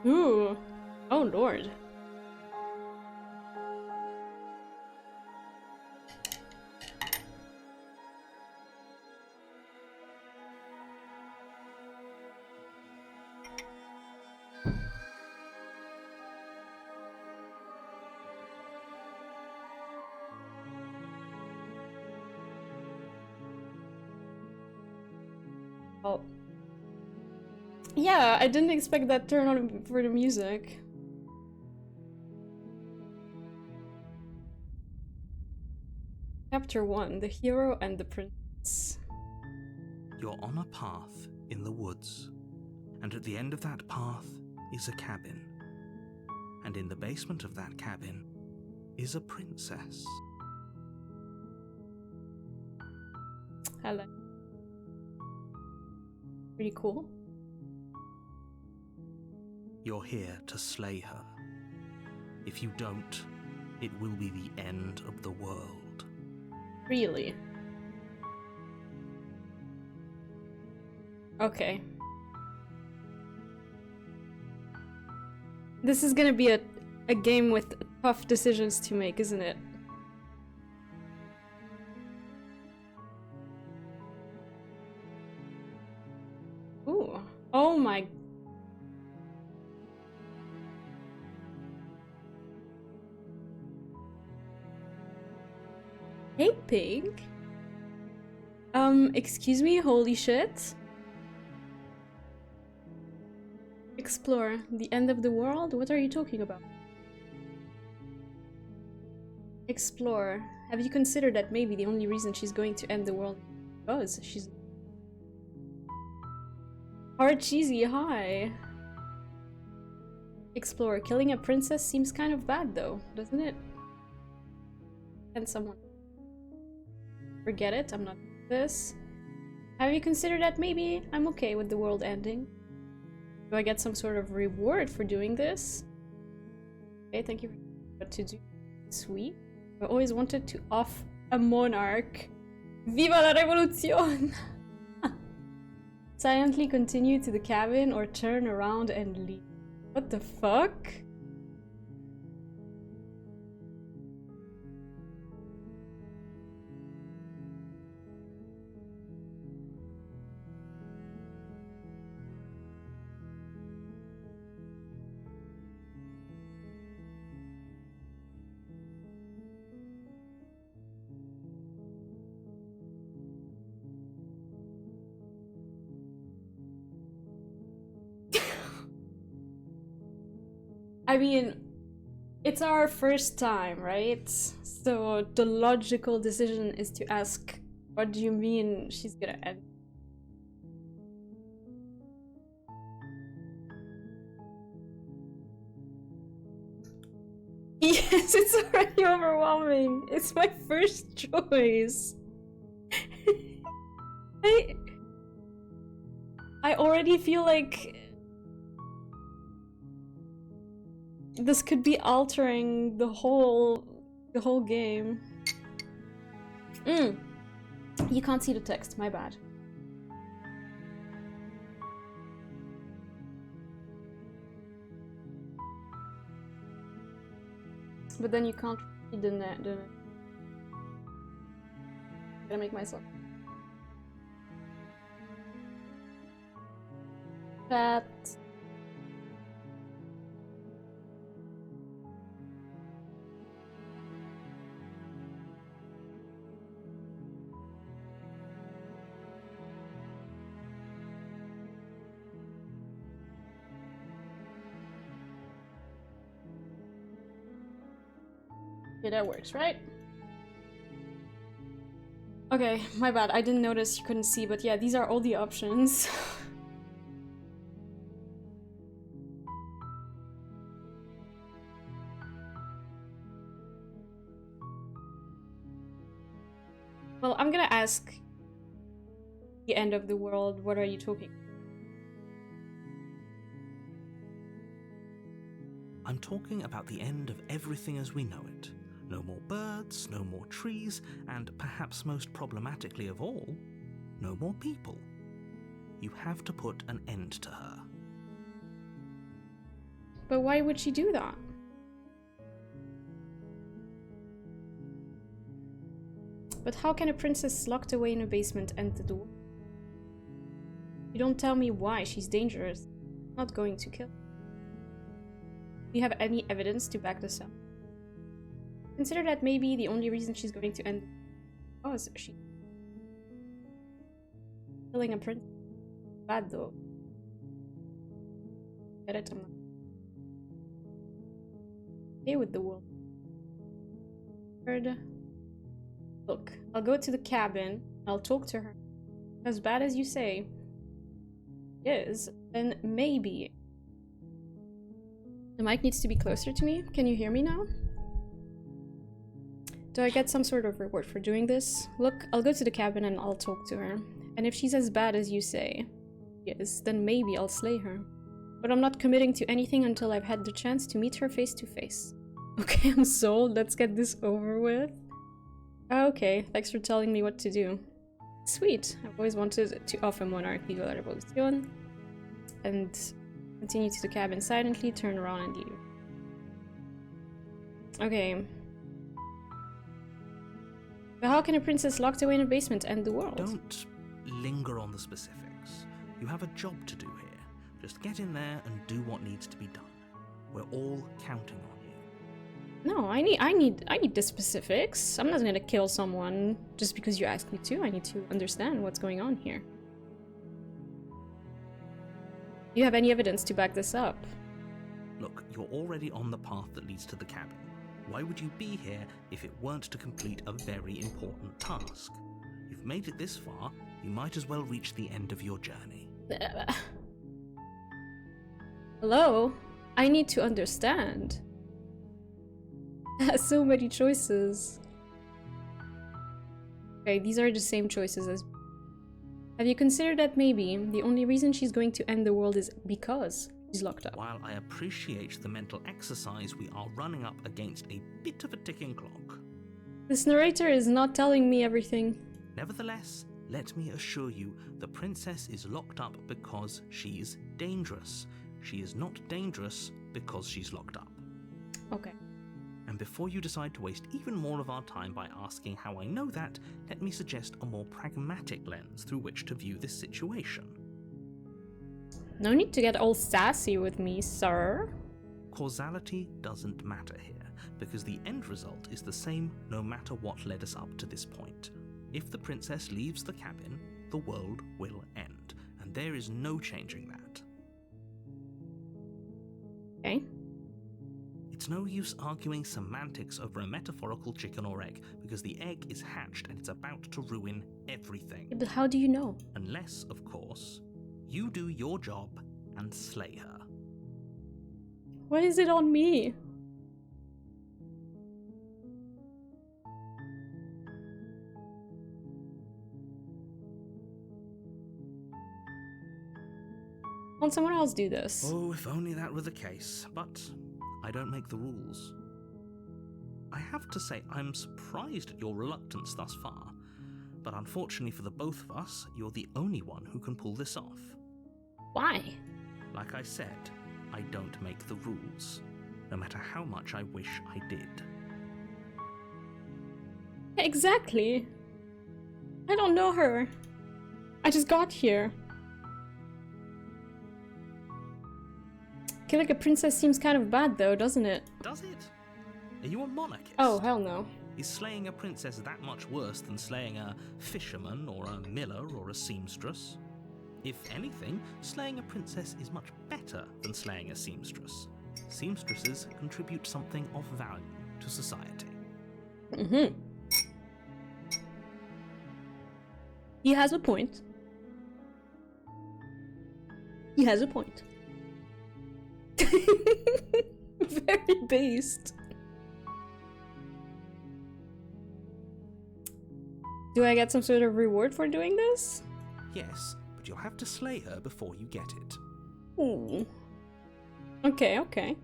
Ooh. Oh, Lord. Oh. Yeah, I didn't expect that turn on for the music. Chapter 1, The Hero and the Princess. You're on a path in the woods, and at the end of that path is a cabin. And in the basement of that cabin is a princess. Hello. Pretty cool. You're here to slay her. If you don't, it will be the end of the world. Really? Okay. This is gonna be a game with tough decisions to make, isn't it? Ooh. Oh my... Hey, pig. Excuse me, holy shit. Explore. The end of the world? What are you talking about? Explore. Have you considered that maybe the only reason she's going to end the world is because she's... Hard cheesy, hi. Explore. Killing a princess seems kind of bad though, doesn't it? Can someone... Forget it, I'm not doing this. Have you considered that maybe I'm okay with the world ending? Do I get some sort of reward for doing this? Okay, thank you for what to do. Sweet. I always wanted to off a monarch. Viva la revolution! Silently continue to the cabin or turn around and leave. What the fuck? I mean, it's our first time, right? So the logical decision is to ask, what do you mean she's gonna end? Yes, it's already overwhelming. It's my first choice. I already feel like this could be altering the whole game. You can't see the text, my bad. But then you can't read the net. Gotta make myself. Chat. Okay, that works, right? Okay, my bad. I didn't notice you couldn't see, but yeah, these are all the options. Well, I'm gonna ask the end of the world. What are you talking? I'm talking about the end of everything as we know it. No more birds, no more trees, and perhaps most problematically of all, no more people. You have to put an end to her. But why would she do that? But how can a princess locked away in a basement enter the world? You don't tell me why. She's dangerous. I'm not going to kill. Do you have any evidence to back this up? Consider that maybe the only reason she's going to end was she killing a prince. Bad though. Get it? I'm not okay with the world. Look, I'll go to the cabin. I'll talk to her. As bad as you say is, then maybe. The mic needs to be closer to me. Can you hear me now? Do I get some sort of reward for doing this? Look, I'll go to the cabin and I'll talk to her. And if she's as bad as you say is, then maybe I'll slay her. But I'm not committing to anything until I've had the chance to meet her face to face. Okay, I'm sold. Let's get this over with. Okay, thanks for telling me what to do. Sweet. I've always wanted to offer monarch viva la revolución. And continue to the cabin silently, turn around and leave. Okay. But how can a princess locked away in a basement end the world? Don't linger on the specifics. You have a job to do here. Just get in there and do what needs to be done. We're all counting on you. No, I need the specifics. I'm not gonna kill someone just because you asked me to. I need to understand what's going on here. Do you have any evidence to back this up? Look, you're already on the path that leads to the cabin. Why would you be here if it weren't to complete a very important task? You've made it this far, you might as well reach the end of your journey. Hello? I need to understand. So many choices. Okay, these are the same choices as... Have you considered that maybe the only reason she's going to end the world is because she's locked up? While I appreciate the mental exercise, we are running up against a bit of a ticking clock. This narrator is not telling me everything. Nevertheless, let me assure you, the princess is locked up because she's dangerous. She is not dangerous because she's locked up. Okay. And before you decide to waste even more of our time by asking how I know that, let me suggest a more pragmatic lens through which to view this situation. No need to get all sassy with me, sir. Causality doesn't matter here, because the end result is the same no matter what led us up to this point. If the princess leaves the cabin, the world will end, and there is no changing that. Okay. It's no use arguing semantics over a metaphorical chicken or egg, because the egg is hatched and it's about to ruin everything. Yeah, but how do you know? Unless, of course, you do your job and slay her. Why is it on me? Won't someone else do this? Oh, if only that were the case, but I don't make the rules. I have to say, I'm surprised at your reluctance thus far, but unfortunately for the both of us, you're the only one who can pull this off. Why? Like I said, I don't make the rules, no matter how much I wish I did. Exactly. I don't know her. I just got here. Killing a princess seems kind of bad though, doesn't it? Does it? Are you a monarchist? Oh, hell no. Is slaying a princess that much worse than slaying a fisherman or a miller or a seamstress? If anything, slaying a princess is much better than slaying a seamstress. Seamstresses contribute something of value to society. Mm-hmm. He has a point. He has a point. Very based. Do I get some sort of reward for doing this? Yes, but you'll have to slay her before you get it. Ooh. Okay, okay.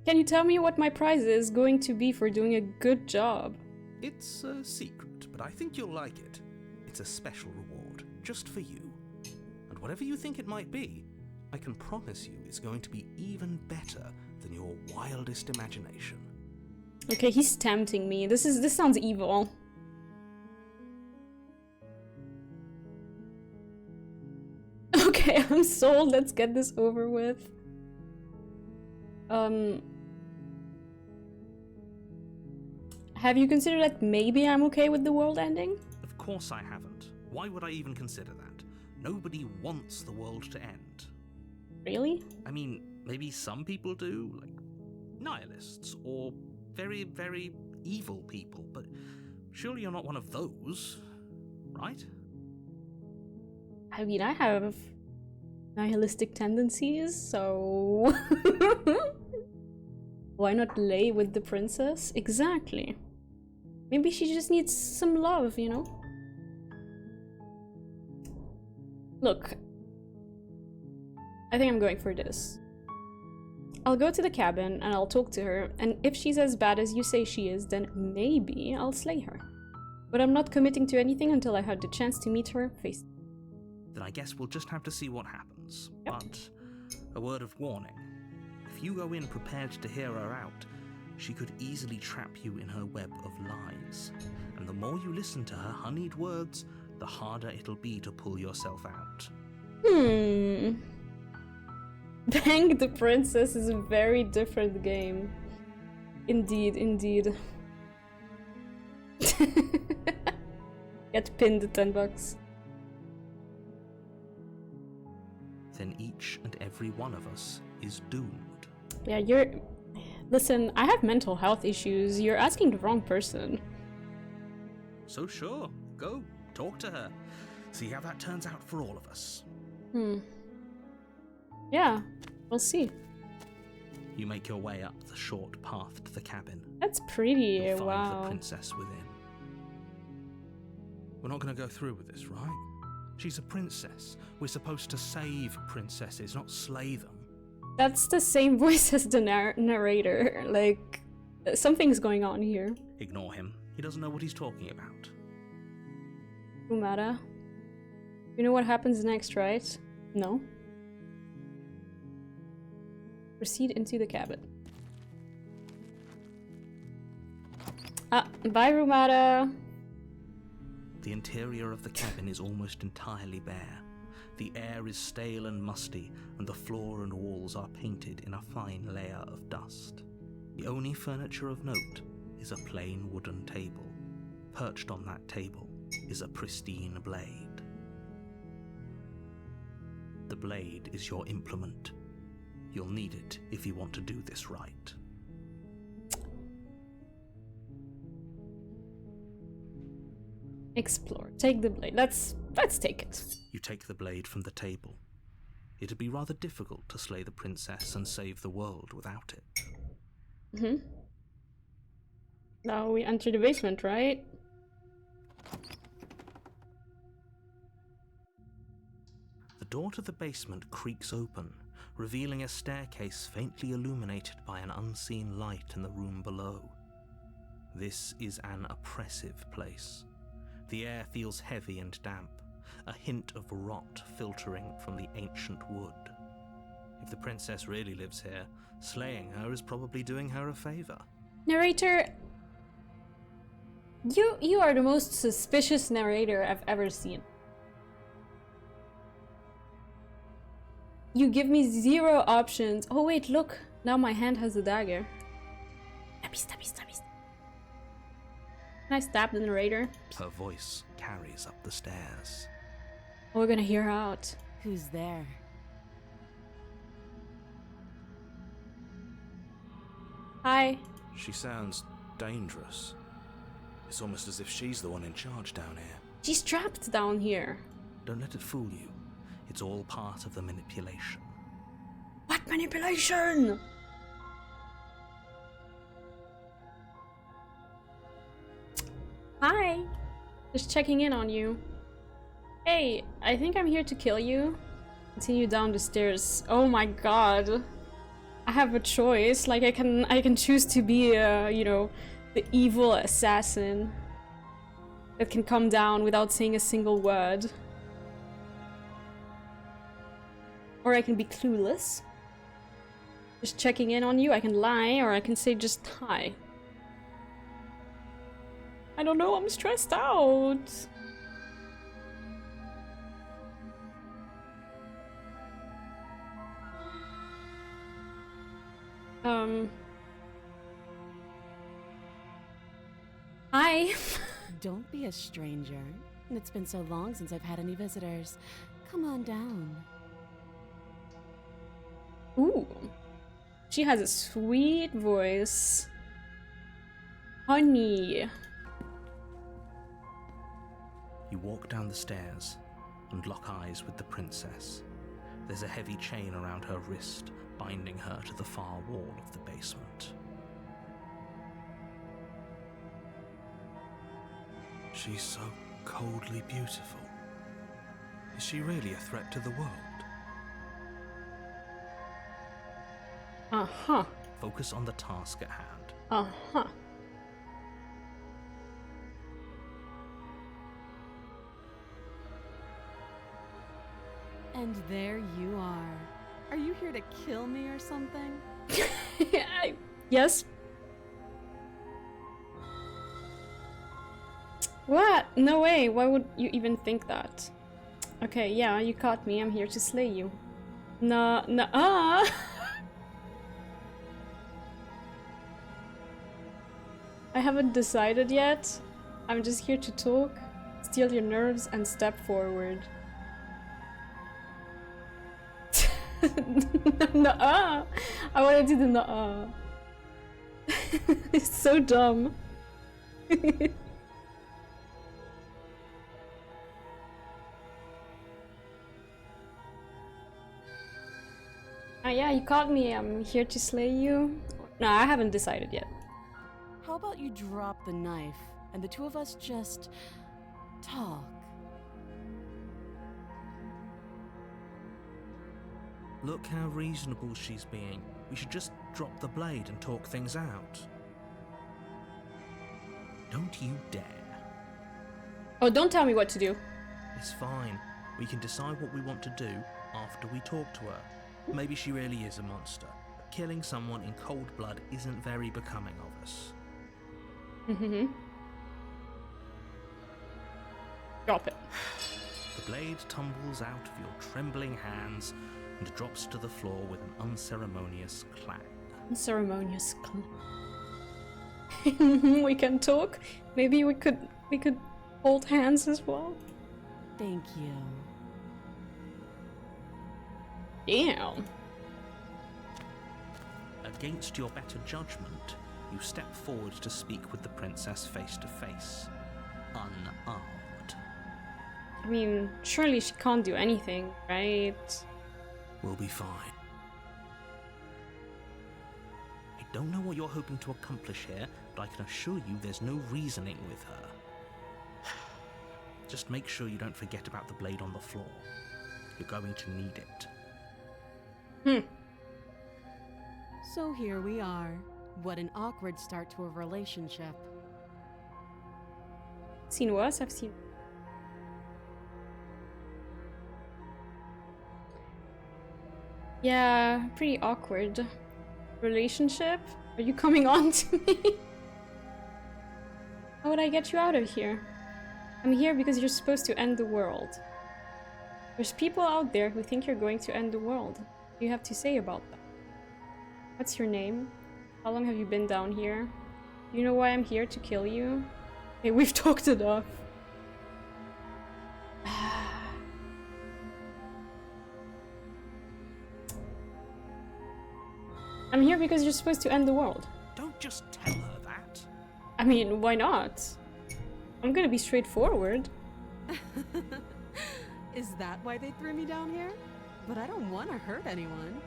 Can you tell me what my prize is going to be for doing a good job? It's a secret, but I think you'll like it. It's a special reward, just for you. And whatever you think it might be, I can promise you it's going to be even better than your wildest imagination. Okay, he's tempting me. This sounds evil. Okay, I'm sold. Let's get this over with. Have you considered that maybe I'm okay with the world ending? Of course I haven't. Why would I even consider that? Nobody wants the world to end. Really? I mean, maybe some people do, like nihilists or very, very evil people, but surely you're not one of those, right? I mean, I have nihilistic tendencies, so why not lay with the princess? Exactly. Maybe she just needs some love, you know? Look, I think I'm going for this. I'll go to the cabin and I'll talk to her, and if she's as bad as you say she is, then maybe I'll slay her. But I'm not committing to anything until I had the chance to meet her face. Then I guess we'll just have to see what happens. Yep. But a word of warning. If you go in prepared to hear her out, she could easily trap you in her web of lies. And the more you listen to her honeyed words, the harder it'll be to pull yourself out. Bang the Princess is a very different game. Indeed, indeed. Get pinned to $10. Then each and every one of us is doomed. Yeah, listen, I have mental health issues. You're asking the wrong person. So sure, go, talk to her. See how that turns out for all of us. Yeah, we'll see. You make your way up the short path to the cabin. That's pretty, You'll find wow. the princess within. We're not going to go through with this, right? She's a princess. We're supposed to save princesses, not slay them. That's the same voice as the narrator. Like, something's going on here. Ignore him. He doesn't know what he's talking about. Rumata. You know what happens next, right? No? Proceed into the cabin. Bye, Rumata. The interior of the cabin is almost entirely bare. The air is stale and musty, and the floor and walls are painted in a fine layer of dust. The only furniture of note is a plain wooden table. Perched on that table is a pristine blade. The blade is your implement. You'll need it if you want to do this right. Explore. Take the blade. Let's take it. You take the blade from the table. It'd be rather difficult to slay the princess and save the world without it. Now we enter the basement, right? The door to the basement creaks open, revealing a staircase faintly illuminated by an unseen light in the room below. This is an oppressive place. The air feels heavy and damp, a hint of rot filtering from the ancient wood. If the princess really lives here, slaying her is probably doing her a favor. Narrator, you are the most suspicious narrator I've ever seen. You give me 0 options. Oh wait, look. Now my hand has a dagger. Stabby. Can I stab the narrator? Her voice carries up the stairs. Oh, we're gonna hear her out. Who's there? Hi. She sounds dangerous. It's almost as if she's the one in charge down here. She's trapped down here. Don't let it fool you. It's all part of the manipulation. What manipulation? Hi. Just checking in on you. Hey, I think I'm here to kill you. Continue down the stairs. Oh my god. I have a choice. Like I can choose to be you know, the evil assassin that can come down without saying a single word. Or I can be clueless. Just checking in on you. I can lie, or I can say just hi. I don't know, I'm stressed out. Hi. Don't be a stranger. It's been so long since I've had any visitors. Come on down. Ooh. She has a sweet voice. Honey. You walk down the stairs and lock eyes with the princess. There's a heavy chain around her wrist, binding her to the far wall of the basement. She's so coldly beautiful. Is she really a threat to the world? Uh-huh. Focus on the task at hand. Uh-huh. And there you are. Are you here to kill me or something? Yes. What? No way. Why would you even think that? Okay, yeah, you caught me. I'm here to slay you. No, I haven't decided yet. I'm just here to talk, steal your nerves, and step forward. Nuh-uh. I want to do the nuh-uh. It's so dumb. Yeah, you caught me. I'm here to slay you. No, I haven't decided yet. How about you drop the knife and the two of us just talk? Look how reasonable she's being. We should just drop the blade and talk things out. Don't you dare. Oh, don't tell me what to do. It's fine. We can decide what we want to do after we talk to her. Maybe she really is a monster. But killing someone in cold blood isn't very becoming of us. Mm-hmm. Drop it. The blade tumbles out of your trembling hands and drops to the floor with an unceremonious clang. Unceremonious clang. We can talk. Maybe we could hold hands as well. Thank you. Damn. Against your better judgment, you step forward to speak with the princess face to face, unarmed. I mean, surely she can't do anything, right? We'll be fine. I don't know what you're hoping to accomplish here, but I can assure you there's no reasoning with her. Just make sure you don't forget about the blade on the floor. You're going to need it. So here we are. What an awkward start to a relationship. Seen worse, I've seen. Yeah, pretty awkward. Relationship? Are you coming on to me? How would I get you out of here? I'm here because you're supposed to end the world. There's people out there who think you're going to end the world. What do you have to say about that? What's your name? How long have you been down here? Do you know why I'm here to kill you? Okay, we've talked enough. I'm here because you're supposed to end the world. Don't just tell her that. I mean, why not? I'm gonna be straightforward. Is that why they threw me down here? But I don't want to hurt anyone.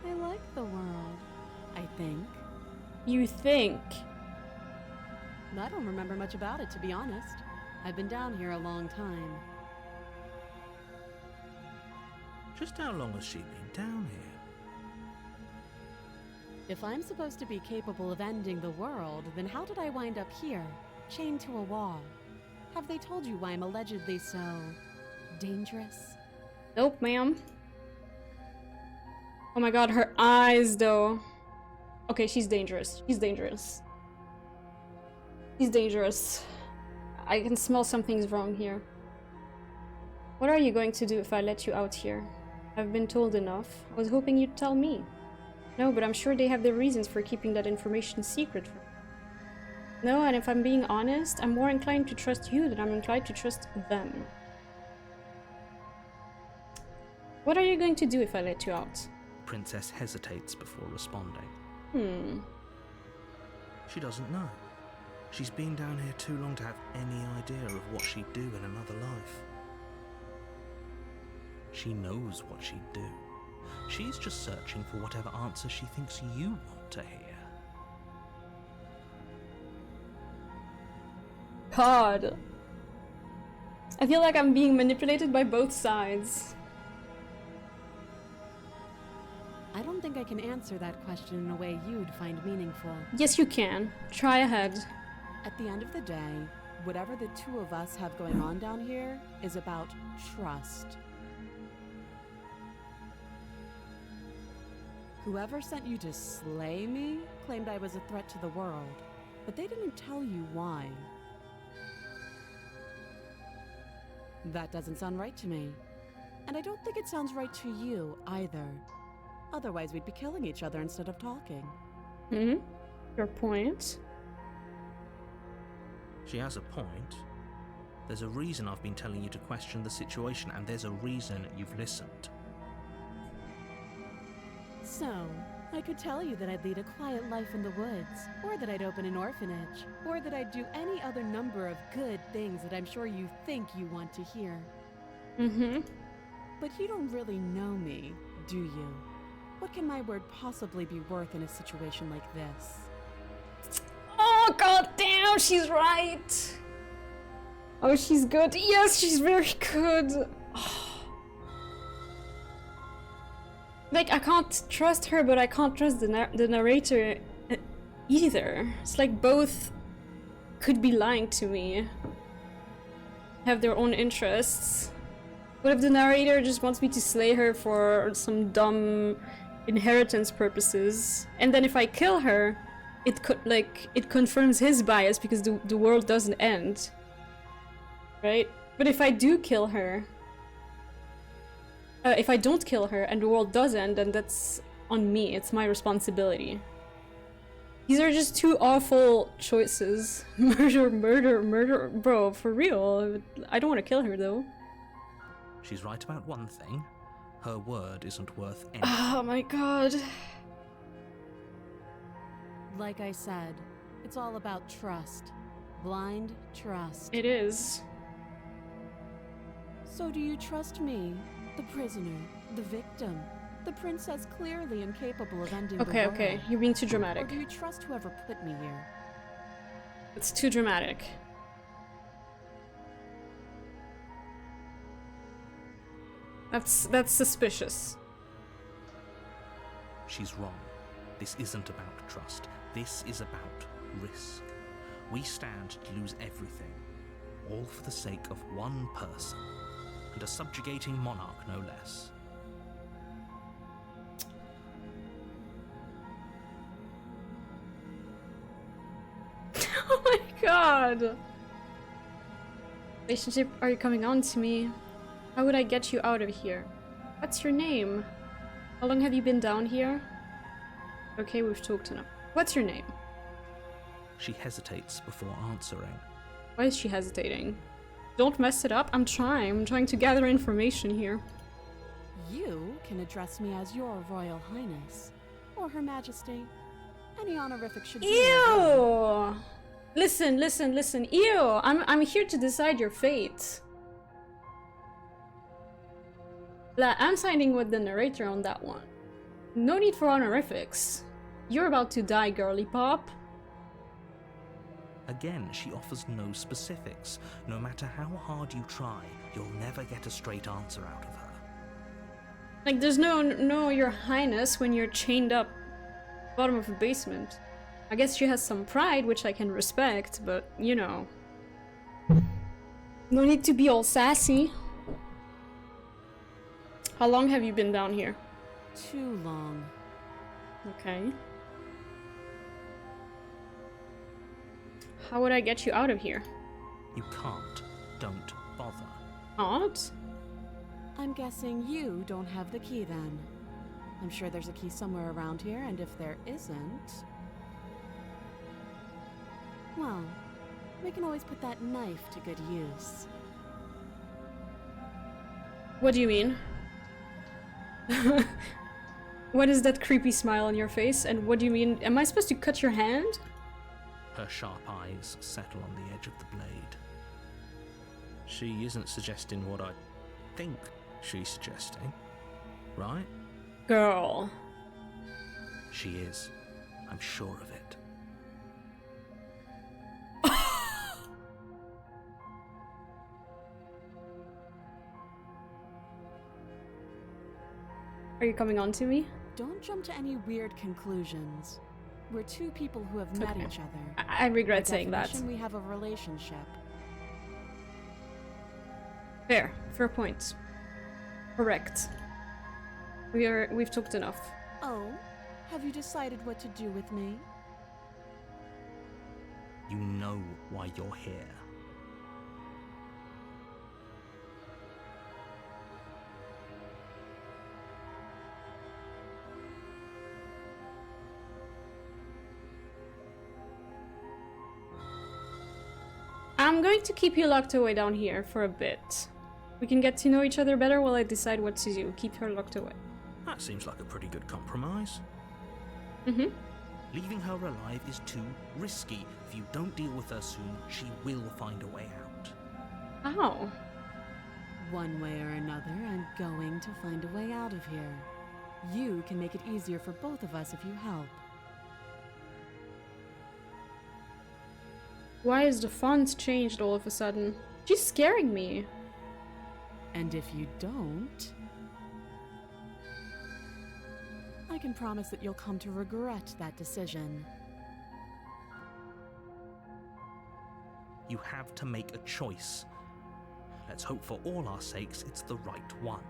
I like the world, I think. You think? I don't remember much about it, to be honest. I've been down here a long time. Just how long has she been down here? If I'm supposed to be capable of ending the world, then how did I wind up here, chained to a wall? Have they told you why I'm allegedly so dangerous? Nope, ma'am. Oh my god, her eyes though. Okay, she's dangerous. She's dangerous. She's dangerous. I can smell something's wrong here. What are you going to do if I let you out here? I've been told enough. I was hoping you'd tell me. No, but I'm sure they have their reasons for keeping that information secret from me. No, and if I'm being honest, I'm more inclined to trust you than I'm inclined to trust them. What are you going to do if I let you out? Princess hesitates before responding. She doesn't know. She's been down here too long to have any idea of what she'd do in another life. She knows what she'd do. She's just searching for whatever answer she thinks you want to hear. God. I feel like I'm being manipulated by both sides. I don't think I can answer that question in a way you'd find meaningful. Yes, you can. Try ahead. At the end of the day, whatever the two of us have going on down here is about trust. Whoever sent you to slay me claimed I was a threat to the world, but they didn't tell you why. That doesn't sound right to me. And I don't think it sounds right to you either. Otherwise, we'd be killing each other instead of talking. Your point. She has a point. There's a reason I've been telling you to question the situation, and there's a reason you've listened. So, I could tell you that I'd lead a quiet life in the woods, or that I'd open an orphanage, or that I'd do any other number of good things that I'm sure you think you want to hear. But you don't really know me, do you? What can my word possibly be worth in a situation like this? Oh, god damn, she's right. Oh, she's good. Yes, she's very good. Like, I can't trust her, but I can't trust the narrator either. It's like both could be lying to me. Have their own interests. What if the narrator just wants me to slay her for some dumb inheritance purposes? And then if I kill her, it confirms his bias because the world doesn't end. Right? But if I do kill her, if I don't kill her and the world does end, then that's on me. It's my responsibility. These are just two awful choices. Murder, murder, murder. Bro, for real. I don't want to kill her though. She's right about one thing. Her word isn't worth anything. Oh my god. Like I said, it's all about trust. Blind trust. It is. So do you trust me? The prisoner, the victim, the princess clearly incapable of ending the world. Okay, you're being too Or dramatic. do you trust whoever put me here? It's too dramatic. That's suspicious. She's wrong. This isn't about trust. This is about risk. We stand to lose everything, all for the sake of one person, and a subjugating monarch no less. Oh my god! Relationship, are you coming on to me? How would I get you out of here? What's your name? How long have you been down here? Okay, we've talked enough. What's your name? She hesitates before answering. Why is she hesitating? Don't mess it up. I'm trying to gather information here. You can address me as your Royal Highness, or Her Majesty. Any honorific should be. Ew! Listen. Ew! I'm here to decide your fate. I'm siding with the narrator on that one. No need for honorifics. You're about to die, girly pop. Again, she offers no specifics. No matter how hard you try, you'll never get a straight answer out of her. Like, there's no, your highness when you're chained up bottom of a basement. I guess she has some pride, which I can respect, but, you know. No need to be all sassy. How long have you been down here? too long. Okay. How would I get you out of here? You can't. Don't bother. Not? I'm guessing you don't have the key then. I'm sure there's a key somewhere around here, and if there isn't... well, we can always put that knife to good use. What do you mean? What is that creepy smile on your face? And what do you mean? Am I supposed to cut your hand? Her sharp eyes settle on the edge of the blade. She isn't suggesting what I think she's suggesting, right? Girl. She is. I'm sure of it. Are you coming on to me? Don't jump to any weird conclusions. We're two people who have met Okay. each other. I regret By saying that. definition, we have a relationship. Fair. Fair point. Correct. We've talked enough. Oh, have you decided what to do with me? You know why you're here. I'm going to keep you locked away down here for a bit. We can get to know each other better while I decide what to do. Keep her locked away. That seems like a pretty good compromise. Mm-hmm. Leaving her alive is too risky. If you don't deal with her soon, she will find a way out. How? One way or another, I'm going to find a way out of here. You can make it easier for both of us if you help. Why is the font changed all of a sudden? She's scaring me. And if you don't, I can promise that you'll come to regret that decision. You have to make a choice. Let's hope for all our sakes it's the right one.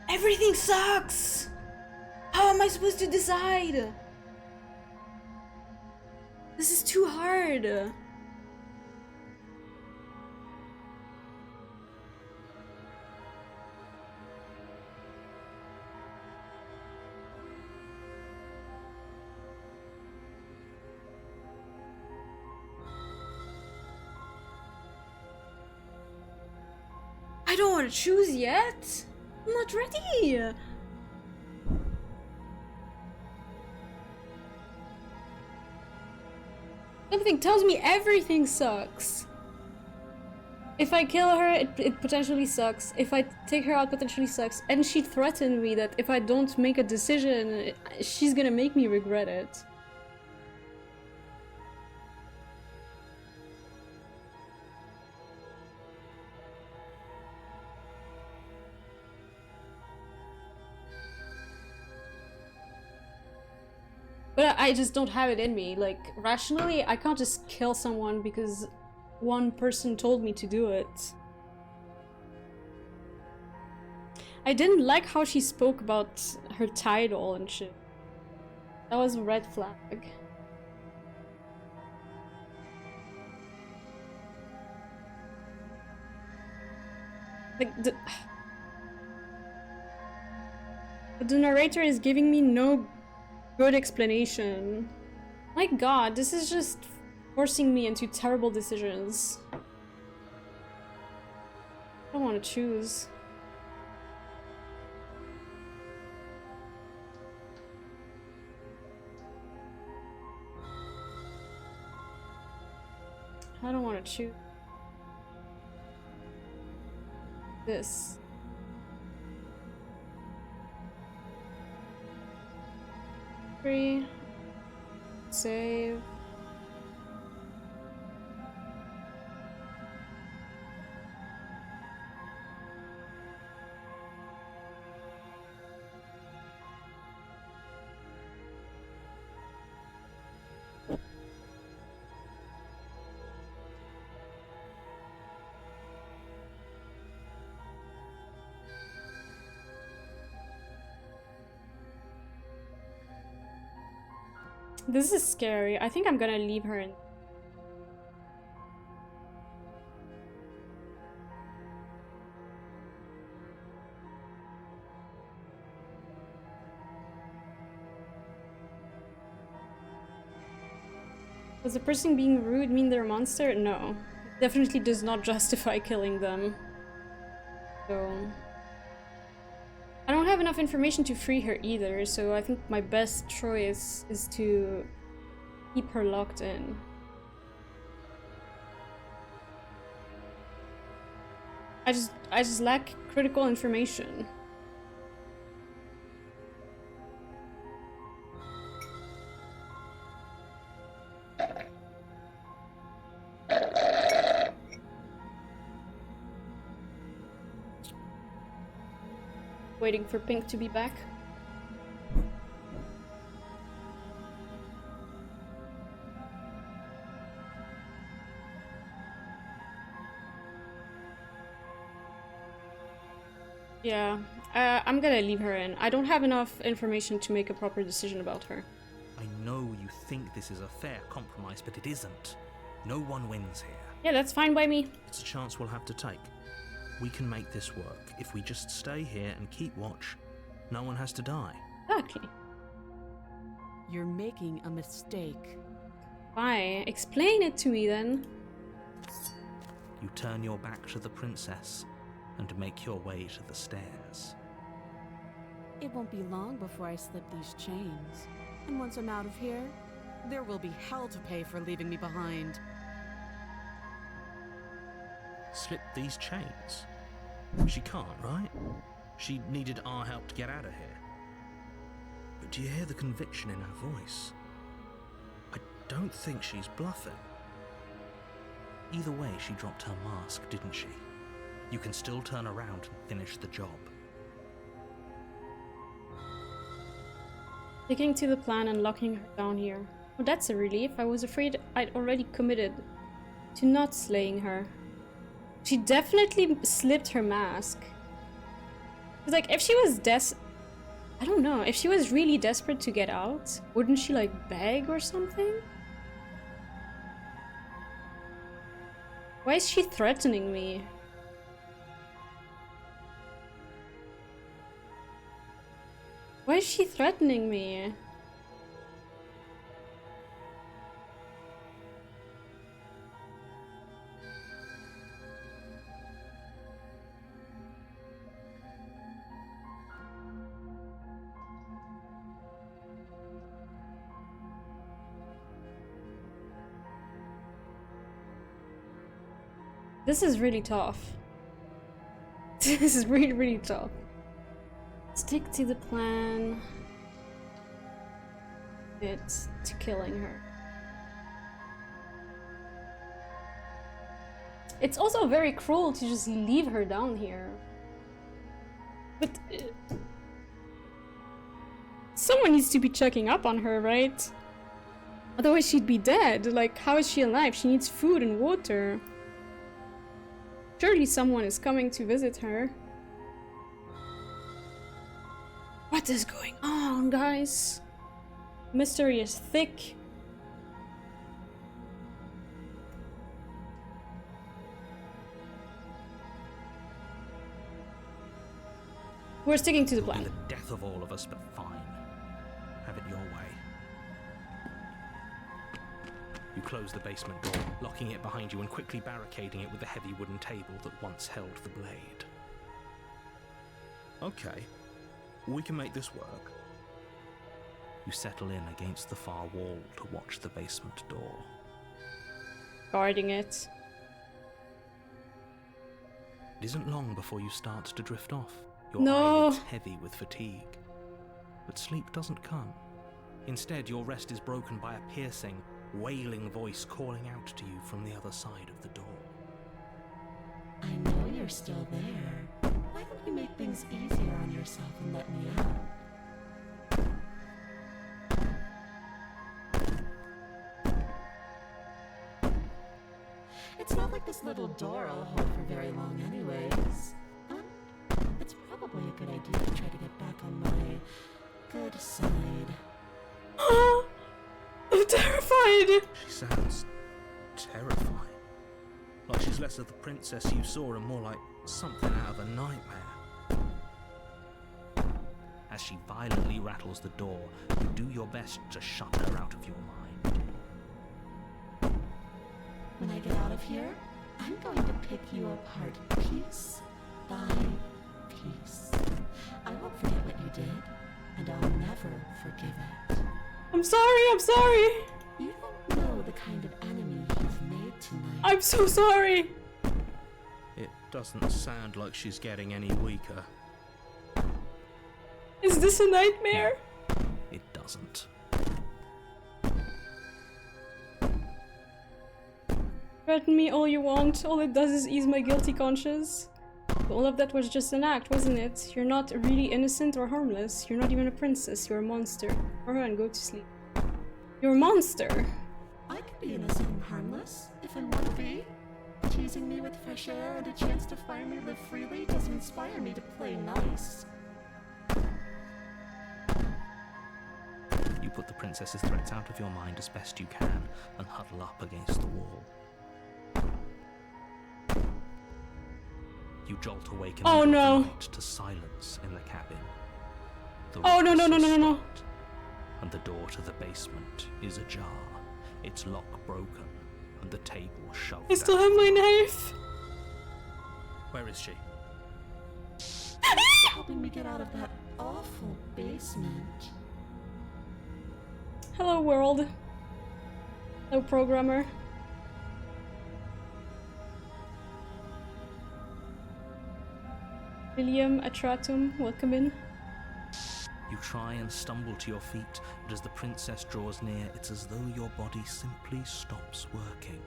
Everything sucks! How am I supposed to decide? This is too hard. I don't want to choose yet. I'm not ready. Something tells me everything sucks. If I kill her, it potentially sucks. If I take her out, potentially sucks. And she threatened me that if I don't make a decision, she's gonna make me regret it. But I just don't have it in me. Like, rationally, I can't just kill someone because one person told me to do it. I didn't like how she spoke about her title and shit. That was a red flag. Like, the narrator is giving me no good explanation. My god, this is just forcing me into terrible decisions. I don't want to choose. I don't want to choose this. Free. Save. This is scary. I think I'm gonna leave her in. Does the person being rude mean they're a monster? No. Definitely does not justify killing them. So... I don't have enough information to free her either, so I think my best choice is to keep her locked in. I just lack critical information. Waiting for Pink to be back. Yeah, I'm gonna leave her in. I don't have enough information to make a proper decision about her. I know you think this is a fair compromise, but it isn't. No one wins here. Yeah, that's fine by me. It's a chance we'll have to take. We can make this work. If we just stay here and keep watch, no one has to die. Exactly. You're making a mistake. Why? Explain it to me then. You turn your back to the princess and make your way to the stairs. It won't be long before I slip these chains. And once I'm out of here, there will be hell to pay for leaving me behind. Slip these chains? She can't, right? She needed our help to get out of here. But do you hear the conviction in her voice? I don't think she's bluffing. Either way, she dropped her mask, didn't she? You can still turn around and finish the job. Sticking to the plan and locking her down here. Well, that's a relief. I was afraid I'd already committed to not slaying her. She definitely slipped her mask. It's like, if she was I don't know, if she was really desperate to get out, wouldn't she like beg or something? Why is she threatening me? Why is she threatening me? This is really tough. This is really, really tough. Stick to the plan. It's to killing her. It's also very cruel to just leave her down here. But someone needs to be checking up on her, right? Otherwise she'd be dead. Like, how is she alive? She needs food and water. Surely someone is coming to visit her. What is going on, guys? Mystery is thick. We're sticking to the plan. The death of all of us, but fine. Have it your way. You close the basement door, locking it behind you and quickly barricading it with the heavy wooden table that once held the blade. Okay, we can make this work. You settle in against the far wall to watch the basement door. Guarding it. It isn't long before you start to drift off. Your No. eyelids heavy with fatigue. But sleep doesn't come. Instead, your rest is broken by a piercing, wailing voice calling out to you from the other side of the door. I know you're still there. Why don't you make things easier on yourself and let me out? It's not like this little door will hold for very long anyways. It's probably a good idea to try to get back on my good side. did! She sounds terrifying. Like she's less of the princess you saw and more like something out of a nightmare. As she violently rattles the door, you do your best to shut her out of your mind. When I get out of here, I'm going to pick you apart piece by piece. I won't forget what you did, and I'll never forgive it. I'm sorry! You don't know the kind of enemy you've made tonight. I'm so sorry! It doesn't sound like she's getting any weaker. Is this a nightmare? It doesn't. Threaten me all you want, all it does is ease my guilty conscience. All of that was just an act, wasn't it? You're not really innocent or harmless. You're not even a princess, you're a monster. Go and go to sleep. You're a monster! I could be innocent and harmless, if I want to be. Teasing me with fresh air and a chance to finally live freely does inspire me to play nice. You put the princess's threats out of your mind as best you can and huddle up against the wall. You jolt awake in the middle of the night to silence in the cabin. The Oh no. rocks are stopped, and the door to the basement is ajar, its lock broken, and the table shoved I still out. have my knife! Where is she? Helping me get out of that awful basement. Hello world. Hello programmer. William Atratum, welcome in. You try and stumble to your feet, but as the princess draws near, it's as though your body simply stops working.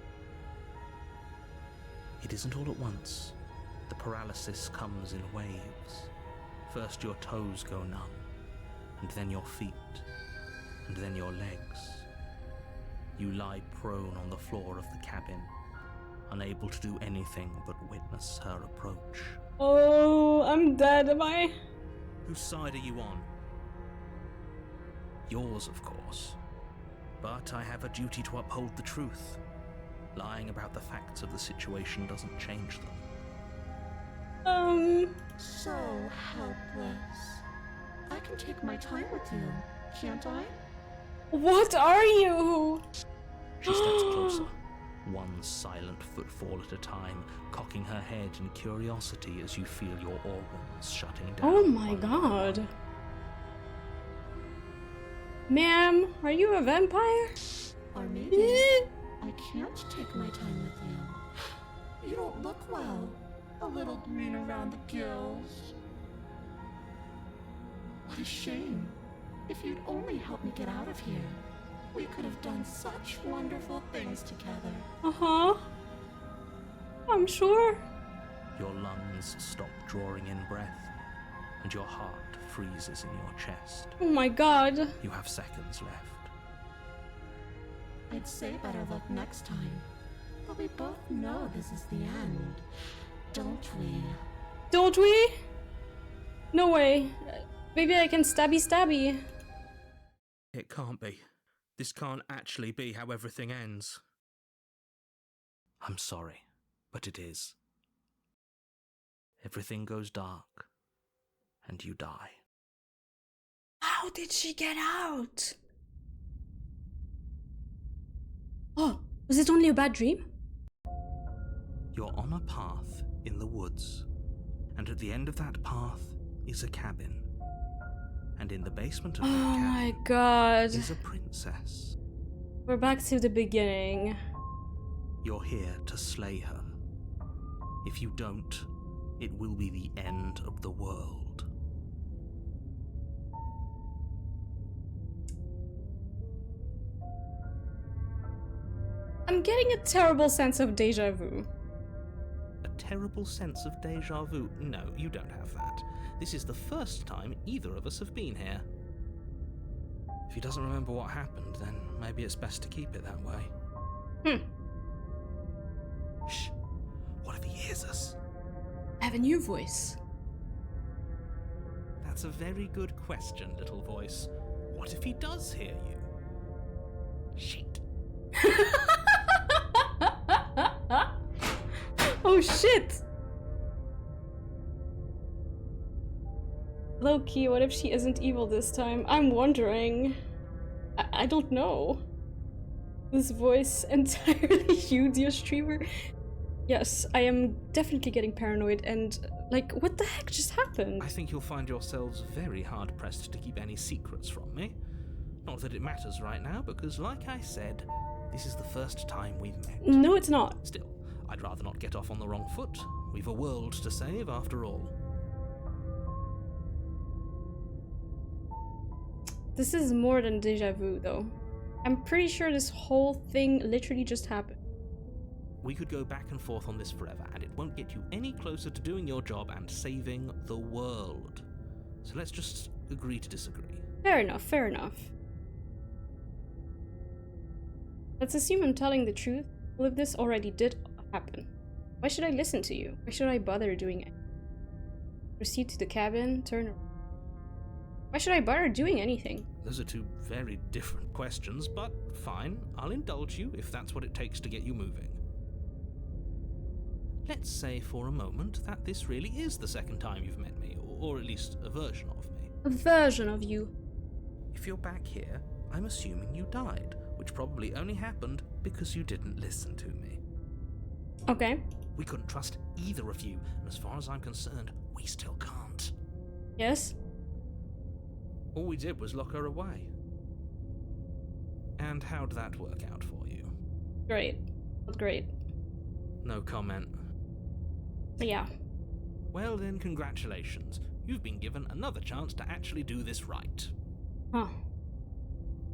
It isn't all at once. The paralysis comes in waves. First your toes go numb, and then your feet, and then your legs. You lie prone on the floor of the cabin, unable to do anything but witness her approach. Oh, I'm dead, am I? Whose side are you on? Yours, of course. But I have a duty to uphold the truth. Lying about the facts of the situation doesn't change them. So helpless. I can take my time with you, can't I? What are you? She steps closer, one silent footfall at a time, cocking her head in curiosity as you feel your organs shutting down. Oh my god. Ma'am, are you a vampire? Or maybe I can't take my time with you. You don't look well. A little green around the gills. What a shame. If you'd only helped me get out of here, we could have done such wonderful things together. Uh-huh. I'm sure. Your lungs stop drawing in breath, and your heart freezes in your chest. Oh my god. You have seconds left. I'd say better luck next time, but we both know this is the end, don't we? Don't we? No way. Maybe I can stabby. It can't be. This can't actually be how everything ends. I'm sorry, but it is. Everything goes dark, and you die. How did she get out? Oh, was it only a bad dream? You're on a path in the woods, and at the end of that path is a cabin. And in the basement of that Oh cabin my god. is a princess. We're back to the beginning. You're here to slay her. If you don't, it will be the end of the world. I'm getting a terrible sense of deja vu. A terrible sense of deja vu? No, you don't have that. This is the first time either of us have been here. If he doesn't remember what happened, then maybe it's best to keep it that way. Shh. What if he hears us? I have a new voice. That's a very good question, little voice. What if he does hear you? Shit. Oh shit! Low-key, what if she isn't evil this time? I'm wondering. I don't know. This voice entirely you, dear streamer? Yes, I am definitely getting paranoid and, like, what the heck just happened? I think you'll find yourselves very hard-pressed to keep any secrets from me. Not that it matters right now, because like I said, this is the first time we've met. No, it's not. Still, I'd rather not get off on the wrong foot. We've a world to save, after all. This is more than déjà vu, though. I'm pretty sure this whole thing literally just happened. We could go back and forth on this forever, and it won't get you any closer to doing your job and saving the world. So let's just agree to disagree. Fair enough, fair enough. Let's assume I'm telling the truth. All of this already did happen. Why should I listen to you? Why should I bother doing it? Proceed to the cabin, turn around. Why should I bother doing anything? Those are two very different questions, but fine, I'll indulge you if that's what it takes to get you moving. Let's say for a moment that this really is the second time you've met me, or at least a version of me. A version of you. If you're back here, I'm assuming you died, which probably only happened because you didn't listen to me. Okay. We couldn't trust either of you, and as far as I'm concerned, we still can't. Yes? All we did was lock her away. And how'd that work out for you? Great. Not great. No comment. Yeah. Well then, congratulations. You've been given another chance to actually do this right. Huh.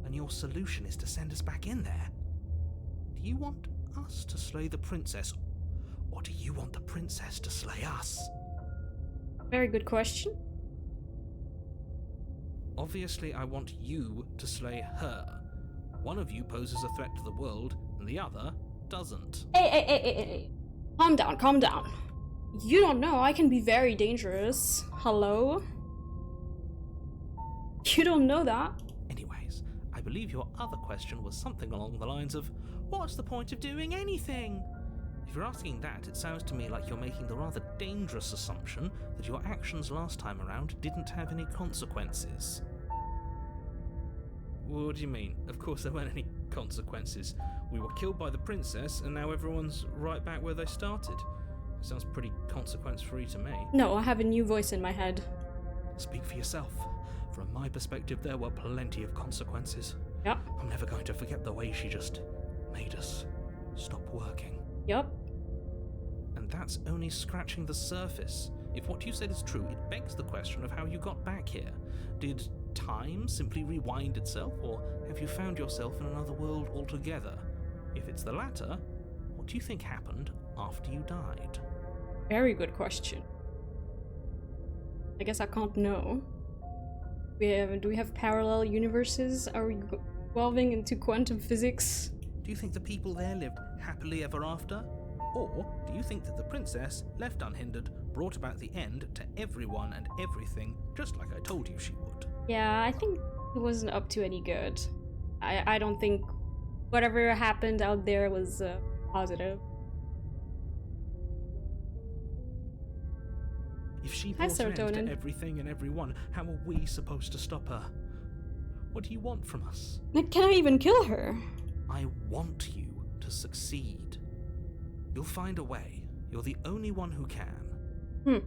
And your solution is to send us back in there. Do you want us to slay the princess, or do you want the princess to slay us? Very good question. Obviously, I want you to slay her. One of you poses a threat to the world, and the other doesn't. Hey. Calm down, calm down. You don't know, I can be very dangerous. Hello? You don't know that. Anyways, I believe your other question was something along the lines of, what's the point of doing anything? If you're asking that, it sounds to me like you're making the rather dangerous assumption that your actions last time around didn't have any consequences. What do you mean? Of course there weren't any consequences. We were killed by the princess, and now everyone's right back where they started. Sounds pretty consequence-free to me. No, I have a new voice in my head. Speak for yourself. From my perspective, there were plenty of consequences. Yep. I'm never going to forget the way she just made us stop working. Yep. And that's only scratching the surface. If what you said is true, it begs the question of how you got back here. Did time simply rewind itself, or have you found yourself in another world altogether? If it's the latter, what do you think happened after you died? Very good question. I guess I can't know. Do we have parallel universes? Are we evolving into quantum physics? Do you think the people there lived happily ever after? Or do you think that the princess, left unhindered, brought about the end to everyone and everything, just like I told you she would? Yeah, I think it wasn't up to any good. I don't think whatever happened out there was positive. If she Hi, brought an end serotonin. to everything and everyone, how are we supposed to stop her? What do you want from us? Can I even kill her? I want you to succeed. You'll find a way. You're the only one who can.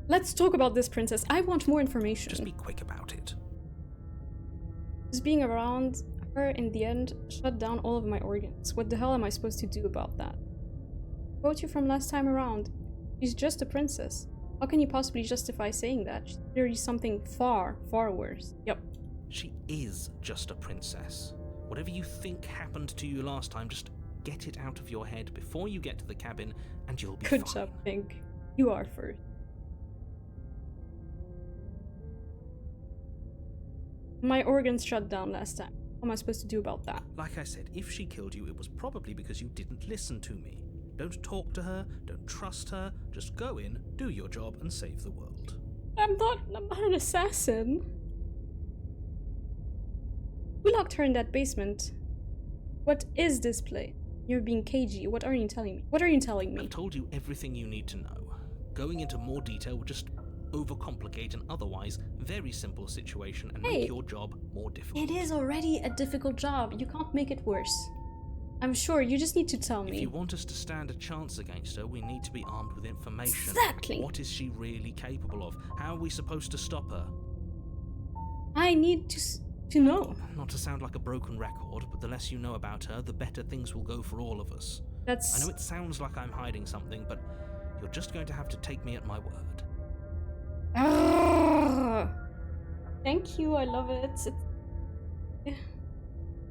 Let's talk about this princess. I want more information. Just be quick about it. Just being around her in the end shut down all of my organs. What the hell am I supposed to do about that? Quote you from last time around. She's just a princess. How can you possibly justify saying that? She's clearly something far, far worse. Yep. She is just a princess. Whatever you think happened to you last time, just get it out of your head before you get to the cabin, and you'll be Good fine. job, Pink. You are first. My organs shut down last time. What am I supposed to do about that? Like I said, if she killed you, it was probably because you didn't listen to me. Don't talk to her, don't trust her, just go in, do your job, and save the world. I'm not an assassin. Who locked her in that basement? What is this place? You're being cagey. What are you telling me? What are you telling me? I've told you everything you need to know. Going into more detail would just overcomplicate an otherwise very simple situation and Hey, make your job more difficult. It is already a difficult job. You can't make it worse. I'm sure you just need to tell me. If you want us to stand a chance against her, we need to be armed with information. Exactly. What is she really capable of? How are we supposed to stop her? I need to know. Not to sound like a broken record, but the less you know about her, the better things will go for all of us. That's... I know it sounds like I'm hiding something, but you're just going to have to take me at my word. Thank you, I love it. It's...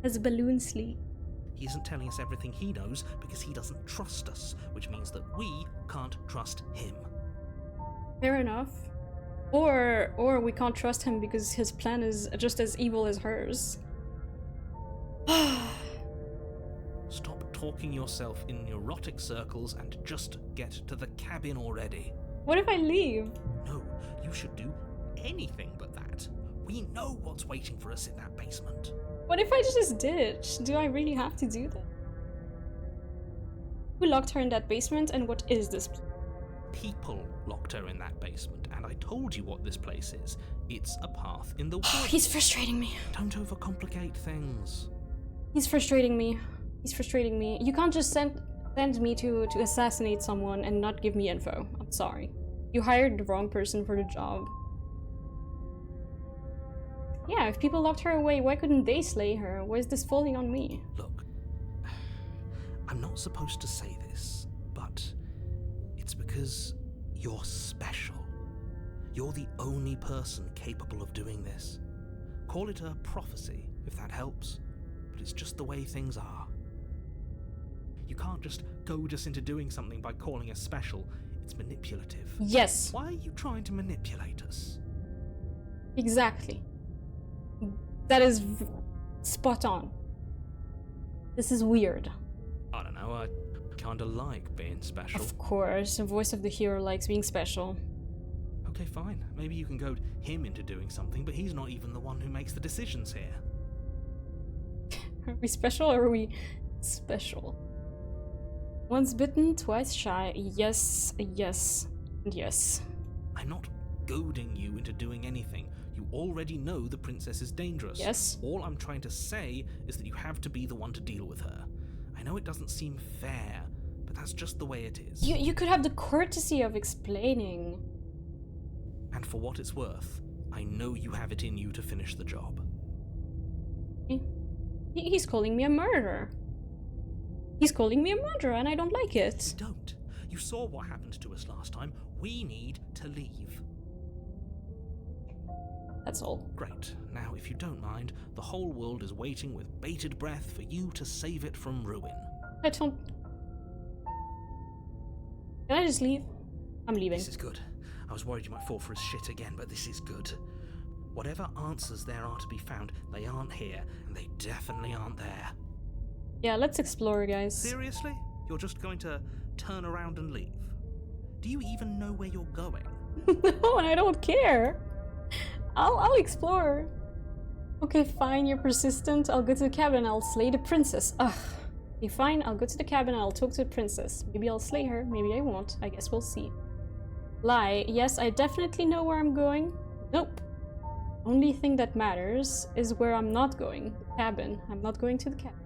As a balloon sleep. He isn't telling us everything he knows because he doesn't trust us, which means that we can't trust him. Fair enough. Or we can't trust him because his plan is just as evil as hers. Stop talking yourself in neurotic circles and just get to the cabin already. What if I leave? No, you should do anything but that. We know what's waiting for us in that basement. What if I just ditch? Do I really have to do that? Who locked her in that basement and what is this place? People locked her in that basement, and I told you what this place is. It's a path in the woods. He's frustrating me. Don't overcomplicate things. He's frustrating me. He's frustrating me. You can't just send me to assassinate someone and not give me info. I'm sorry. You hired the wrong person for the job. Yeah, if people locked her away, why couldn't they slay her? Why is this falling on me? Look, I'm not supposed to say this, but it's because you're special. You're the only person capable of doing this. Call it a prophecy, if that helps, but it's just the way things are. You can't just goad us into doing something by calling us special. It's manipulative. Yes. Why are you trying to manipulate us? Exactly. That is spot on. This is weird. I don't know, I kinda like being special. Of course, the voice of the hero likes being special. Okay, fine. Maybe you can goad him into doing something, but he's not even the one who makes the decisions here. Are we special or are we special? Once bitten, twice shy. Yes, yes, and yes. I'm not goading you into doing anything. You already know the princess is dangerous. Yes. All I'm trying to say is that you have to be the one to deal with her. I know it doesn't seem fair, but that's just the way it is. You could have the courtesy of explaining. And for what it's worth, I know you have it in you to finish the job. He's calling me a murderer. He's calling me a murderer and I don't like it. Don't. You saw what happened to us last time. We need to leave. That's all. Great. Now, if you don't mind, the whole world is waiting with bated breath for you to save it from ruin. I don't... Can I just leave? I'm leaving. This is good. I was worried you might fall for his shit again, but this is good. Whatever answers there are to be found, they aren't here, and they definitely aren't there. Yeah, let's explore, guys. Seriously? You're just going to turn around and leave? Do you even know where you're going? No, and I don't care. I'll explore. Okay, fine, you're persistent. I'll go to the cabin and I'll slay the princess. Ugh. Okay, fine, I'll go to the cabin and I'll talk to the princess. Maybe I'll slay her, maybe I won't. I guess we'll see. Lie. Yes, I definitely know where I'm going. Nope. Only thing that matters is where I'm not going. The cabin. I'm not going to the cabin.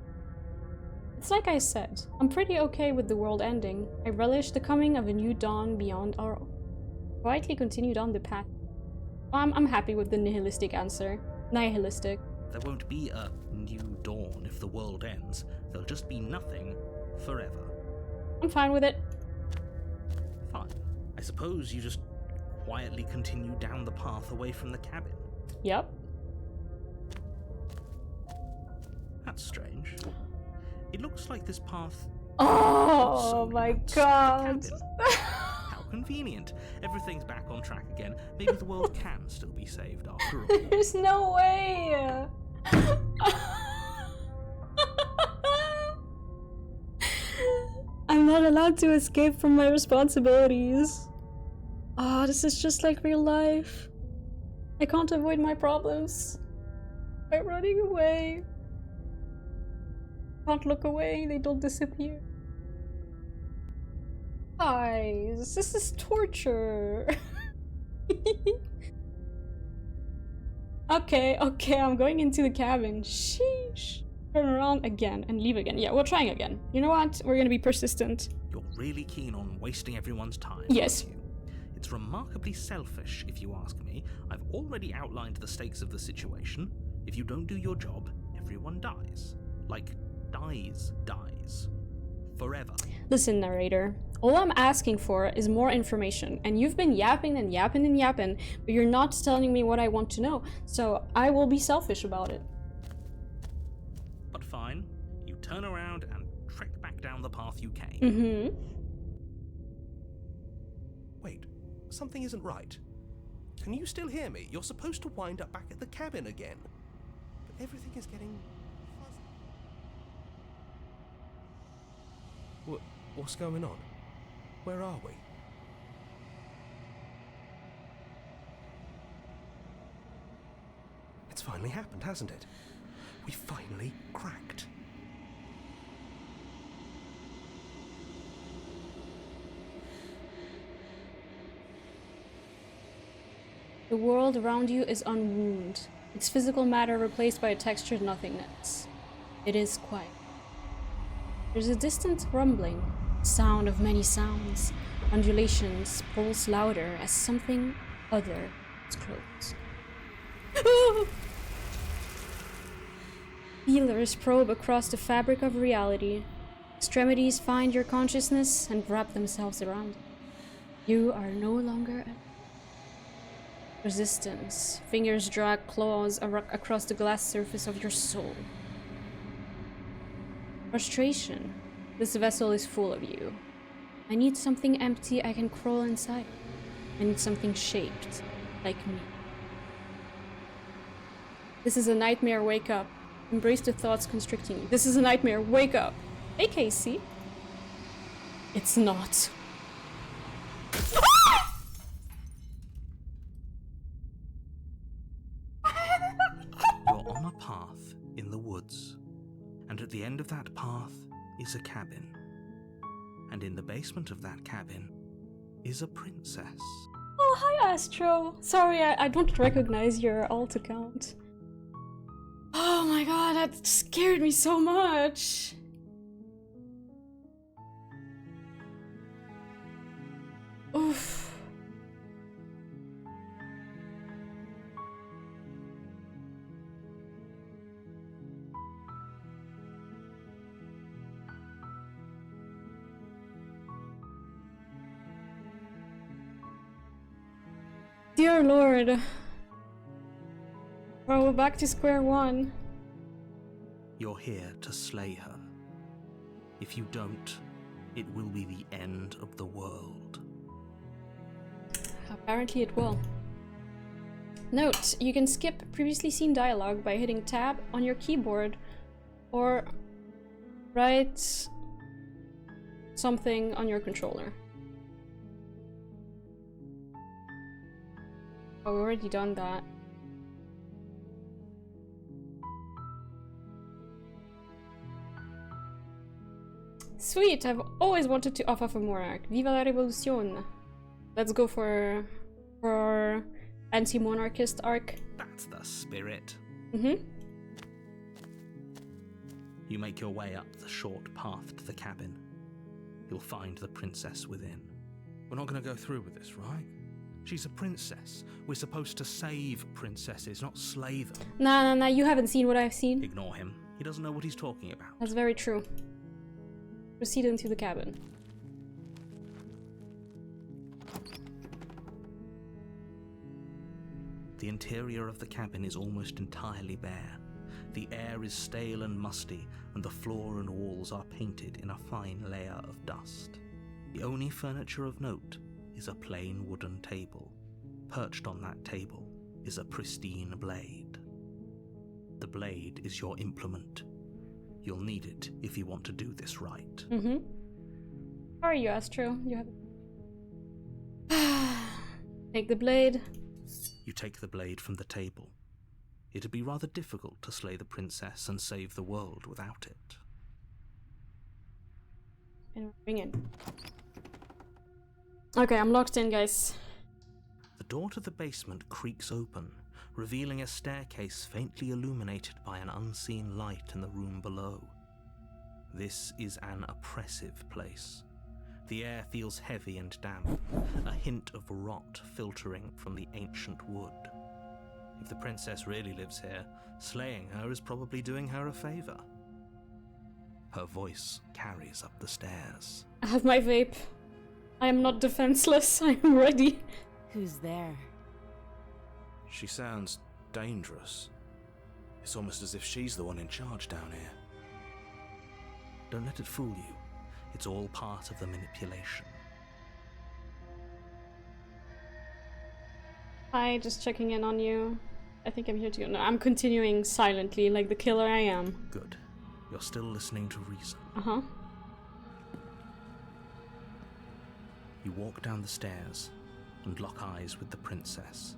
It's like I said, I'm pretty okay with the world ending. I relish the coming of a new dawn beyond our own. Quietly continued on the path. I'm happy with the nihilistic answer. Nihilistic. There won't be a new dawn if the world ends. There'll just be nothing forever. I'm fine with it. Fine. I suppose you just quietly continue down the path away from the cabin. Yep. That's strange. It looks like this path... Oh also my leads to the god. cabin. How convenient. Everything's back on track again. Maybe the world can still be saved after all. There's no way. I'm not allowed to escape from my responsibilities. Ah, this is just like real life. I can't avoid my problems. by running away. Can't look away, they don't disappear. Guys, this is torture. Okay, I'm going into the cabin. Sheesh. Turn around again and leave again. Yeah, we're trying again. You know what? We're gonna be persistent. You're really keen on wasting everyone's time. Yes. Aren't you? It's remarkably selfish, if you ask me. I've already outlined the stakes of the situation. If you don't do your job, everyone dies. Like, dies. Forever. Listen, narrator. All I'm asking for is more information, and you've been yapping and yapping and yapping, but you're not telling me what I want to know, so I will be selfish about it. But fine, you turn around and trek back down the path you came. Mm-hmm. Wait, something isn't right. Can you still hear me? You're supposed to wind up back at the cabin again. But everything is getting fuzzy. What's going on? Where are we? It's finally happened, hasn't it? We finally cracked. The world around you is unwound, its physical matter replaced by a textured nothingness. It is quiet. There's a distant rumbling, sound of many sounds. Undulations pulse louder as something other is close. Feelers probe across the fabric of reality. Extremities find your consciousness and wrap themselves around it. You are no longer at resistance. Fingers drag claws across the glass surface of your soul. Frustration. This vessel is full of you. I need something empty I can crawl inside. I need something shaped like me. This is a nightmare, wake up. Embrace the thoughts constricting you. This is a nightmare, wake up. Hey, Casey. It's not. You're on a path in the woods, and at the end of that path is a cabin. And in the basement of that cabin is a princess. Oh, hi, Astro. Sorry, I don't recognize your alt account. Oh my god, that scared me so much. Oof. Dear Lord. Well, we're back to square one. You're here to slay her. If you don't, it will be the end of the world. Apparently it will. Note, you can skip previously seen dialogue by hitting tab on your keyboard or write something on your controller. Oh, we've already done that. Sweet, I've always wanted to off a monarch. Viva la revolution. Let's go for anti-monarchist arc. That's the spirit. Mm-hmm. You make your way up the short path to the cabin. You'll find the princess within. We're not going to go through with this, right? She's a princess. We're supposed to save princesses, not slay them. Nah, you haven't seen what I've seen. Ignore him. He doesn't know what he's talking about. That's very true. Proceed into the cabin. The interior of the cabin is almost entirely bare. The air is stale and musty, and the floor and walls are painted in a fine layer of dust. The only furniture of note is a plain wooden table. Perched on that table is a pristine blade. The blade is your implement. You'll need it if you want to do this right. Mm-hmm. How are you, Astro? You have... Take the blade. You take the blade from the table. It'd be rather difficult to slay the princess and save the world without it. And bring it. Okay, I'm locked in, guys. The door to the basement creaks open, revealing a staircase faintly illuminated by an unseen light in the room below. This is an oppressive place. The air feels heavy and damp, a hint of rot filtering from the ancient wood. If the princess really lives here, slaying her is probably doing her a favor. Her voice carries up the stairs. I have my vape. I am not defenseless. I am ready. Who's there? She sounds dangerous. It's almost as if she's the one in charge down here. Don't let it fool you. It's all part of the manipulation. Hi, just checking in on you. I think I'm here to go. No, I'm continuing silently, like the killer I am. Good. You're still listening to reason. Uh-huh. You walk down the stairs and lock eyes with the princess.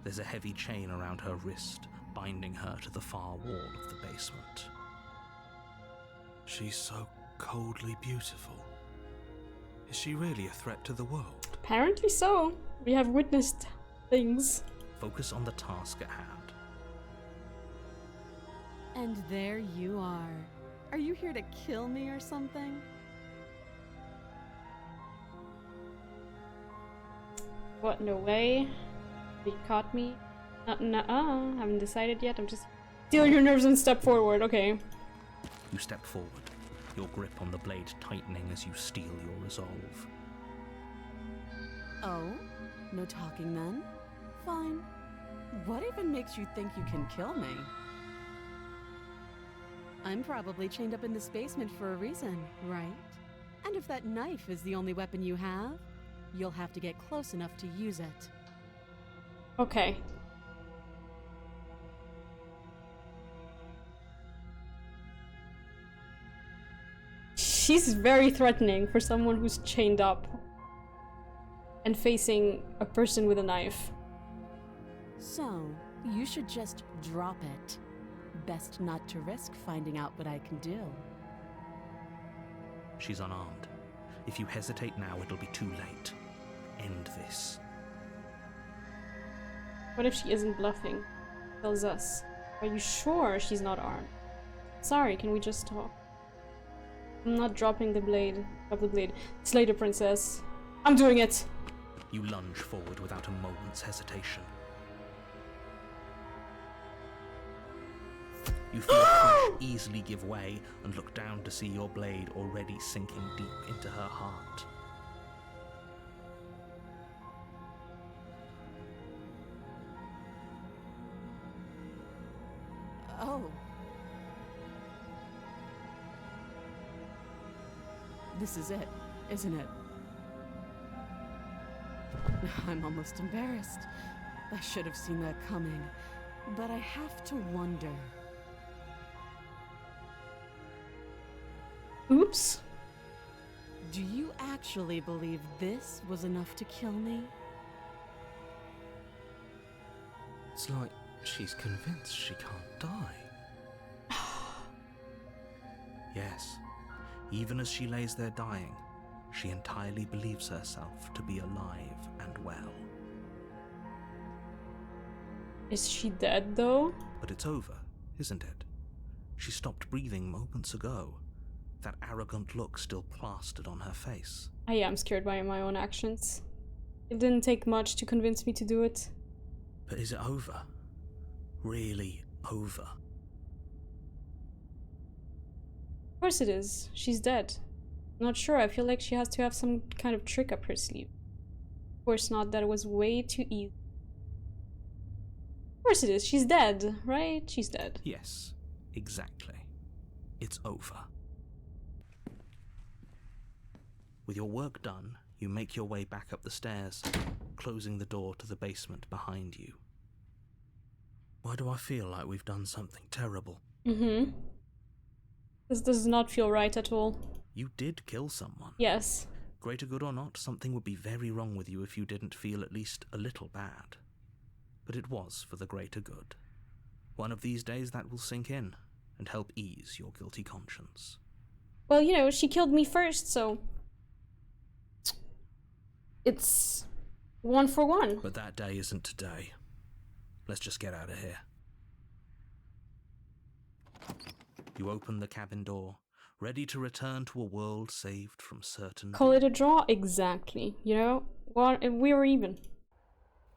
There's a heavy chain around her wrist, binding her to the far wall of the basement. She's so coldly beautiful. Is she really a threat to the world? Apparently so. We have witnessed things. Focus on the task at hand. And there you are. Are you here to kill me or something? What? No way. You caught me? Haven't decided yet. I'm just... Steal your nerves and step forward. Okay. You step forward, your grip on the blade tightening as you steel your resolve. Oh? No talking then? Fine. What even makes you think you can kill me? I'm probably chained up in this basement for a reason, right? And if that knife is the only weapon you have, you'll have to get close enough to use it. Okay. She's very threatening for someone who's chained up and facing a person with a knife. So, you should just drop it. Best not to risk finding out what I can do. She's unarmed. If you hesitate now, it'll be too late. End this. What if she isn't bluffing? Tells us. Are you sure she's not armed? Sorry, can we just talk? I'm not dropping the blade. Drop the blade. Slay the princess. I'm doing it! You lunge forward without a moment's hesitation. You feel flesh easily give way and look down to see your blade already sinking deep into her heart. Oh. This is it, isn't it? I'm almost embarrassed. I should have seen that coming. But I have to wonder. Oops. Do you actually believe this was enough to kill me? It's like she's convinced she can't die. Yes, even as she lays there dying, she entirely believes herself to be alive and well. Is she dead, though? But it's over, isn't it? She stopped breathing moments ago. That arrogant look still plastered on her face. I am scared by my own actions. It didn't take much to convince me to do it. But is it over? Really over? Of course it is. She's dead. Not sure. I feel like she has to have some kind of trick up her sleeve. Of course not. That was way too easy. Of course it is. She's dead, right? She's dead. Yes, exactly. It's over. With your work done, you make your way back up the stairs, closing the door to the basement behind you. Why do I feel like we've done something terrible? Mm-hmm. This does not feel right at all. You did kill someone. Yes. Greater good or not, something would be very wrong with you if you didn't feel at least a little bad. But it was for the greater good. One of these days that will sink in and help ease your guilty conscience. Well, you know, she killed me first, so... It's 1 for 1. But that day isn't today. Let's just get out of here. You open the cabin door, ready to return to a world saved from certain... Call it a draw? Exactly. You know, we were even.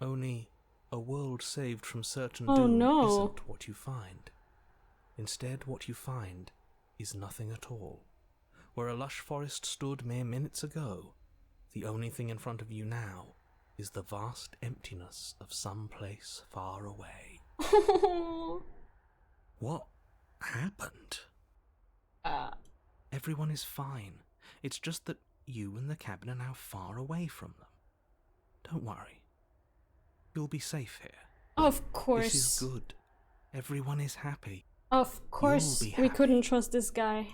Only a world saved from certain Oh, doom no. isn't what you find. Instead, what you find is nothing at all. Where a lush forest stood mere minutes ago, the only thing in front of you now is the vast emptiness of some place far away. What happened? Everyone is fine. It's just that you and the cabin are now far away from them. Don't worry. You'll be safe here. Of course. This is good. Everyone is happy. Of course, You'll be we happy. couldn't trust this guy.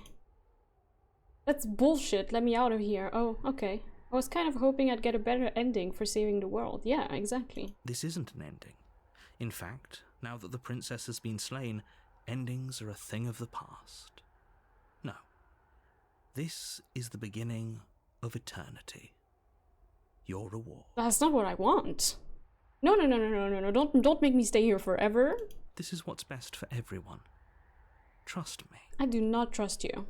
That's bullshit. Let me out of here. Oh, okay. I was kind of hoping I'd get a better ending for saving the world. Yeah, exactly. This isn't an ending. In fact, now that the princess has been slain, endings are a thing of the past. No. This is the beginning of eternity. Your reward. That's not what I want. No. Don't make me stay here forever. This is what's best for everyone. Trust me. I do not trust you.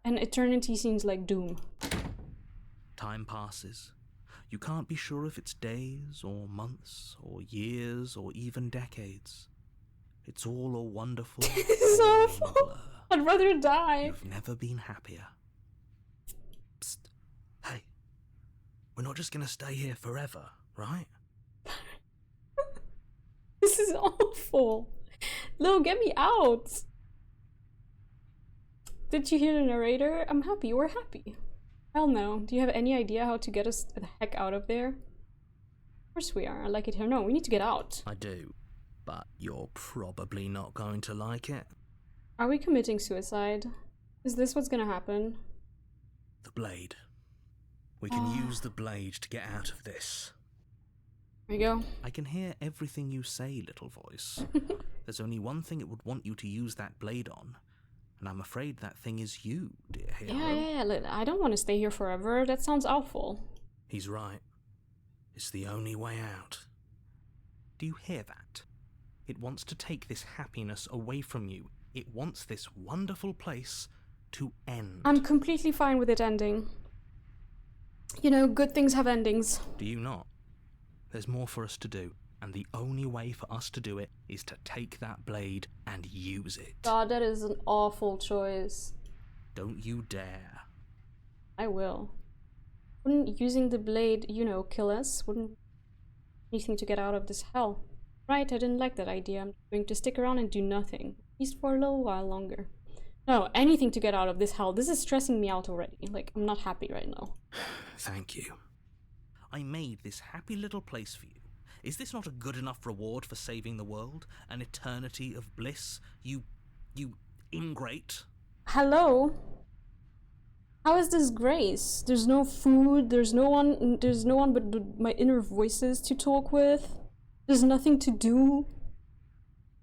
And eternity seems like doom. Time passes. You can't be sure if it's days or months or years or even decades. It's all a wonderful, This is boring awful. blur. I'd rather die. You've never been happier. Psst. Hey, we're not just gonna stay here forever, right? This is awful. No, get me out. Did you hear the narrator? I'm happy. We're happy. Hell no. Do you have any idea how to get us the heck out of there? Of course we are. I like it here. No, we need to get out. I do, but you're probably not going to like it. Are we committing suicide? Is this what's gonna happen? The blade. We can use the blade to get out of this. There you go. I can hear everything you say, little voice. There's only one thing it would want you to use that blade on, and I'm afraid that thing is you, dear hero. Yeah. I don't want to stay here forever. That sounds awful. He's right. It's the only way out. Do you hear that? It wants to take this happiness away from you. It wants this wonderful place to end. I'm completely fine with it ending. You know, good things have endings. Do you not? There's more for us to do, and the only way for us to do it is to take that blade and use it. God, that is an awful choice. Don't you dare. I will. Wouldn't using the blade, you know, kill us? Wouldn't anything to get out of this hell? Right, I didn't like that idea. I'm going to stick around and do nothing. At least for a little while longer. No, anything to get out of this hell. This is stressing me out already. Like, I'm not happy right now. Thank you. I made this happy little place for you. Is this not a good enough reward for saving the world? An eternity of bliss? You ingrate? Hello? How is this grace? There's no food, there's no one but my inner voices to talk with. There's nothing to do.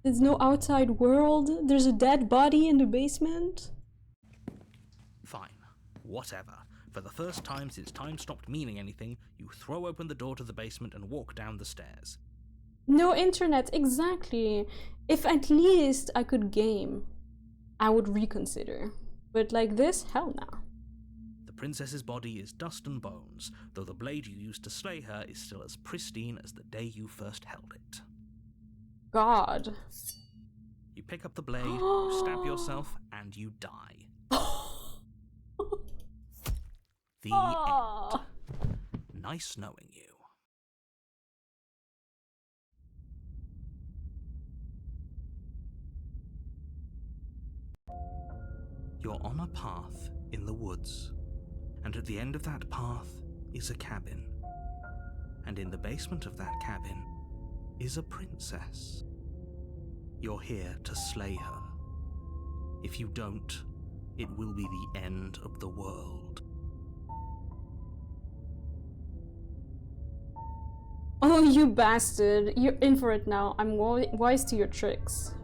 There's no outside world. There's a dead body in the basement. Fine. Whatever. For the first time since time stopped meaning anything, you throw open the door to the basement and walk down the stairs. No internet, exactly. If at least I could game, I would reconsider. But like this, hell no. The princess's body is dust and bones, though the blade you used to slay her is still as pristine as the day you first held it. God. You pick up the blade, you stab yourself, and you die. The end. Nice knowing you. You're on a path in the woods, and at the end of that path is a cabin. And in the basement of that cabin is a princess. You're here to slay her. If you don't, it will be the end of the world. Oh, you bastard. You're in for it now. I'm wise to your tricks.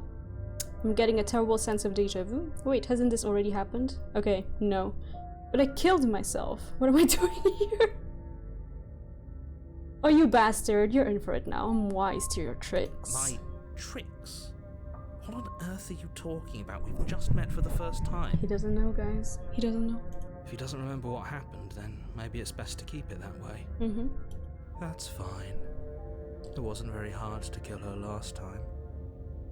I'm getting a terrible sense of deja vu. Wait, hasn't this already happened? Okay, no. But I killed myself. What am I doing here? Oh, you bastard. You're in for it now. I'm wise to your tricks. My tricks? What on earth are you talking about? We've just met for the first time. He doesn't know, guys. He doesn't know. If he doesn't remember what happened, then maybe it's best to keep it that way. Mm-hmm. That's fine. It wasn't very hard to kill her last time.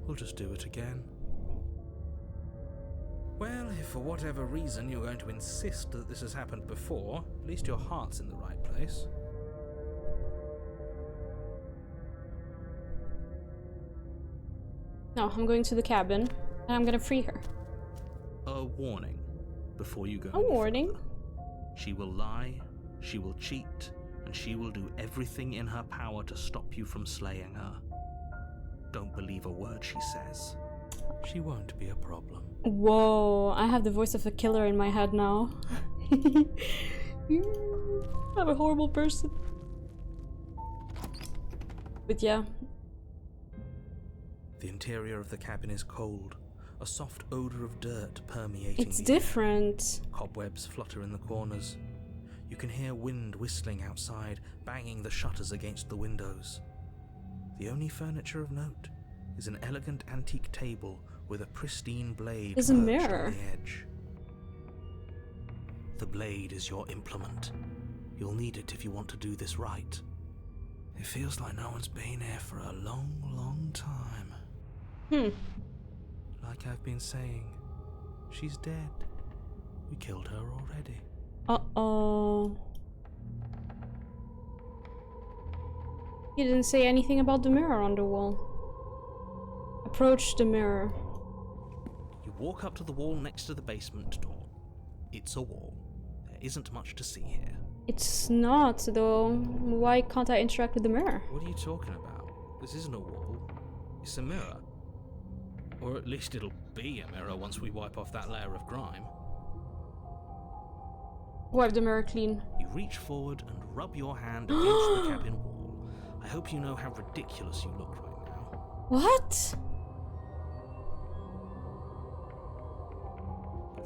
We'll just do it again. Well, if for whatever reason you're going to insist that this has happened before, at least your heart's in the right place. No, I'm going to the cabin, and I'm gonna free her. A warning before you go. A warning? further. She will lie, she will cheat, and she will do everything in her power to stop you from slaying her. Don't believe a word she says. She won't be a problem. Whoa, I have the voice of the killer in my head now. I'm a horrible person. But yeah. The interior of the cabin is cold, a soft odor of dirt permeating It's the different. air. Cobwebs flutter in the corners. You can hear wind whistling outside, banging the shutters against the windows. The only furniture of note is an elegant antique table with a pristine blade There's a perched mirror. on the edge. The blade is your implement. You'll need it if you want to do this right. It feels like no one's been here for a long, long time. Like I've been saying, she's dead. We killed her already. Uh-oh. He didn't say anything about the mirror on the wall. Approach the mirror. You walk up to the wall next to the basement door. It's a wall. There isn't much to see here. It's not, though. Why can't I interact with the mirror? What are you talking about? This isn't a wall. It's a mirror. Or at least it'll be a mirror once we wipe off that layer of grime. Wipe the mirror clean. You reach forward and rub your hand against the cabin wall. I hope you know how ridiculous you look right now. What?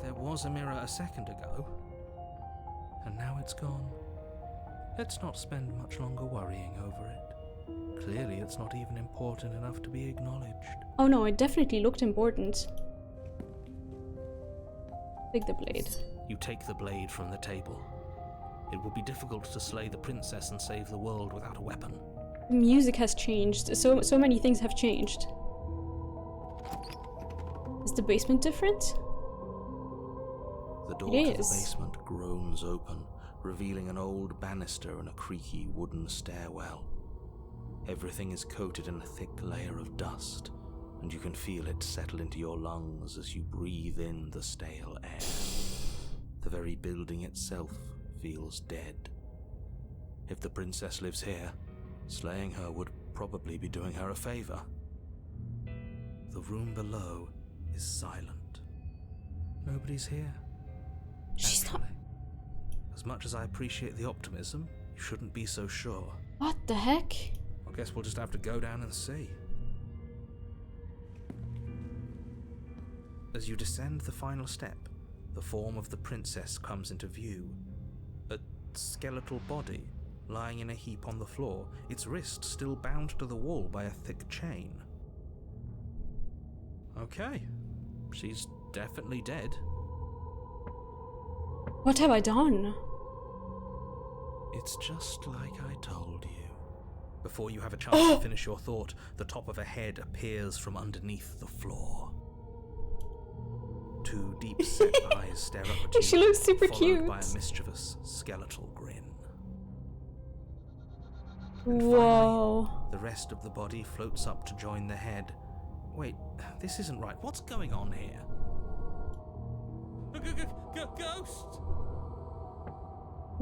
There was a mirror a second ago, and now it's gone. Let's not spend much longer worrying over it. Clearly, it's not even important enough to be acknowledged. Oh no, it definitely looked important. Take the blade. You take the blade from the table. It will be difficult to slay the princess and save the world without a weapon. The music has changed. So many things have changed. Is the basement different? The door to the basement groans open, revealing an old banister and a creaky wooden stairwell. Everything is coated in a thick layer of dust, and you can feel it settle into your lungs as you breathe in the stale air. The very building itself feels dead. If the princess lives here, slaying her would probably be doing her a favor. The room below is silent. Nobody's here. She's not. Naturally. As much as I appreciate the optimism, you shouldn't be so sure. What the heck? I guess we'll just have to go down and see. As you descend the final step, the form of the princess comes into view. A skeletal body, lying in a heap on the floor, its wrist still bound to the wall by a thick chain. Okay, she's definitely dead. What have I done? It's just like I told you. Before you have a chance to finish your thought, the top of a head appears from underneath the floor. Two deep-set eyes stare up at you, She looks super followed cute. by a mischievous skeletal grin. Whoa. Finally, the rest of the body floats up to join the head. Wait, this isn't right. What's going on here? Ghost!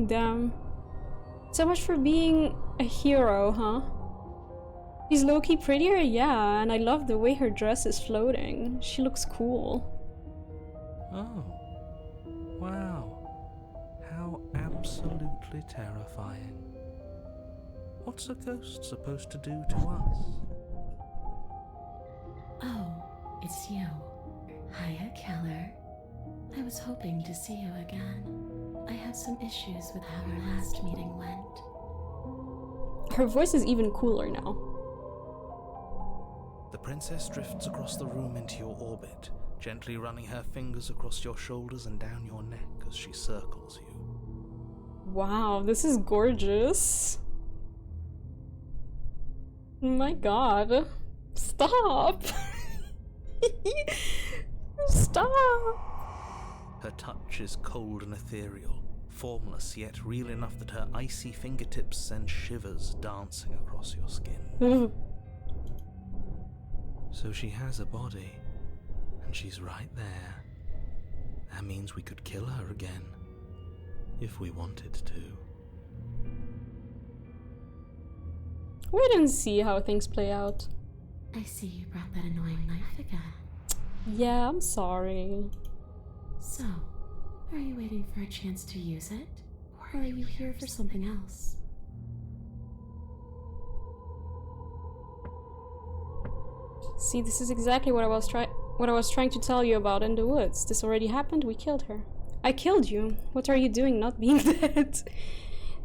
Damn. So much for being a hero, huh? She's low-key prettier, yeah, and I love the way her dress is floating. She looks cool. Oh. Wow. How absolutely terrifying. What's a ghost supposed to do to us? Oh, It's you. Hiya, Keller. I was hoping to see you again. I have some issues with how our last meeting went. Her voice is even cooler now. The princess drifts across the room into your orbit, gently running her fingers across your shoulders and down your neck as she circles you. Wow, this is gorgeous. My god. Stop. Stop. Her touch is cold and ethereal, formless yet real enough that her icy fingertips send shivers dancing across your skin. So she has a body, and she's right there. That means we could kill her again, if we wanted to. Wait and see how things play out. I see you brought that annoying knife again. Yeah, I'm sorry. So, are you waiting for a chance to use it? Or are you here for something else? See, this is exactly what I was trying to tell you about in the woods. This already happened, we killed her. I killed you. What are you doing not being dead?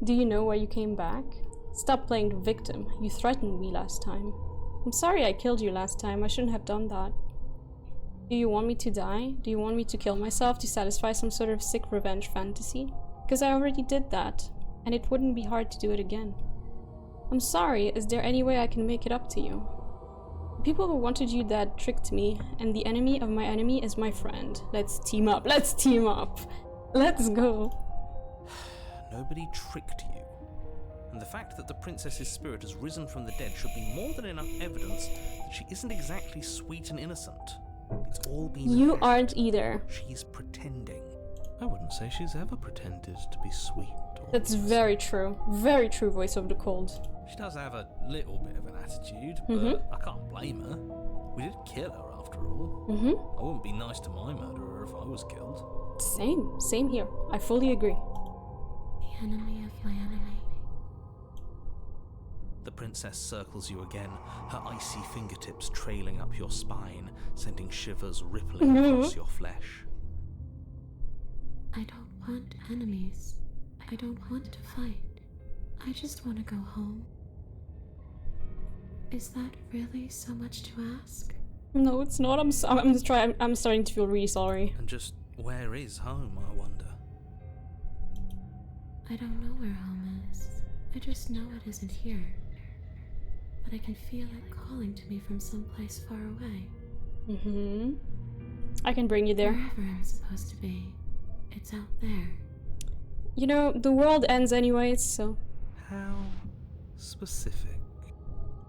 Do you know why you came back? Stop playing the victim. You threatened me last time. I'm sorry I killed you last time. I shouldn't have done that. Do you want me to die? Do you want me to kill myself to satisfy some sort of sick revenge fantasy? Because I already did that, and it wouldn't be hard to do it again. I'm sorry, is there any way I can make it up to you? The people who wanted you dead tricked me, and the enemy of my enemy is my friend. Let's team up, let's team up! Let's go! Nobody tricked you. And the fact that the princess's spirit has risen from the dead should be more than enough evidence that she isn't exactly sweet and innocent. It's all been You act. aren't either. She's pretending. I wouldn't say she's ever pretended to be sweet. Or That's innocent. very true. Very true, voice of the cold. She does have a little bit of an attitude, but Mhm. I can't blame her. We did kill her after all. Mm-hmm. I wouldn't be nice to my murderer if I was killed. Same here. I fully agree. The enemy of my enemy. The princess circles you again, her icy fingertips trailing up your spine, sending shivers rippling across your flesh. I don't want enemies. I don't want to fight. I just want to go home. Is that really so much to ask? No, it's not. I'm starting to feel really sorry. And just where is home, I wonder? I don't know where home is. I just know it isn't here. But I can feel it calling to me from someplace far away. Mm-hmm. I can bring you there. Wherever I'm supposed to be. It's out there. You know, the world ends anyways, so... How specific.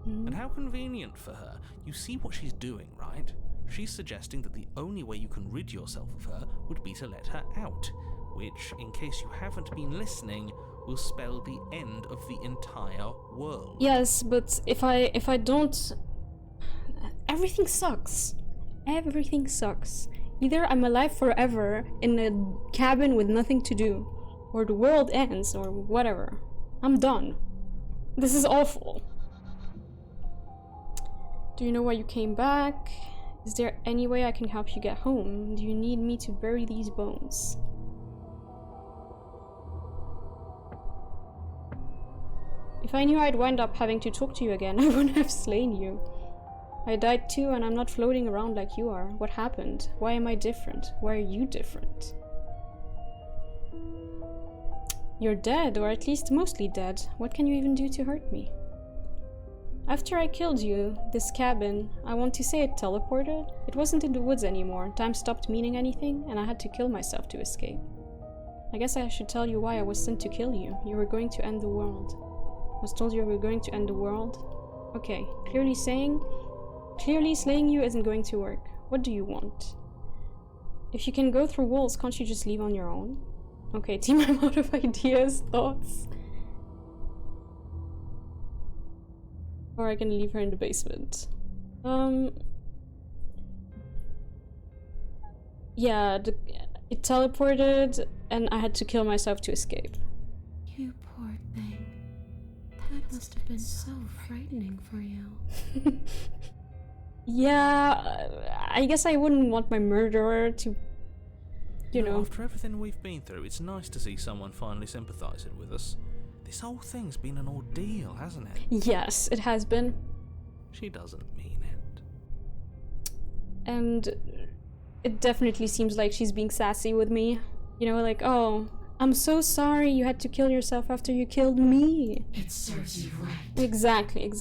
Mhm. And how convenient for her. You see what she's doing, right? She's suggesting that the only way you can rid yourself of her would be to let her out, which, in case you haven't been listening, will spell the end of the entire world. Yes, but if I don't... Everything sucks. Everything sucks. Either I'm alive forever in a cabin with nothing to do, or the world ends, or whatever. I'm done. This is awful. Do you know why you came back? Is there any way I can help you get home? Do you need me to bury these bones? If I knew I'd wind up having to talk to you again, I wouldn't have slain you. I died too, and I'm not floating around like you are. What happened? Why am I different? Why are you different? You're dead, or at least mostly dead. What can you even do to hurt me? After I killed you, this cabin, I want to say it teleported. It wasn't in the woods anymore. Time stopped meaning anything, and I had to kill myself to escape. I guess I should tell you why I was sent to kill you. You were going to end the world. I was told you were going to end the world. Okay, clearly slaying you isn't going to work. What do you want? If you can go through walls, can't you just leave on your own? Okay, team, I'm out of ideas, thoughts. Or I can leave her in the basement. Yeah, it teleported and I had to kill myself to escape. You poor thing. That must have been so frightening for you. Yeah, I guess I wouldn't want my murderer to, you know. After everything we've been through, it's nice to see someone finally sympathising with us. This whole thing's been an ordeal, hasn't it? Yes, it has been. She doesn't mean it. And it definitely seems like she's being sassy with me. You know, like, oh, I'm so sorry you had to kill yourself after you killed me. It serves you right. Exactly.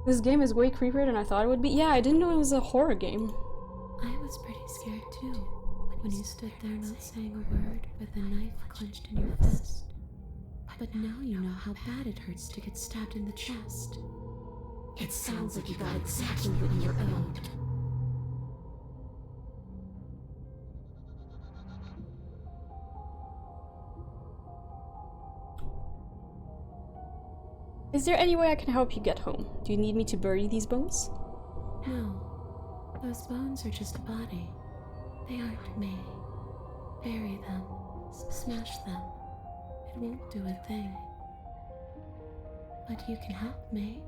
This game is way creepier than I thought it would be. Yeah, I didn't know it was a horror game. I was pretty scared too, when you stood there not saying a word with a knife clenched in your fist. But now you know how bad it hurts to get stabbed in the chest. It sounds like you got exactly what you were owed. Is there any way I can help you get home? Do you need me to bury these bones? No, those bones are just a body. They aren't me. Bury them. Smash them. It won't do a thing. But you can help me.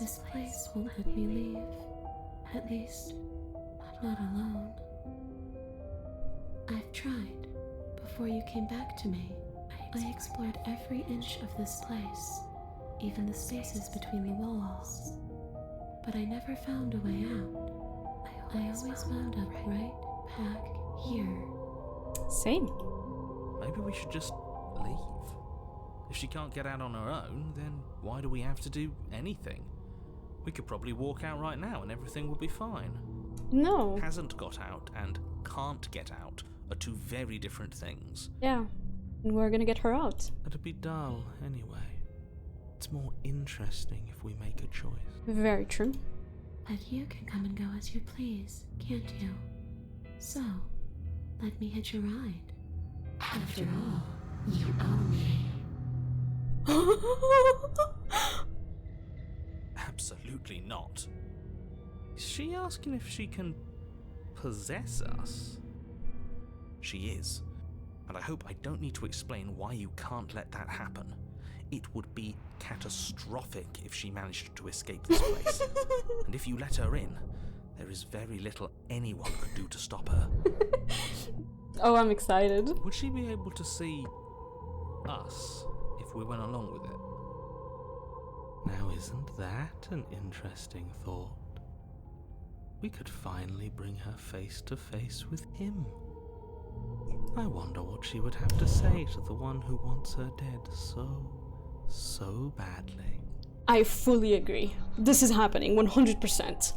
This place won't let me leave. At least, not alone. I've tried. Before you came back to me, I explored every inch of this place, even the spaces between the walls. But I never found a way out. I always wound up right back here. Same. Maybe we should just leave. If she can't get out on her own, then why do we have to do anything? We could probably walk out right now and everything will be fine. No. Hasn't got out and can't get out are two very different things. Yeah. And we're gonna get her out. It'd be dull anyway. It's more interesting if we make a choice. Very true. But you can come and go as you please, can't you? So, let me hitch a ride. After all, you own me. Absolutely not. Is she asking if she can possess us? She is. And I hope I don't need to explain why you can't let that happen. It would be catastrophic if she managed to escape this place. And if you let her in, there is very little anyone could do to stop her. Oh, I'm excited. Would she be able to see us if we went along with it? Now, isn't that an interesting thought? We could finally bring her face to face with him. I wonder what she would have to say to the one who wants her dead so badly. I fully agree. This is happening 100%.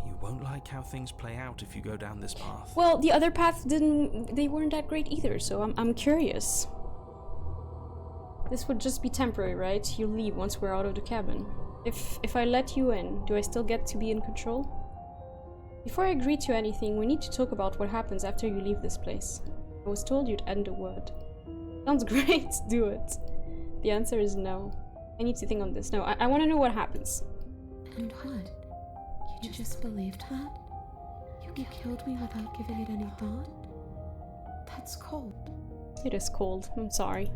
You won't like how things play out if you go down this path. Well, the other paths they weren't that great either, so I'm curious. This would just be temporary, right? You leave once we're out of the cabin. If I let you in, do I still get to be in control? Before I agree to anything, we need to talk about what happens after you leave this place. I was told you'd end the world. Sounds great, do it. The answer is no. I need to think on this. No, I want to know what happens. And what? You just believed that? You killed me without giving it any thought? That's cold. It is cold. I'm sorry.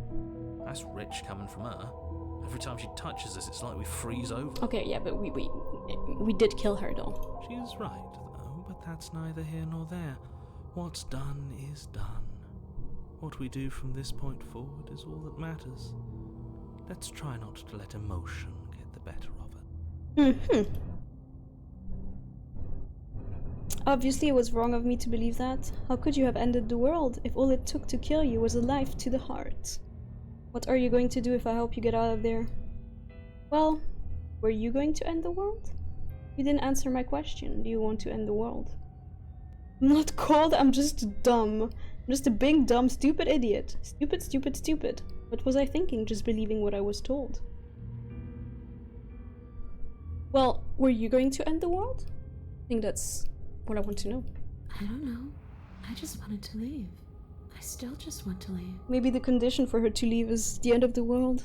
That's rich coming from her. Every time she touches us, it's like we freeze over. Okay, yeah, but we did kill her, though. She is right, though, but that's neither here nor there. What's done is done. What we do from this point forward is all that matters. Let's try not to let emotion get the better of it. Obviously, it was wrong of me to believe that. How could you have ended the world if all it took to kill you was a knife to the heart? What are you going to do if I help you get out of there? Well, were you going to end the world? You didn't answer my question. Do you want to end the world? I'm not cold, I'm just dumb. I'm just a big, dumb, stupid idiot. Stupid. What was I thinking, just believing what I was told? Well, were you going to end the world? I think that's what I want to know. I don't know. I just wanted to leave. I still just want to leave. Maybe the condition for her to leave is the end of the world.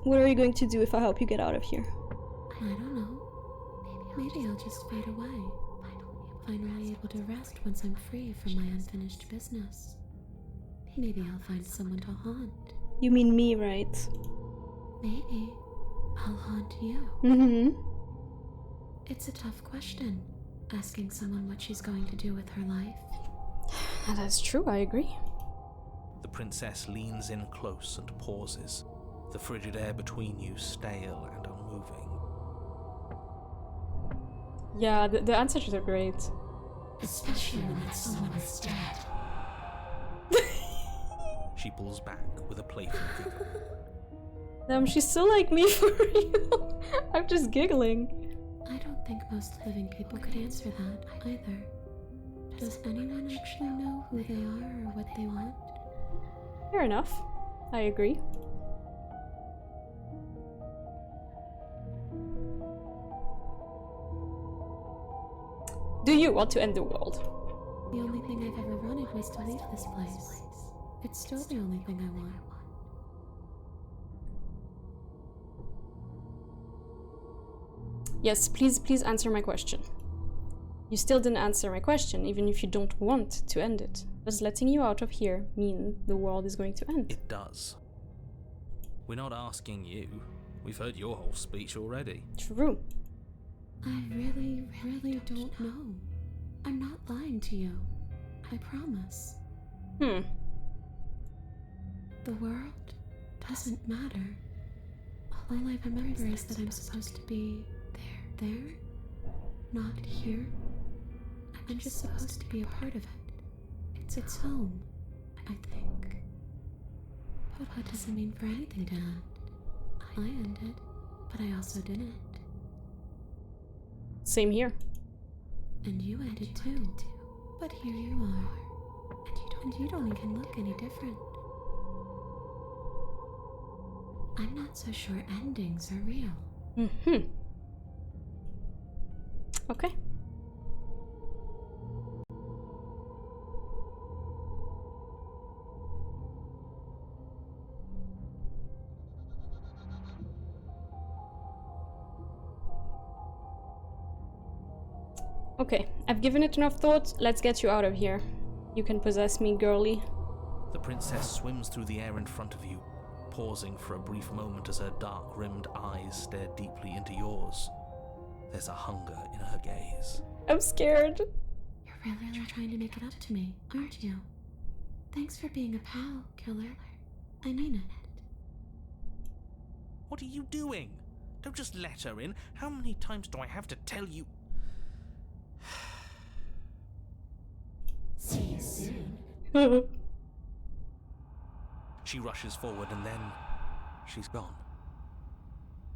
What are you going to do if I help you get out of here? I don't know. Maybe I'll just fade away. Finally able to rest once I'm free from my unfinished business. Maybe I'll find someone to haunt. You mean me, right? Maybe. I'll haunt you. Mm-hmm. It's a tough question, asking someone what she's going to do with her life. That's true, I agree. The princess leans in close and pauses, the frigid air between you stale and unmoving. Yeah, the answers are great. Especially when that someone is dead. She pulls back with a playful giggle. Damn, she's so like me for real. I'm just giggling. I don't think most living people could answer that either. Does anyone actually know who they are or what they want? Fair enough. I agree. Do you want to end the world? The only thing I've ever wanted was to leave this place. It's still the only thing I want. Yes, please answer my question. You still didn't answer my question, even if you don't want to end it. Does letting you out of here mean the world is going to end? It does. We're not asking you. We've heard your whole speech already. True. I really don't know. I'm not lying to you. I promise. The world doesn't matter. All I remember is that I'm supposed to be there, not here. I'm just supposed to be a part of it. It's home, I think. But what does it mean for anything to end? I ended, but I also didn't. Same here. And you ended too. But here you are. And you don't even look any different. I'm not so sure endings are real. Okay. Okay, I've given it enough thought. Let's get you out of here. You can possess me, girly. The princess swims through the air in front of you, pausing for a brief moment as her dark-rimmed eyes stare deeply into yours. There's a hunger in her gaze. I'm scared. You're really trying to make it up to me, aren't you? Thanks for being a pal, killer. I mean it. What are you doing? Don't just let her in. How many times do I have to tell you? See you soon. She rushes forward and then she's gone.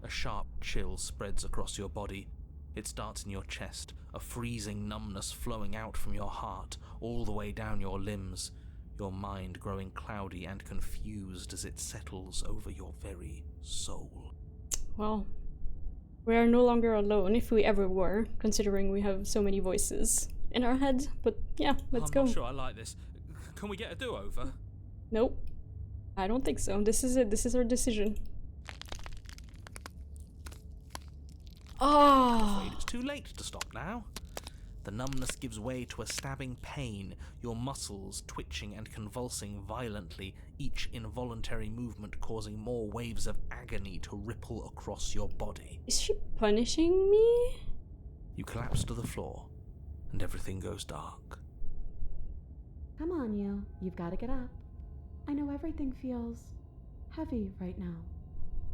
A sharp chill spreads across your body. It starts in your chest, a freezing numbness flowing out from your heart, all the way down your limbs, your mind growing cloudy and confused as it settles over your very soul. Well, we are no longer alone, if we ever were, considering we have so many voices in our head. But yeah, let's go. I'm not sure I like this. Can we get a do-over? Nope. I don't think so. This is it. This is our decision. I'm afraid it's too late to stop now. The numbness gives way to a stabbing pain, your muscles twitching and convulsing violently, each involuntary movement causing more waves of agony to ripple across your body. Is she punishing me? You collapse to the floor, and everything goes dark. Come on, you. You've got to get up. I know everything feels heavy right now,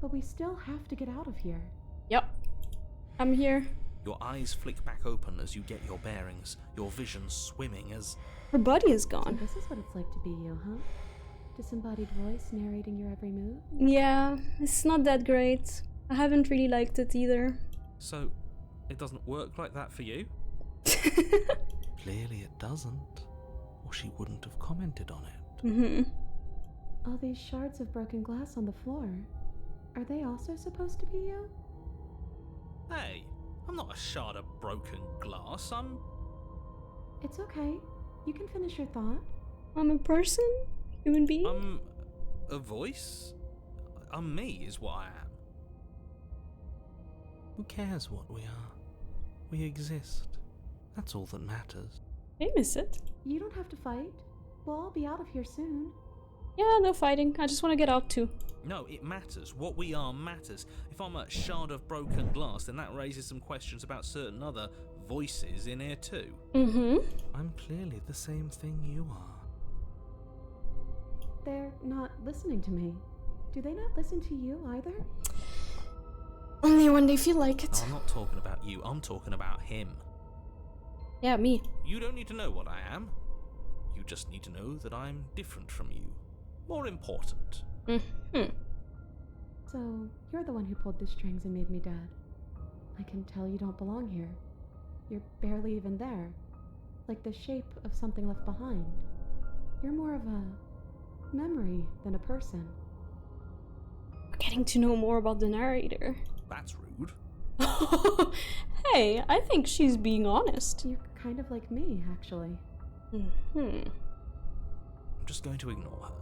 but we still have to get out of here. Yep. I'm here. Your eyes flick back open as you get your bearings, your vision swimming as... Her body is So gone. this is what it's like to be you, huh? Disembodied voice narrating your every move? Yeah, it's not that great. I haven't really liked it either. So, it doesn't work like that for you? Clearly it doesn't, or she wouldn't have commented on it. All these shards of broken glass on the floor, are they also supposed to be you? Hey, I'm not a shard of broken glass, I'm... It's okay. You can finish your thought. I'm a person? Human being? I'm a voice? I'm me, is what I am. Who cares what we are? We exist. That's all that matters. I miss it. You don't have to fight. We'll all be out of here soon. Yeah, no fighting. I just want to get out too. No, it matters. What we are matters. If I'm a shard of broken glass, then that raises some questions about certain other voices in here too. Mm-hmm. I'm clearly the same thing you are. They're not listening to me. Do they not listen to you either? Only when they feel like No, it. I'm not talking about you. I'm talking about him. Yeah, me. You don't need to know what I am. You just need to know that I'm different from you. More important. Mm-hmm. So, you're the one who pulled the strings and made me dead. I can tell you don't belong here. You're barely even there. Like the shape of something left behind. You're more of a memory than a person. Getting to know more about the narrator. That's rude. Hey, I think she's being honest. You're kind of like me, actually. Mm-hmm. I'm just going to ignore her.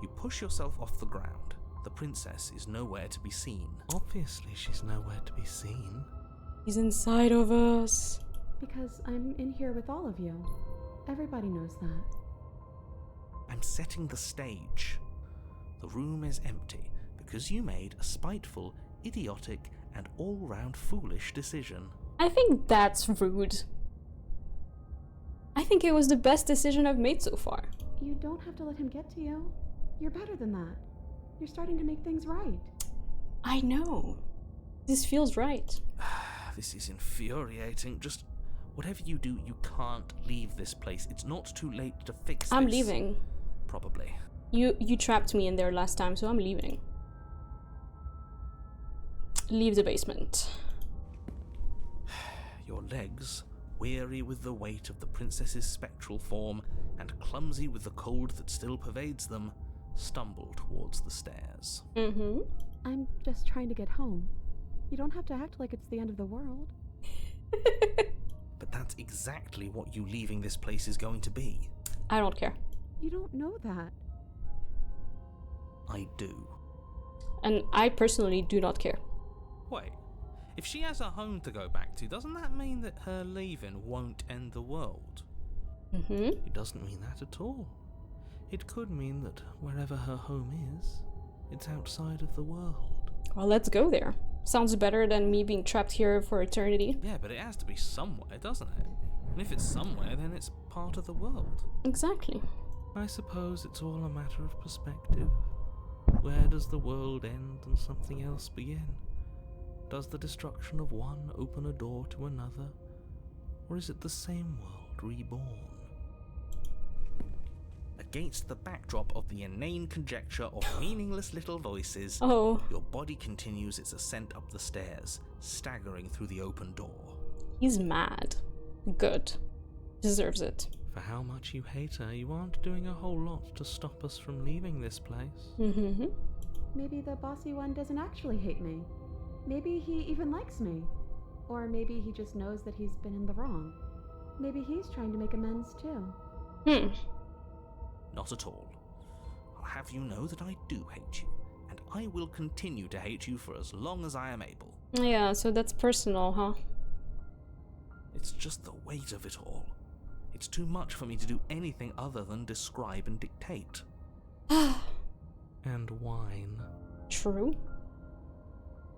You push yourself off the ground. The princess is nowhere to be seen. Obviously, she's nowhere to be seen. He's inside of us. Because I'm in here with all of you. Everybody knows that. I'm setting the stage. The room is empty because you made a spiteful, idiotic, and all-round foolish decision. I think that's rude. I think it was the best decision I've made so far. You don't have to let him get to you. You're better than that. You're starting to make things right. I know. This feels right. This is infuriating. Just whatever you do, you can't leave this place. It's not too late to fix this. I'm leaving. Probably. You trapped me in there last time, so I'm leaving. Leave the basement. Your legs, weary with the weight of the princess's spectral form and clumsy with the cold that still pervades them, stumble towards the stairs. Mm-hmm. I'm just trying to get home. You don't have to act like it's the end of the world. But that's exactly what you leaving this place is going to be. I don't care. You don't know that. I do. And I personally do not care. Wait, if she has a home to go back to, doesn't that mean that her leaving won't end the world? Mm-hmm. It doesn't mean that at all. It could mean that wherever her home is, it's outside of the world. Well, let's go there. Sounds better than me being trapped here for eternity. Yeah, but it has to be somewhere, doesn't it? And if it's somewhere, then it's part of the world. Exactly. I suppose it's all a matter of perspective. Where does the world end and something else begin? Does the destruction of one open a door to another? Or is it the same world reborn? Against the backdrop of the inane conjecture of meaningless little voices, Oh, your body continues its ascent up the stairs, staggering through the open door. he's mad. Good. Deserves it. For how much you hate her, you aren't doing a whole lot to stop us from leaving this place. Mm-hmm. Maybe the bossy one doesn't actually hate me. Maybe he even likes me. Or maybe he just knows that he's been in the wrong. Maybe he's trying to make amends too. Not at all. I'll have you know that I do hate you, and I will continue to hate you for as long as I am able. Yeah, so that's personal, huh? It's just the weight of it all. It's too much for me to do anything other than describe and dictate. And whine. True.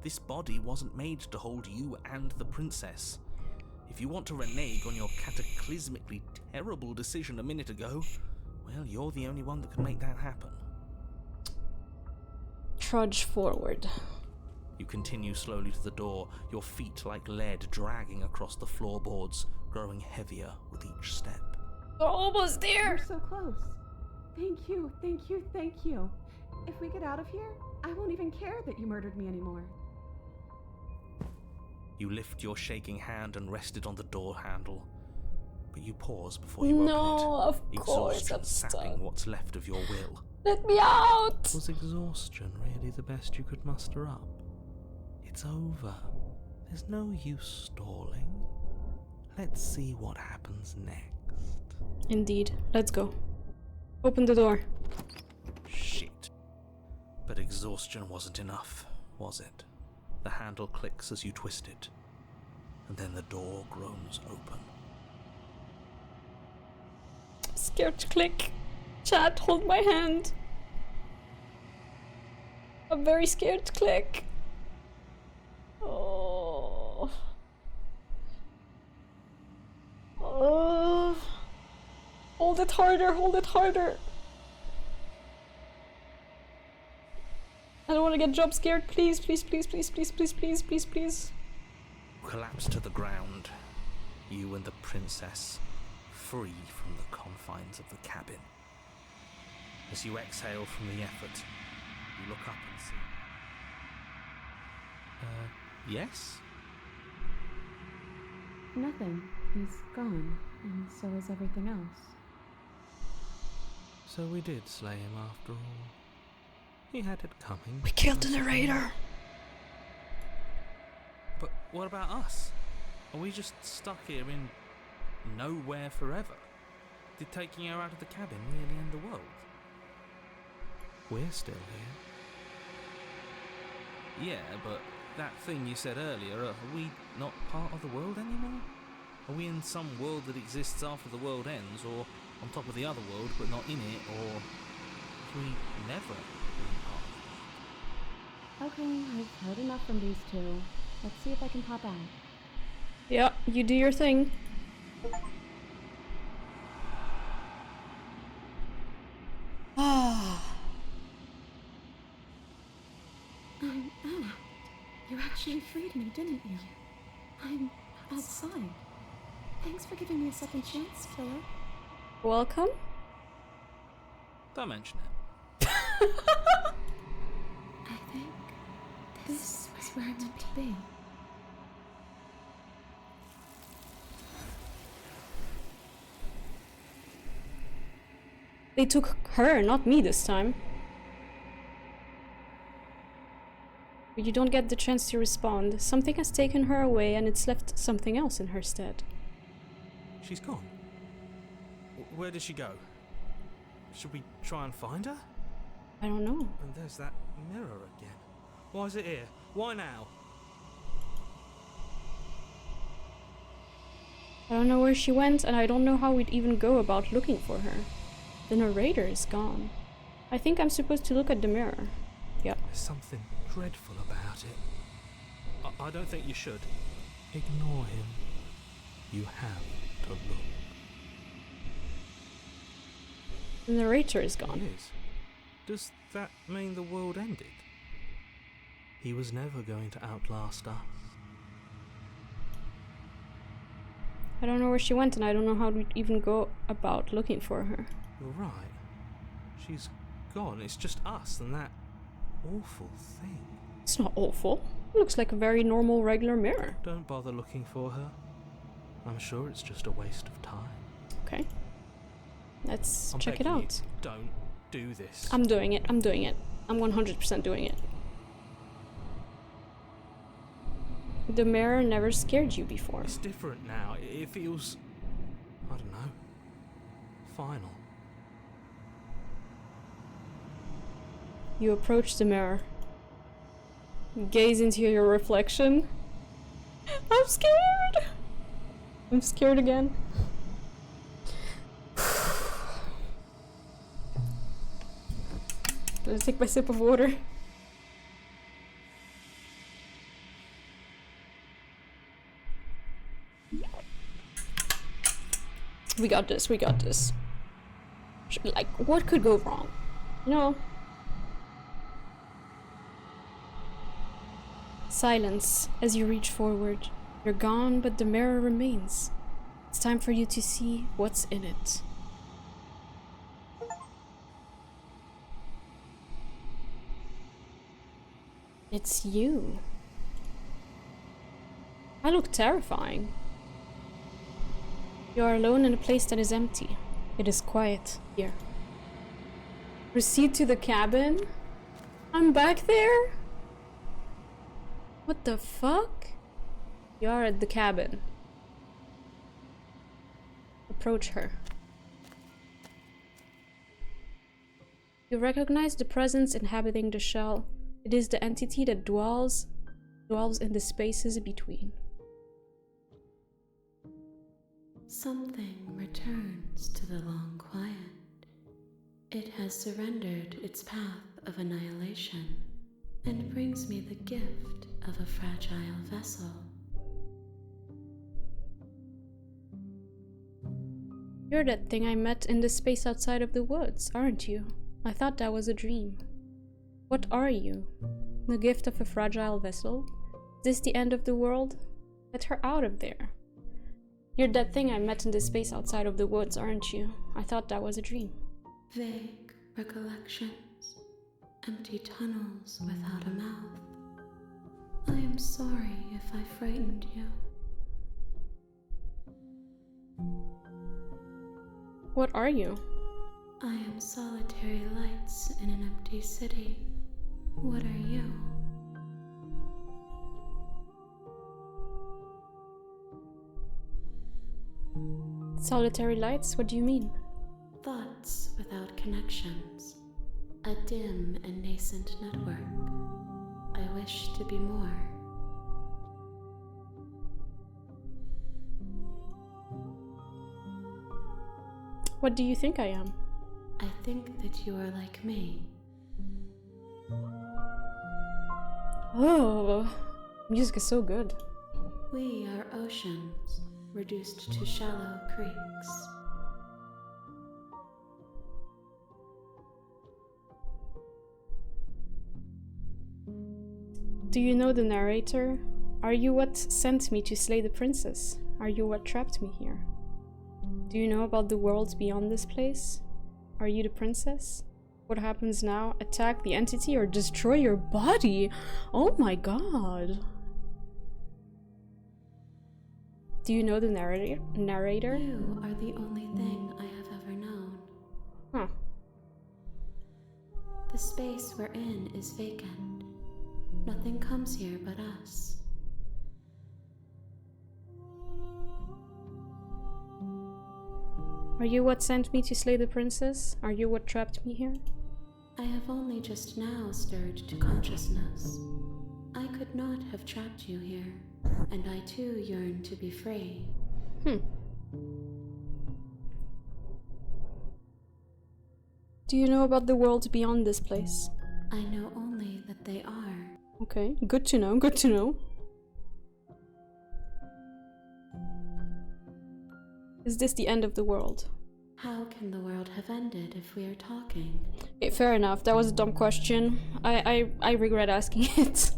This body wasn't made to hold you and the princess. If you want to renege on your cataclysmically terrible decision a minute ago, well, you're the only one that can make that happen. Trudge forward. You continue slowly to the door, your feet like lead dragging across the floorboards, growing heavier with each step. We're almost there! You're so close. Thank you, thank you, thank you. If we get out of here, I won't even care that you murdered me anymore. You lift your shaking hand and rest it on the door handle, but you pause before you open it. No, of course Exhaustion I'm sapping stuck. what's left of your will. Let me out! Was exhaustion really the best you could muster up? It's over. There's no use stalling. Let's see what happens next. Indeed. Let's go. Open the door. Shit. But exhaustion wasn't enough, was it? The handle clicks as you twist it, and then the door groans open. I'm scared to click. Chat, hold my hand. I'm very scared to click. Oh. Oh. Hold it harder, hold it harder. I don't want to get jump scared. Please, please, please, please, please, please, please, please, please. Collapse to the ground, you and the princess, free from the confines of the cabin. As you exhale from the effort, you look up and see... yes? Nothing. He's gone, and so is everything else. So we did slay him after all. He had it coming. We killed the narrator. But what about us? Are we just stuck here in nowhere forever? Did taking her out of the cabin really end the world? We're still here. Yeah, but that thing you said earlier, are we not part of the world anymore? Are we in some world that exists after the world ends, or on top of the other world but not in it, or have we never been part of it? Okay, I've heard enough from these two. Let's see if I can pop out. Yeah, you do your thing. Ah. I'm out. You actually freed me, didn't you? I'm outside. Thanks for giving me a second chance, Philip. Welcome. Don't mention it. I think this is where I'm meant to be. They took her, not me this time. But you don't get the chance to respond. Something has taken her away and it's left something else in her stead. She's gone. Where did she go? Should we try and find her? I don't know. And there's that mirror again. Why is it here? Why now? I don't know where she went, and I don't know how we'd even go about looking for her. The narrator is gone. I think I'm supposed to look at the mirror. Yep. There's something dreadful about it. I don't think you should. Ignore him. You have to look. The narrator is gone. He is. Does that mean the world ended? He was never going to outlast us. I don't know where she went, and I don't know how we'd even go about looking for her. You're right. She's gone. It's just us and that awful thing. It's not awful. It looks like a very normal, regular mirror. Don't bother looking for her. I'm sure it's just a waste of time. Okay. Let's I'm check it begging you, out. don't do this. I'm doing it. I'm doing it. I'm 100% doing it. The mirror never scared you before. It's different now. It feels... I don't know. Final. You approach the mirror. Gaze into your reflection. I'm scared! I'm scared again. Let's take my sip of water. We got this, we got this. Like, what could go wrong? No. Silence as you reach forward. You're gone, but the mirror remains. It's time for you to see what's in it. It's you. I look terrifying. You are alone in a place that is empty. It is quiet here. Proceed to the cabin? I'm back there? What the fuck? You are at the cabin. Approach her. You recognize the presence inhabiting the shell. It is the entity that dwells in the spaces between. Something returns to the long quiet. It has surrendered its path of annihilation and brings me the gift of a fragile vessel. You're that thing I met in the space outside of the woods, aren't you? I thought that was a dream. What are you? The gift of a fragile vessel? Is this the end of the world? Get her out of there. You're that thing I met in the space outside of the woods, aren't you? I thought that was a dream. Vague recollections, empty tunnels without a mouth. I am sorry if I frightened you. What are you? I am solitary lights in an empty city. What are you? Solitary lights? What do you mean? Thoughts without connections. A dim and nascent network. I wish to be more. What do you think I am? I think that you are like me. Oh, music is so good. We are oceans, reduced to shallow creeks. Do you know the narrator? Are you what sent me to slay the princess? Are you what trapped me here? Do you know about the worlds beyond this place? Are you the princess? What happens now? Attack the entity or destroy your body? Oh my god. Do you know the narrator? You are the only thing I have ever known. Huh. The space we're in is vacant. Nothing comes here but us. Are you what sent me to slay the princess? Are you what trapped me here? I have only just now stirred to consciousness. I could not have trapped you here, and I too yearn to be free. Do you know about the world beyond this place? I know only that they are. Okay, good to know, good to know. Is this the end of the world? How can the world have ended if we are talking? Okay, fair enough, that was a dumb question. I regret asking it.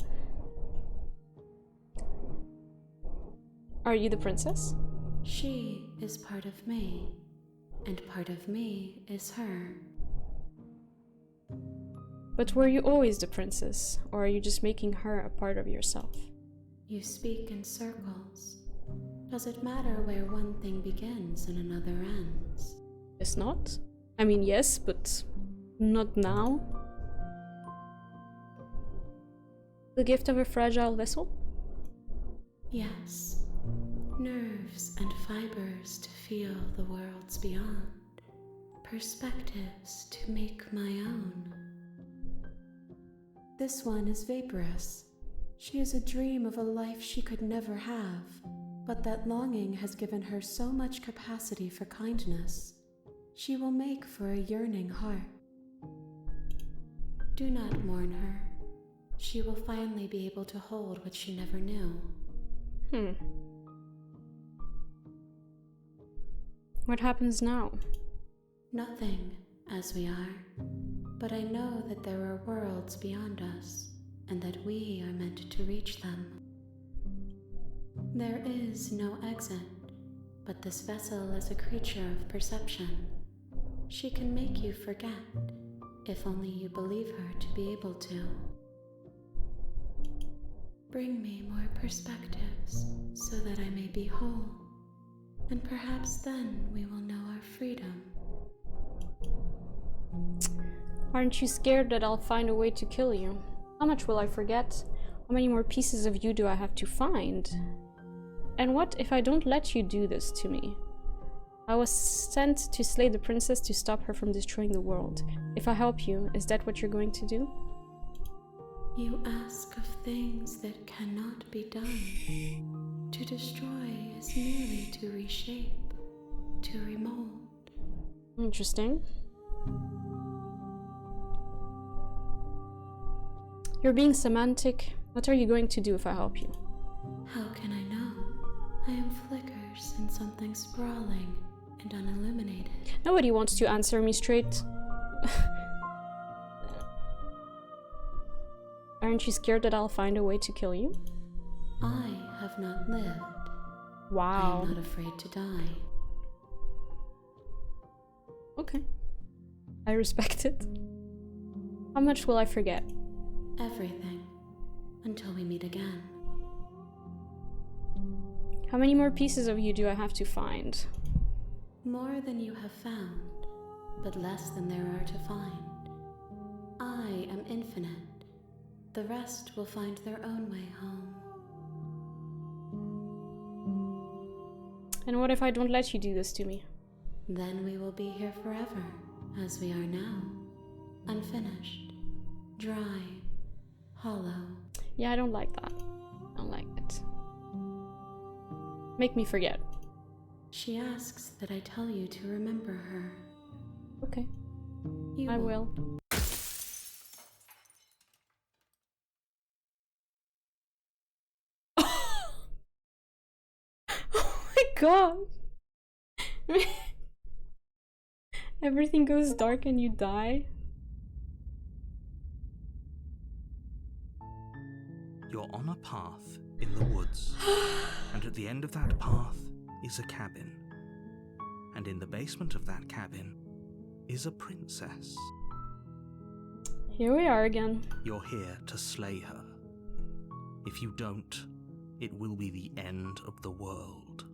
Are you the princess? She is part of me, and part of me is her. But were you always the princess, or are you just making her a part of yourself? You speak in circles. Does it matter where one thing begins and another ends? Yes, not? I mean, yes, but not now. The gift of a fragile vessel? Yes. Nerves and fibers to feel the worlds beyond. Perspectives to make my own. This one is vaporous. She is a dream of a life she could never have, but that longing has given her so much capacity for kindness. She will make for a yearning heart. Do not mourn her. She will finally be able to hold what she never knew. What happens now? Nothing, as we are. But I know that there are worlds beyond us, and that we are meant to reach them. There is no exit, but this vessel is a creature of perception. She can make you forget, if only you believe her to be able to. Bring me more perspectives, so that I may be whole, and perhaps then we will know our freedom. Aren't you scared that I'll find a way to kill you? How much will I forget? How many more pieces of you do I have to find? And what if I don't let you do this to me? I was sent to slay the princess to stop her from destroying the world. If I help you, is that what you're going to do? You ask of things that cannot be done. To destroy is merely to reshape, to remold. Interesting. You're being semantic. What are you going to do if I help you? How can I know? I am flickers in something sprawling and unilluminated. Nobody wants to answer me straight. Aren't you scared that I'll find a way to kill you? I have not lived. I Wow. am not afraid to die. Okay. I respect it. How much will I forget? Everything. Until we meet again. How many more pieces of you do I have to find? More than you have found, but less than there are to find. I am infinite. The rest will find their own way home. And what if I don't let you do this to me? Then we will be here forever, as we are now. Unfinished, dry, hollow. Yeah, I don't like that. I don't like it. Make me forget. She asks that I tell you to remember her. Okay, You I won't. will. Oh my god! Everything goes dark and you die? You're on a path in the woods, and at the end of that path is a cabin. And in the basement of that cabin is a princess. Here we are again. You're here to slay her. If you don't, it will be the end of the world.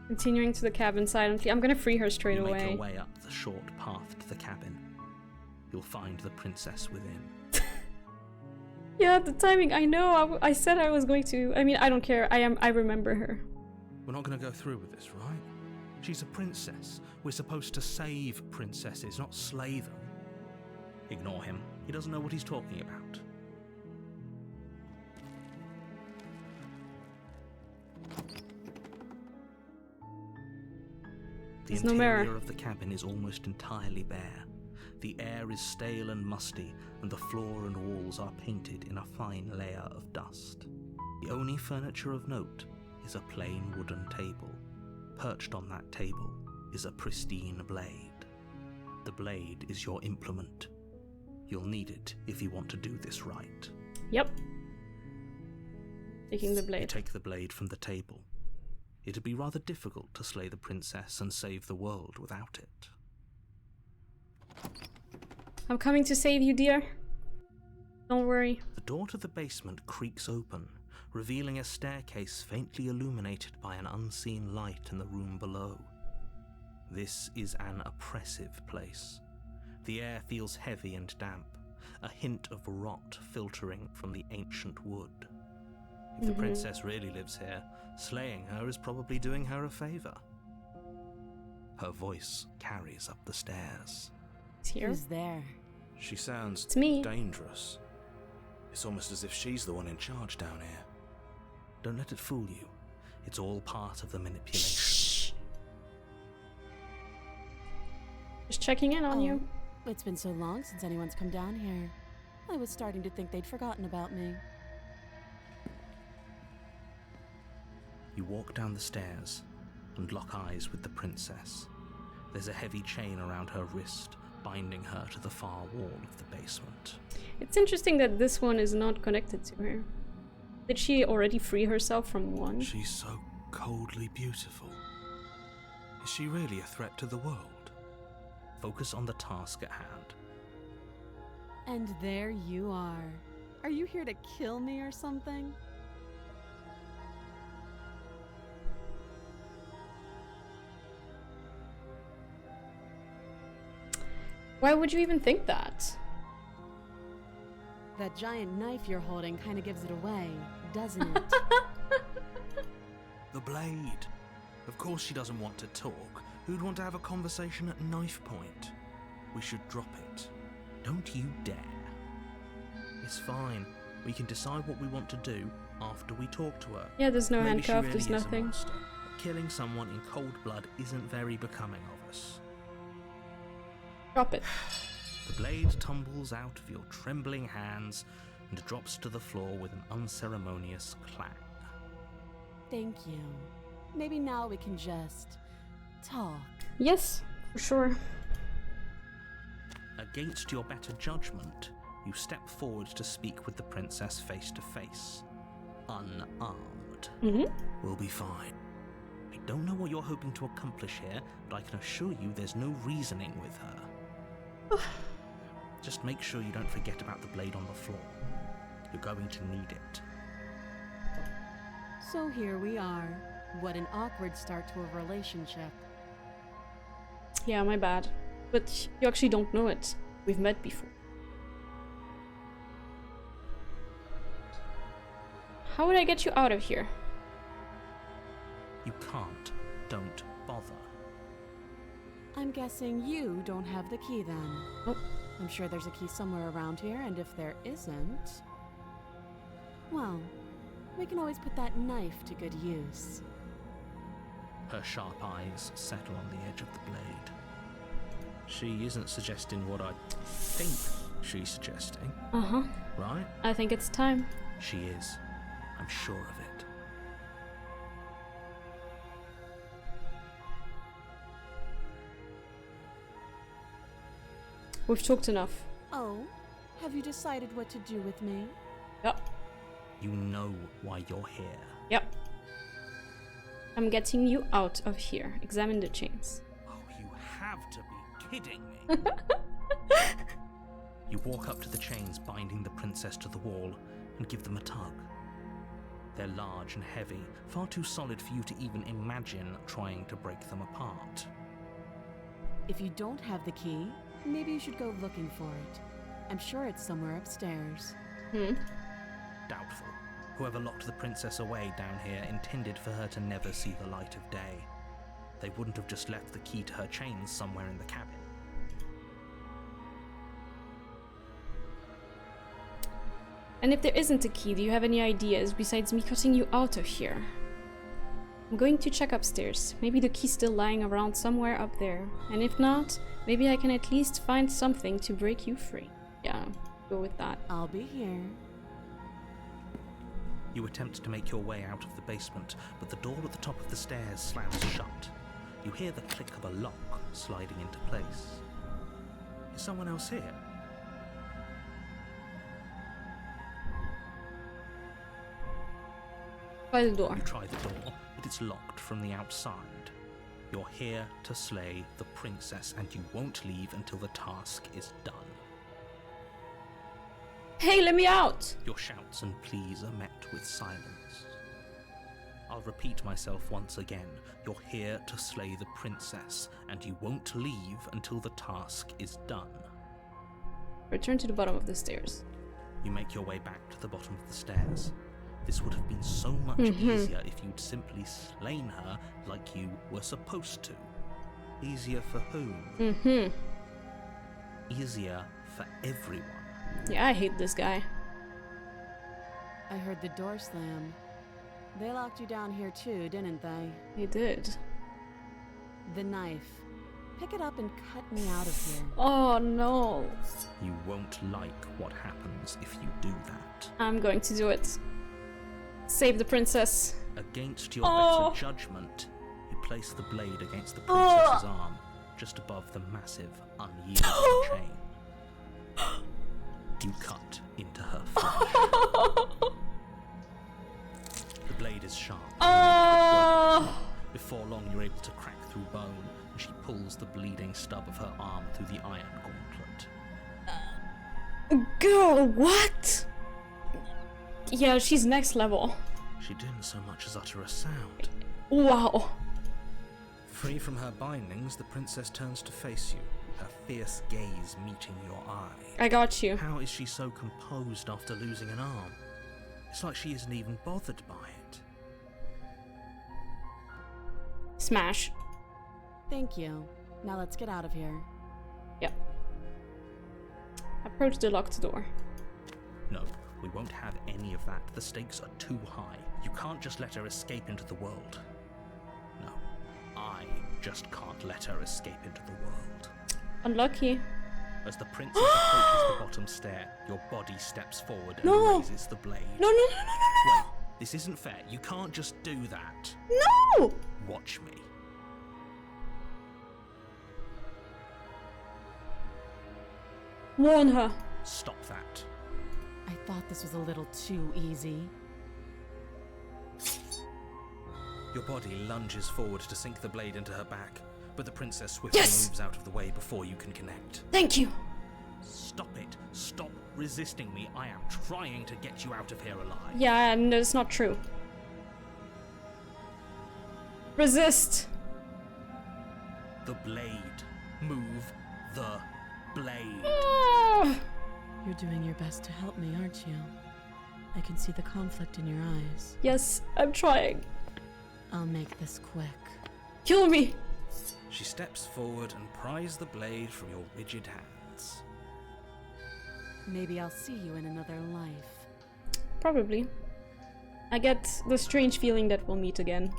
Continuing to the cabin silently. I'm gonna free her straight You make away. your way up the short path to the cabin. You'll find the princess within. Yeah, the timing. I know. I said I was going to. I mean, I don't care. I remember her. We're not going to go through with this, right? She's a princess. We're supposed to save princesses, not slay them. Ignore him. He doesn't know what he's talking about. The There's no mirror. interior of the cabin is almost entirely bare. The air is stale and musty, and the floor and walls are painted in a fine layer of dust. The only furniture of note is a plain wooden table. Perched on that table is a pristine blade. The blade is your implement. You'll need it if you want to do this right. Yep. Taking the You blade. take the blade from the table. It'd be rather difficult to slay the princess and save the world without it. I'm coming to save you, dear. Don't worry. The door to the basement creaks open, revealing a staircase faintly illuminated by an unseen light in the room below. This is an oppressive place. The air feels heavy and damp, a hint of rot filtering from the ancient wood. If the princess really lives here, slaying her is probably doing her a favor. Her voice carries up the stairs. It's here. Who's there? She sounds It's me. dangerous. It's almost as if she's the one in charge down here. Don't let it fool you. It's all part of the manipulation. Shh. Just checking in on you. It's been so long since anyone's come down here. I was starting to think they'd forgotten about me. You walk down the stairs and lock eyes with the princess. There's a heavy chain around her wrist, binding her to the far wall of the basement. It's interesting that this one is not connected to her. Did she already free herself from one? She's so coldly beautiful. Is she really a threat to the world? Focus on the task at hand. And there you are. Are you here to kill me or something? Why would you even think that? That giant knife you're holding kind of gives it away, doesn't it? The blade. Of course she doesn't want to talk. Who'd want to have a conversation at knife point? We should drop it. Don't you dare. It's fine. We can decide what we want to do after we talk to her. Yeah, there's no Maybe she handcuff, really there's is a nothing. monster, but killing someone in cold blood isn't very becoming of us. Drop it. The blade tumbles out of your trembling hands and drops to the floor with an unceremonious clang. Thank you. Maybe now we can just talk. Yes, for sure. Against your better judgment, you step forward to speak with the princess face to face. Unarmed. We'll be fine. I don't know what you're hoping to accomplish here, but I can assure you there's no reasoning with her. Just make sure you don't forget about the blade on the floor. You're going to need it. So here we are. What an awkward start to a relationship. Yeah, my bad. But you actually don't know it. We've met before. How would I get you out of here? You can't. Don't bother. I'm guessing you don't have the key then. Nope. I'm sure there's a key somewhere around here, and if there isn't, well, we can always put that knife to good use. Her sharp eyes settle on the edge of the blade. She isn't suggesting what I think she's suggesting, Uh-huh. right? I think it's time. She is. I'm sure of it. We've talked enough. Oh, have you decided what to do with me? Yep. You know why you're here. Yep. I'm getting you out of here. Examine the chains. Oh, you have to be kidding me. You walk up to the chains binding the princess to the wall and give them a tug. They're large and heavy, far too solid for you to even imagine trying to break them apart. If you don't have the key, maybe you should go looking for it. I'm sure it's somewhere upstairs. Doubtful. Whoever locked the princess away down here intended for her to never see the light of day. They wouldn't have just left the key to her chains somewhere in the cabin. And if there isn't a key, do you have any ideas besides me cutting you out of here? I'm going to check upstairs. Maybe the key's still lying around somewhere up there. And if not, maybe I can at least find something to break you free. Yeah, go with that. I'll be here. You attempt to make your way out of the basement, but the door at the top of the stairs slams shut. You hear the click of a lock sliding into place. Is someone else here? By the door. You try the door, but it's locked from the outside. You're here to slay the princess, and you won't leave until the task is done. Hey, let me out! Your shouts and pleas are met with silence. I'll repeat myself once again. You're here to slay the princess, and you won't leave until the task is done. Return to the bottom of the stairs. You make your way back to the bottom of the stairs. This would have been so much easier if you'd simply slain her like you were supposed to. Easier for whom? Easier for everyone. Yeah, I hate this guy. I heard the door slam. They locked you down here too, didn't they? He did. The knife. Pick it up and cut me out of here. Oh no. You won't like what happens if you do that. I'm going to do it. Save the princess. Against your better judgment, you place the blade against the princess's arm, just above the massive, unyielding chain. You cut into her flesh. The blade is sharp. Before long, you're able to crack through bone, and she pulls the bleeding stub of her arm through the iron gauntlet. Girl, what? Yeah, she's next level. She didn't so much as utter a sound. Wow. Free from her bindings, the princess turns to face you, her fierce gaze meeting your eye. I got you. How is she so composed after losing an arm? It's like she isn't even bothered by it. Smash. Thank you. Now let's get out of here. Yep. Approach the locked door. No, we won't have any of that. The stakes are too high. You can't just let her escape into the world. No, I just can't let her escape into the world. Unlucky. As the princess approaches the bottom stair, your body steps forward and No. raises the blade. No, no, no, no, no, Wait, this isn't fair. You can't just do that. no! No! Watch me. Warn her. Stop that. I thought this was a little too easy. Your body lunges forward to sink the blade into her back, but the princess swiftly Yes! moves out of the way before you can connect. Thank you. Stop it. Stop resisting me. I am trying to get you out of here alive. Yeah, no, it's not true. Resist. The blade. Move the blade. Ah! You're doing your best to help me, aren't you? I can see the conflict in your eyes. Yes, I'm trying. I'll make this quick. Kill me. She steps forward and pries the blade from your rigid hands. Maybe I'll see you in another life. Probably. I get the strange feeling that we'll meet again.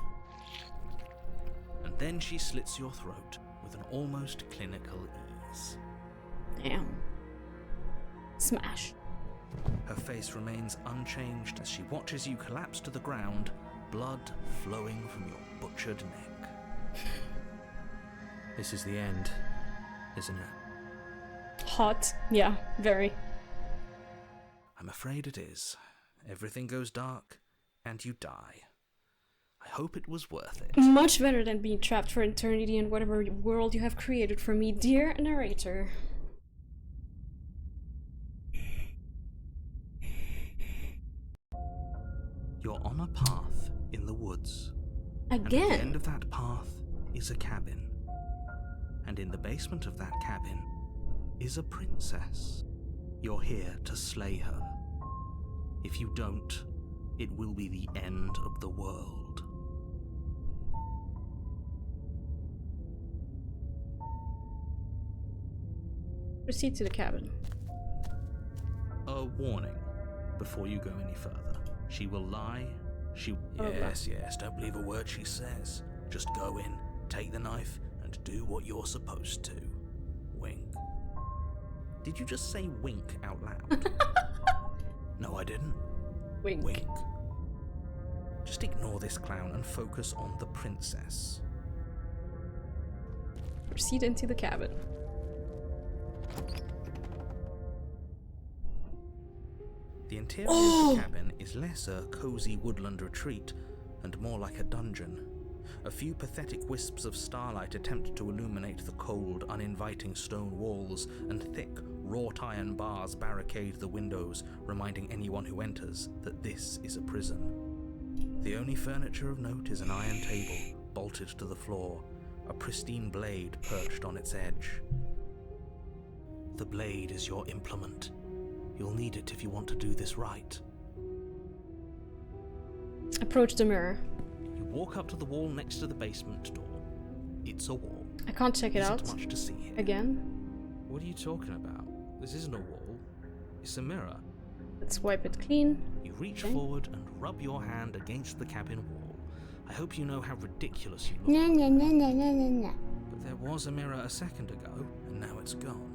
And then she slits your throat with an almost clinical ease. Damn. Smash. Her face remains unchanged as she watches you collapse to the ground, blood flowing from your butchered neck. This is the end, isn't it? Hot. Yeah, very. I'm afraid it is. Everything goes dark, and you die. I hope it was worth it. Much better than being trapped for eternity in whatever world you have created for me, dear narrator. You're on a path in the woods. And at the Again. end of that path is a cabin. And in the basement of that cabin is a princess. You're here to slay her. If you don't, it will be the end of the world. Proceed to the cabin. A warning before you go any further. She will lie. Oh, Yes, don't believe a word she says. Just go in, take the knife, and do what you're supposed to. Wink. Did you just say wink out loud? No, I didn't. Wink. Wink. Just ignore this clown and focus on the princess. Proceed into the cabin. The interior of the cabin is less a cozy woodland retreat and more like a dungeon. A few pathetic wisps of starlight attempt to illuminate the cold, uninviting stone walls, and thick, wrought iron bars barricade the windows, reminding anyone who enters that this is a prison. The only furniture of note is an iron table, bolted to the floor, a pristine blade perched on its edge. The blade is your implement. You'll need it if you want to do this right. Approach the mirror. You walk up to the wall next to the basement door. It's a wall. I can't check it Isn't out. much to see here. Again. What are you talking about? This isn't a wall. It's a mirror. Let's wipe it clean. You reach Okay. forward and rub your hand against the cabin wall. I hope you know how ridiculous you look. No, no, no, no, no, no, no. But there was a mirror a second ago, and now it's gone.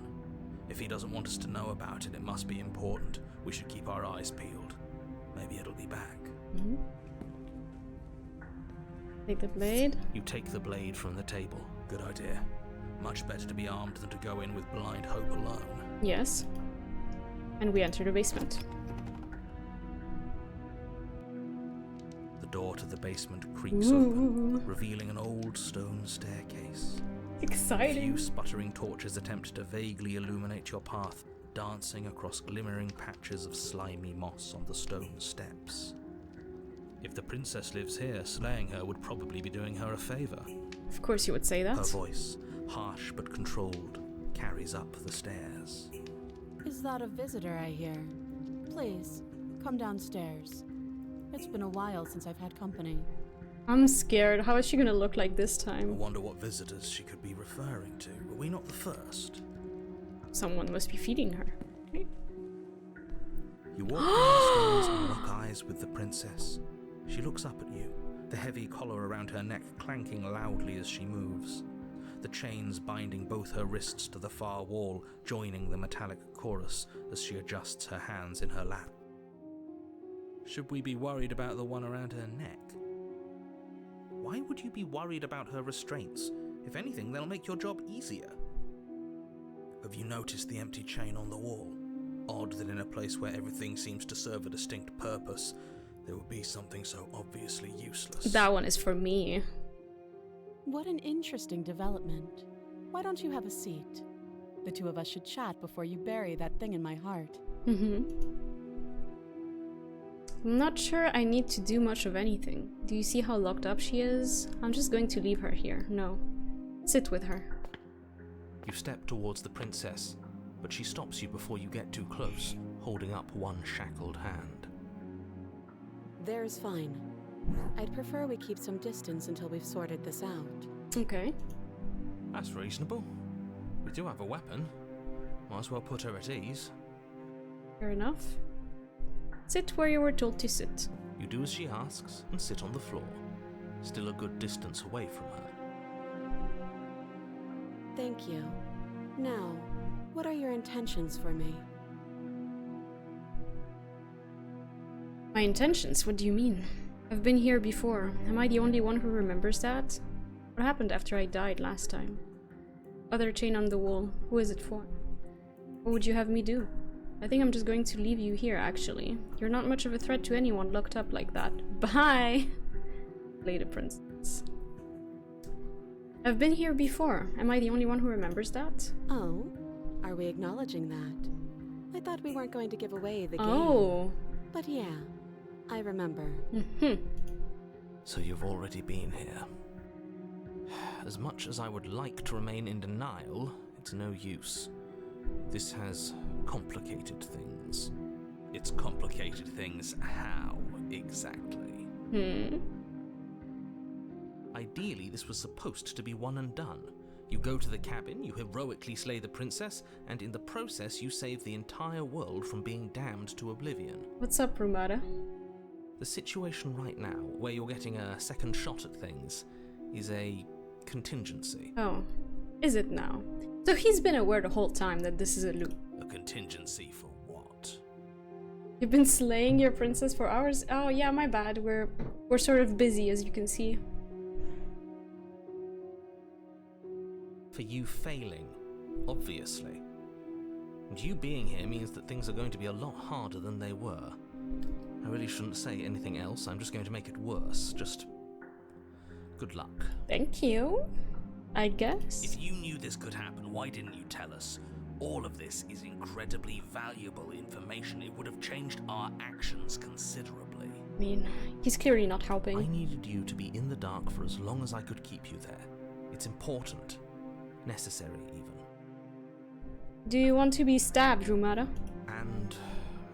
If he doesn't want us to know about it, it must be important. We should keep our eyes peeled. Maybe it'll be back. Mm-hmm. Take the blade. You take the blade from the table. Good idea. Much better to be armed than to go in with blind hope alone. Yes. And we enter the basement. The door to the basement creaks Ooh. open, revealing an old stone staircase. A Exciting. few sputtering torches attempt to vaguely illuminate your path, dancing across glimmering patches of slimy moss on the stone steps. If the princess lives here, slaying her would probably be doing her a favor. Of course you would say that. Her voice, harsh but controlled, carries up the stairs. Is that a visitor I hear? Please, come downstairs. It's been a while since I've had company. I'm scared. How is she gonna look like this I time? wonder what visitors she could be referring to. Were we not the first? Someone must be feeding her. Right? You walk down the stairs and lock eyes with the princess. She looks up at you, the heavy collar around her neck clanking loudly as she moves. The chains binding both her wrists to the far wall, joining the metallic chorus as she adjusts her hands in her lap. Should we be worried about the one around her neck? Why would you be worried about her restraints? If anything, they'll make your job easier. Have you noticed the empty chain on the wall? Odd that in a place where everything seems to serve a distinct purpose, there would be something so obviously useless. That one is for me. What an interesting development. Why don't you have a seat? The two of us should chat before you bury that thing in my heart. I'm not sure I need to do much of anything. Do you see how locked up she is? I'm just going to leave her here. No. Sit with her. You step towards the princess, but she stops you before you get too close, holding up one shackled hand. There's fine. I'd prefer we keep some distance until we've sorted this out. Okay. That's reasonable. We do have a weapon. Might as well put her at ease. Fair enough. Sit where you were told to sit. You do as she asks and sit on the floor, still a good distance away from her. Thank you. Now, what are your intentions for me? My intentions? What do you mean? I've been here before. Am I the only one who remembers that? What happened after I died last time? Other chain on the wall. Who is it for? What would you have me do? I think I'm just going to leave you here, actually. You're not much of a threat to anyone locked up like that. Bye! Lady Princess. I've been here before. Am I the only one who remembers that? Oh, are we acknowledging that? I thought we weren't going to give away the game. Oh. But yeah, I remember. So you've already been here. As much as I would like to remain in denial, it's no use. This has complicated things. It's complicated things how, exactly? Ideally, this was supposed to be one and done. You go to the cabin, you heroically slay the princess, and in the process you save the entire world from being damned to oblivion. What's up, Rumada? The situation right now, where you're getting a second shot at things, is a contingency. Oh, is it now? So he's been aware the whole time that this is a loop. A contingency for what? You've been slaying your princess for hours? Oh yeah, my bad. We're sort of busy, as you can see. For you failing, obviously. And you being here means that things are going to be a lot harder than they were. I really shouldn't say anything else, I'm just going to make it worse. Just good luck. Thank you, I guess. If you knew this could happen, why didn't you tell us? All of this is incredibly valuable information. It would have changed our actions considerably. I mean, he's clearly not helping. I needed you to be in the dark for as long as I could keep you there. It's important. Necessary, even. Do you want to be stabbed, Rumada? And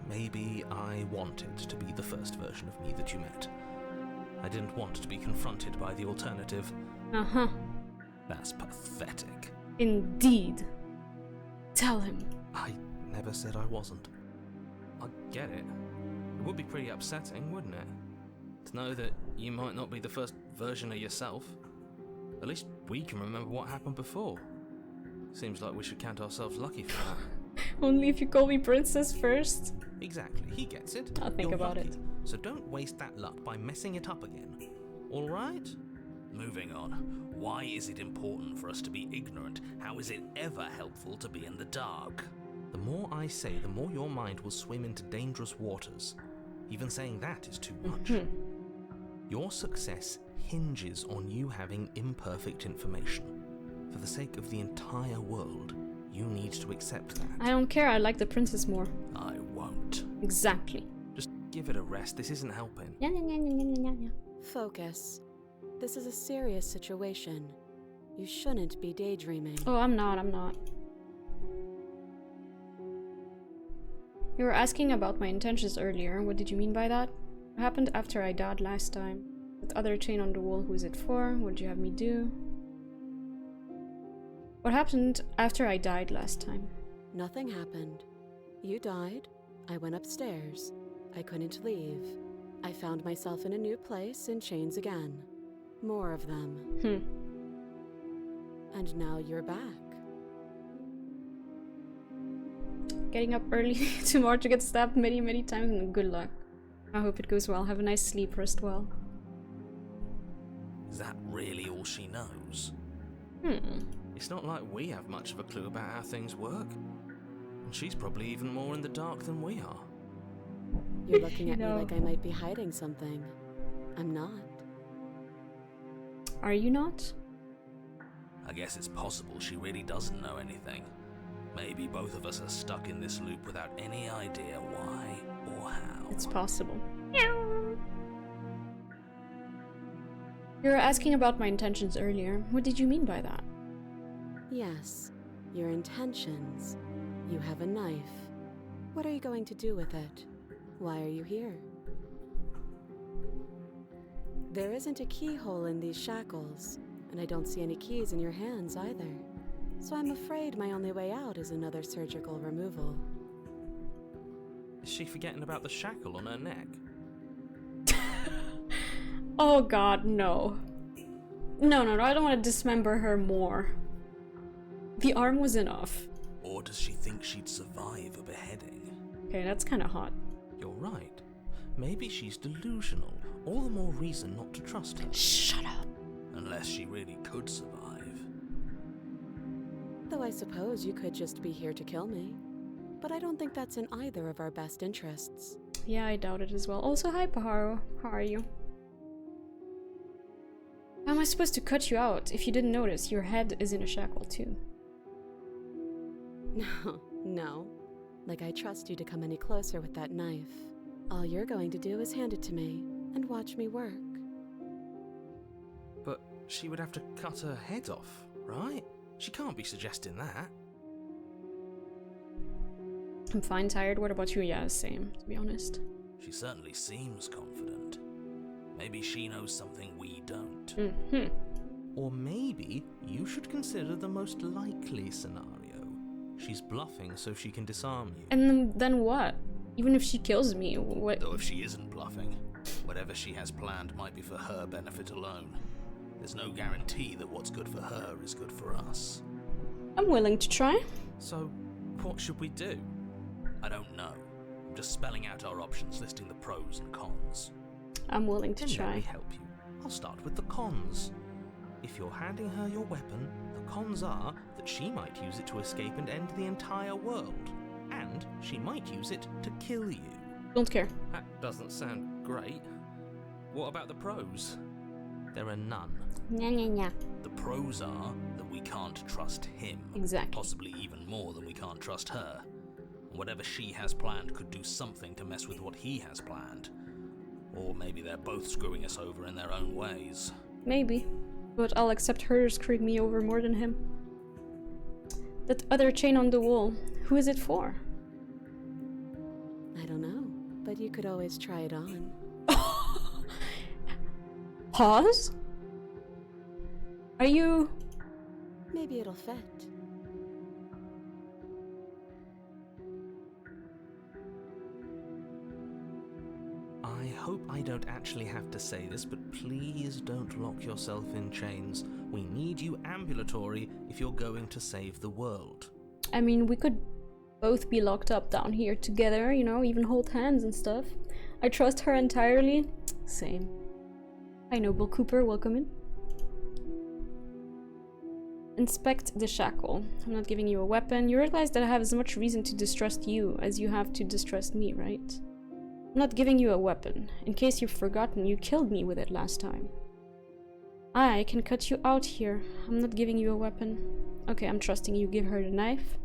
maybe I wanted to be the first version of me that you met. I didn't want to be confronted by the alternative. Uh-huh. That's pathetic. Indeed. Tell him. I never said I wasn't. I get it. It would be pretty upsetting, wouldn't it? To know that you might not be the first version of yourself. At least we can remember what happened before. Seems like we should count ourselves lucky for that. Only if you call me princess first. Exactly, he gets it. I'll think You're about lucky. it. So don't waste that luck by messing it up again. Alright? Moving on. Why is it important for us to be ignorant? How is it ever helpful to be in the dark? The more I say, the more your mind will swim into dangerous waters. Even saying that is too much. Your success hinges on you having imperfect information. For the sake of the entire world, you need to accept that. I don't care, I like the princess more. I won't. Exactly. Just give it a rest, this isn't helping. Focus. This is a serious situation. You shouldn't be daydreaming. Oh, I'm not. You were asking about my intentions earlier. What did you mean by that? What happened after I died last time? That other chain on the wall, who is it for? What did you have me do? What happened after I died last time? Nothing happened. You died. I went upstairs. I couldn't leave. I found myself in a new place in chains again. More of them. And now you're back. Getting up early tomorrow to get stabbed many, many times. And good luck. I hope it goes well. Have a nice sleep. Rest well. Is that really all she knows? It's not like we have much of a clue about how things work. And she's probably even more in the dark than we are. You're looking at No. me like I might be hiding something. I'm not. Are you not? I guess it's possible she really doesn't know anything. Maybe both of us are stuck in this loop without any idea why or how. It's possible. You were asking about my intentions earlier. What did you mean by that? Yes, your intentions. You have a knife. What are you going to do with it? Why are you here? There isn't a keyhole in these shackles, and I don't see any keys in your hands either. So I'm afraid my only way out is another surgical removal. Is she forgetting about the shackle on her neck? Oh god, no. No, I don't want to dismember her more. The arm was enough. Or does she think she'd survive a beheading? Okay, that's kind of hot. You're right. Maybe she's delusional. All the more reason not to trust her. Shut up. Unless she really could survive. Though I suppose you could just be here to kill me. But I don't think that's in either of our best interests. Yeah, I doubt it as well. Also, hi Paharo. How are you? How am I supposed to cut you out? If you didn't notice, your head is in a shackle too. No. Like I trust you to come any closer with that knife. All you're going to do is hand it to me and watch me work. But she would have to cut her head off, right? She can't be suggesting that. I'm fine, tired. What about you? Yeah, same, to be honest. She certainly seems confident. Maybe she knows something we don't. Or maybe you should consider the most likely scenario. She's bluffing so she can disarm you. And then what? Even if she kills me, what? Though if she isn't bluffing, whatever she has planned might be for her benefit alone. There's no guarantee that what's good for her is good for us. I'm willing to try. So, what should we do? I don't know. I'm just spelling out our options, listing the pros and cons. I'm willing to Then let try. me help you. I'll start with the cons. If you're handing her your weapon, the cons are that she might use it to escape and end the entire world. And she might use it to kill you. Don't care. That doesn't sound great. What about the pros? There are none. Nya. The pros are that we can't trust him. Exactly. Possibly even more than we can't trust her. And whatever she has planned could do something to mess with what he has planned. Or maybe they're both screwing us over in their own ways. Maybe. But I'll accept her screwing me over more than him. That other chain on the wall, who is it for? I don't know, but you could always try it on. Pause? Are you... Maybe it'll fit. I hope I don't actually have to say this, but please don't lock yourself in chains. We need you ambulatory if you're going to save the world. I mean, we could both be locked up down here together, you know, even hold hands and stuff. I trust her entirely. Same. Hi, Noble Cooper, welcome in. Inspect the shackle. I'm not giving you a weapon. You realize that I have as much reason to distrust you as you have to distrust me, right? I'm not giving you a weapon. In case you've forgotten, you killed me with it last time. I can cut you out here. I'm not giving you a weapon. Okay, I'm trusting you. Give her the knife.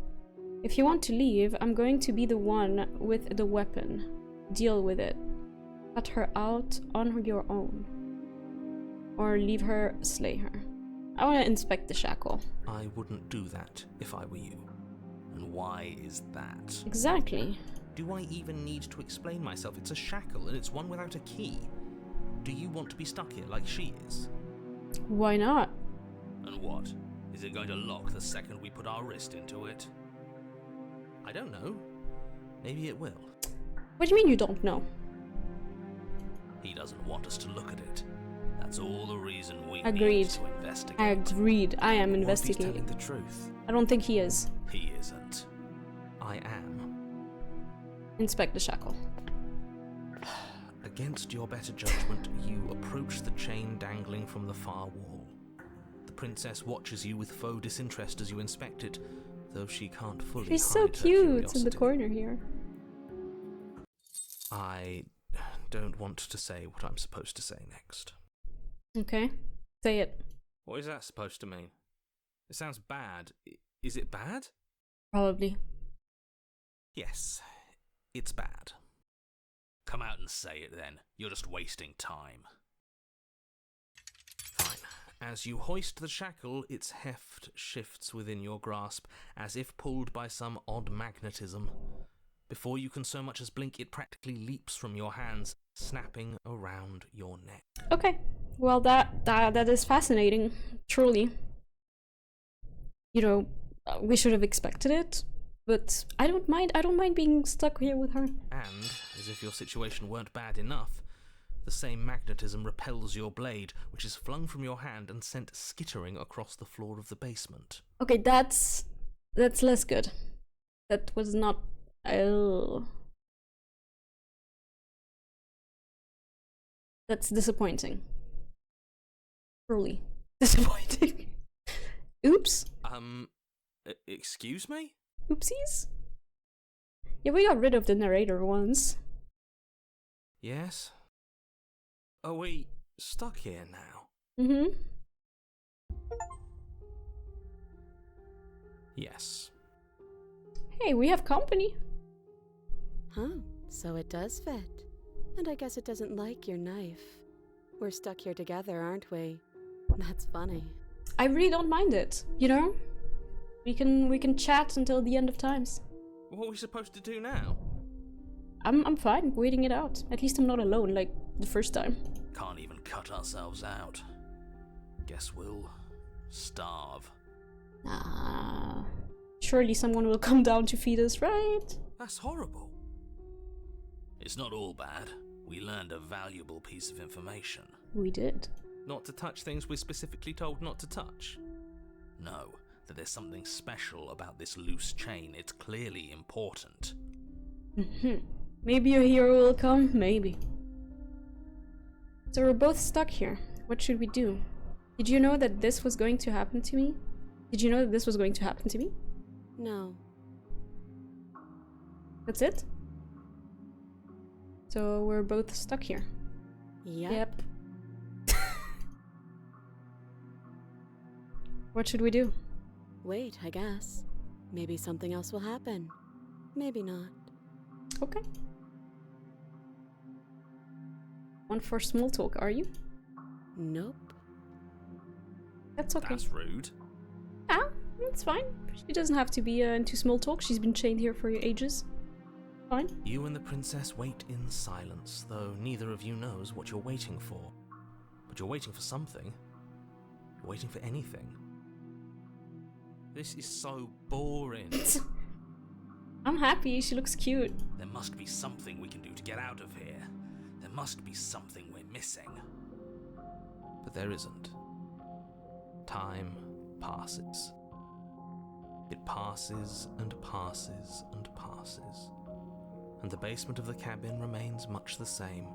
If you want to leave, I'm going to be the one with the weapon. Deal with it. Cut her out on your own. Or leave her, slay her. I want to inspect the shackle. I wouldn't do that if I were you. And why is that? Exactly. Do I even need to explain myself? It's a shackle and it's one without a key. Do you want to be stuck here like she is? Why not? And what? Is it going to lock the second we put our wrist into it? I don't know. Maybe it will. What do you mean you don't know? He doesn't want us to look at it. That's all the reason we Agreed. need to investigate. Agreed. I am What if he's investigating. telling the truth? I don't think he is. He isn't. I am. Inspect the shackle. Against your better judgment, you approach the chain dangling from the far wall. The princess watches you with faux disinterest as you inspect it, though she can't fully She's hide so her cute in the curiosity. corner here. I don't want to say what I'm supposed to say next. Okay. Say it. What is that supposed to mean? It sounds bad. Is it bad? Probably. Yes, it's bad. Come out and say it then. You're just wasting time. Fine. As you hoist the shackle, its heft shifts within your grasp, as if pulled by some odd magnetism. Before you can so much as blink, it practically leaps from your hands, snapping around your neck. Okay. Well, that is fascinating. Truly. You know, we should have expected it, but I don't mind. I don't mind being stuck here with her. And, as if your situation weren't bad enough, the same magnetism repels your blade, which is flung from your hand and sent skittering across the floor of the basement. Okay, that's less good. That was not. Oh. That's disappointing. Truly disappointing. Oops. Excuse me? Oopsies. Yeah, we got rid of the narrator once. Yes? Are we stuck here now? Mm-hmm. Yes. Hey, we have company. Huh, so it does fit. And I guess it doesn't like your knife. We're stuck here together, aren't we? That's funny. I really don't mind it, you know? We can chat until the end of times. What are we supposed to do now? I'm fine waiting it out. At least I'm not alone like the first time. Can't even cut ourselves out. Guess we'll starve. Ah. Surely someone will come down to feed us, right? That's horrible. It's not all bad. We learned a valuable piece of information. We did. Not to touch things we're specifically told not to touch. No, that there's something special about this loose chain. It's clearly important. Maybe a hero will come, maybe. So we're both stuck here. What should we do? Did you know that this was going to happen to me? Did you know that this was going to happen to me? No. That's it? So we're both stuck here. Yep. What should we do? Wait, I guess. Maybe something else will happen. Maybe not. Okay. One for small talk, are you? Nope. That's okay. That's rude. Ah, that's fine. She doesn't have to be into small talk. She's been chained here for ages. Fine. You and the princess wait in silence, though neither of you knows what you're waiting for. But you're waiting for something. You're waiting for anything. This is so boring. I'm happy. She looks cute. There must be something we can do to get out of here. There must be something we're missing. But there isn't. Time passes. It passes and passes and passes. And the basement of the cabin remains much the same.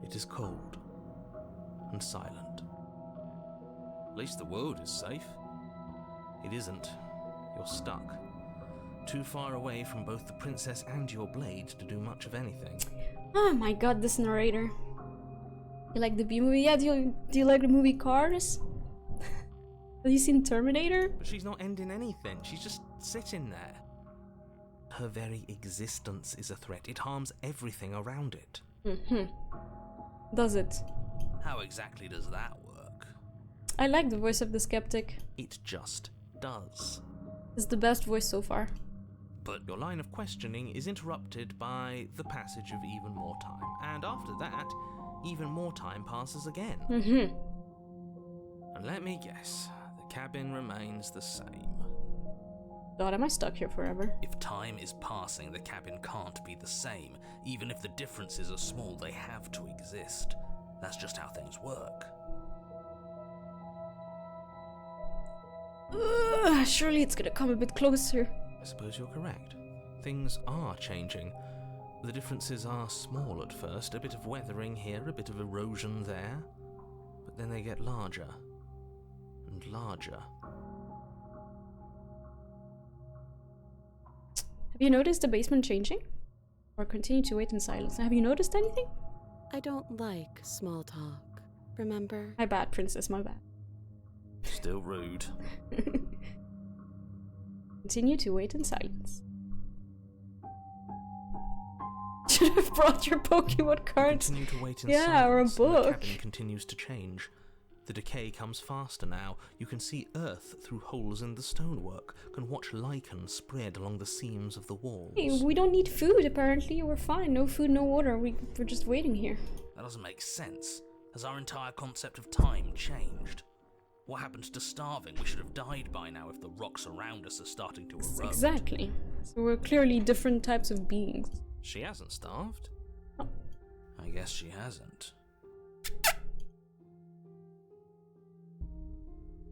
It is cold and silent. At least the world is safe. It isn't. You're stuck. Too far away from both the princess and your blade to do much of anything. Oh my god, this narrator. You like the B-movie? Yeah, do you like the movie Cars? Have you seen Terminator? But she's not ending anything. She's just sitting there. Her very existence is a threat. It harms everything around it. Does it? How exactly does that work? I like the voice of the skeptic. It just does. It's the best voice so far. But your line of questioning is interrupted by the passage of even more time. And after that, even more time passes again. And let me guess, the cabin remains the same. God, am I stuck here forever? If time is passing, the cabin can't be the same. Even if the differences are small, they have to exist. That's just how things work. Surely it's gonna come a bit closer. I suppose you're correct. Things are changing. The differences are small at first, a bit of weathering here, a bit of erosion there, but then they get larger and larger. Have you noticed the basement changing? Or continue to wait in silence? Have you noticed anything? I don't like small talk, remember? My bad, princess, my bad. Still rude. Continue to wait in silence. Should have brought your Pokemon cards. Continue to wait in yeah, or a silence, and the book. cabin continues to change. The decay comes faster now. You can see earth through holes in the stonework, can watch lichen spread along the seams of the walls. Hey, we don't need food, apparently. We're fine. No food, no water. We're just waiting here. That doesn't make sense. Has our entire concept of time changed? What happened to starving? We should have died by now if the rocks around us are starting to erode. Exactly. So we're clearly different types of beings. She hasn't starved. Oh. I guess she hasn't.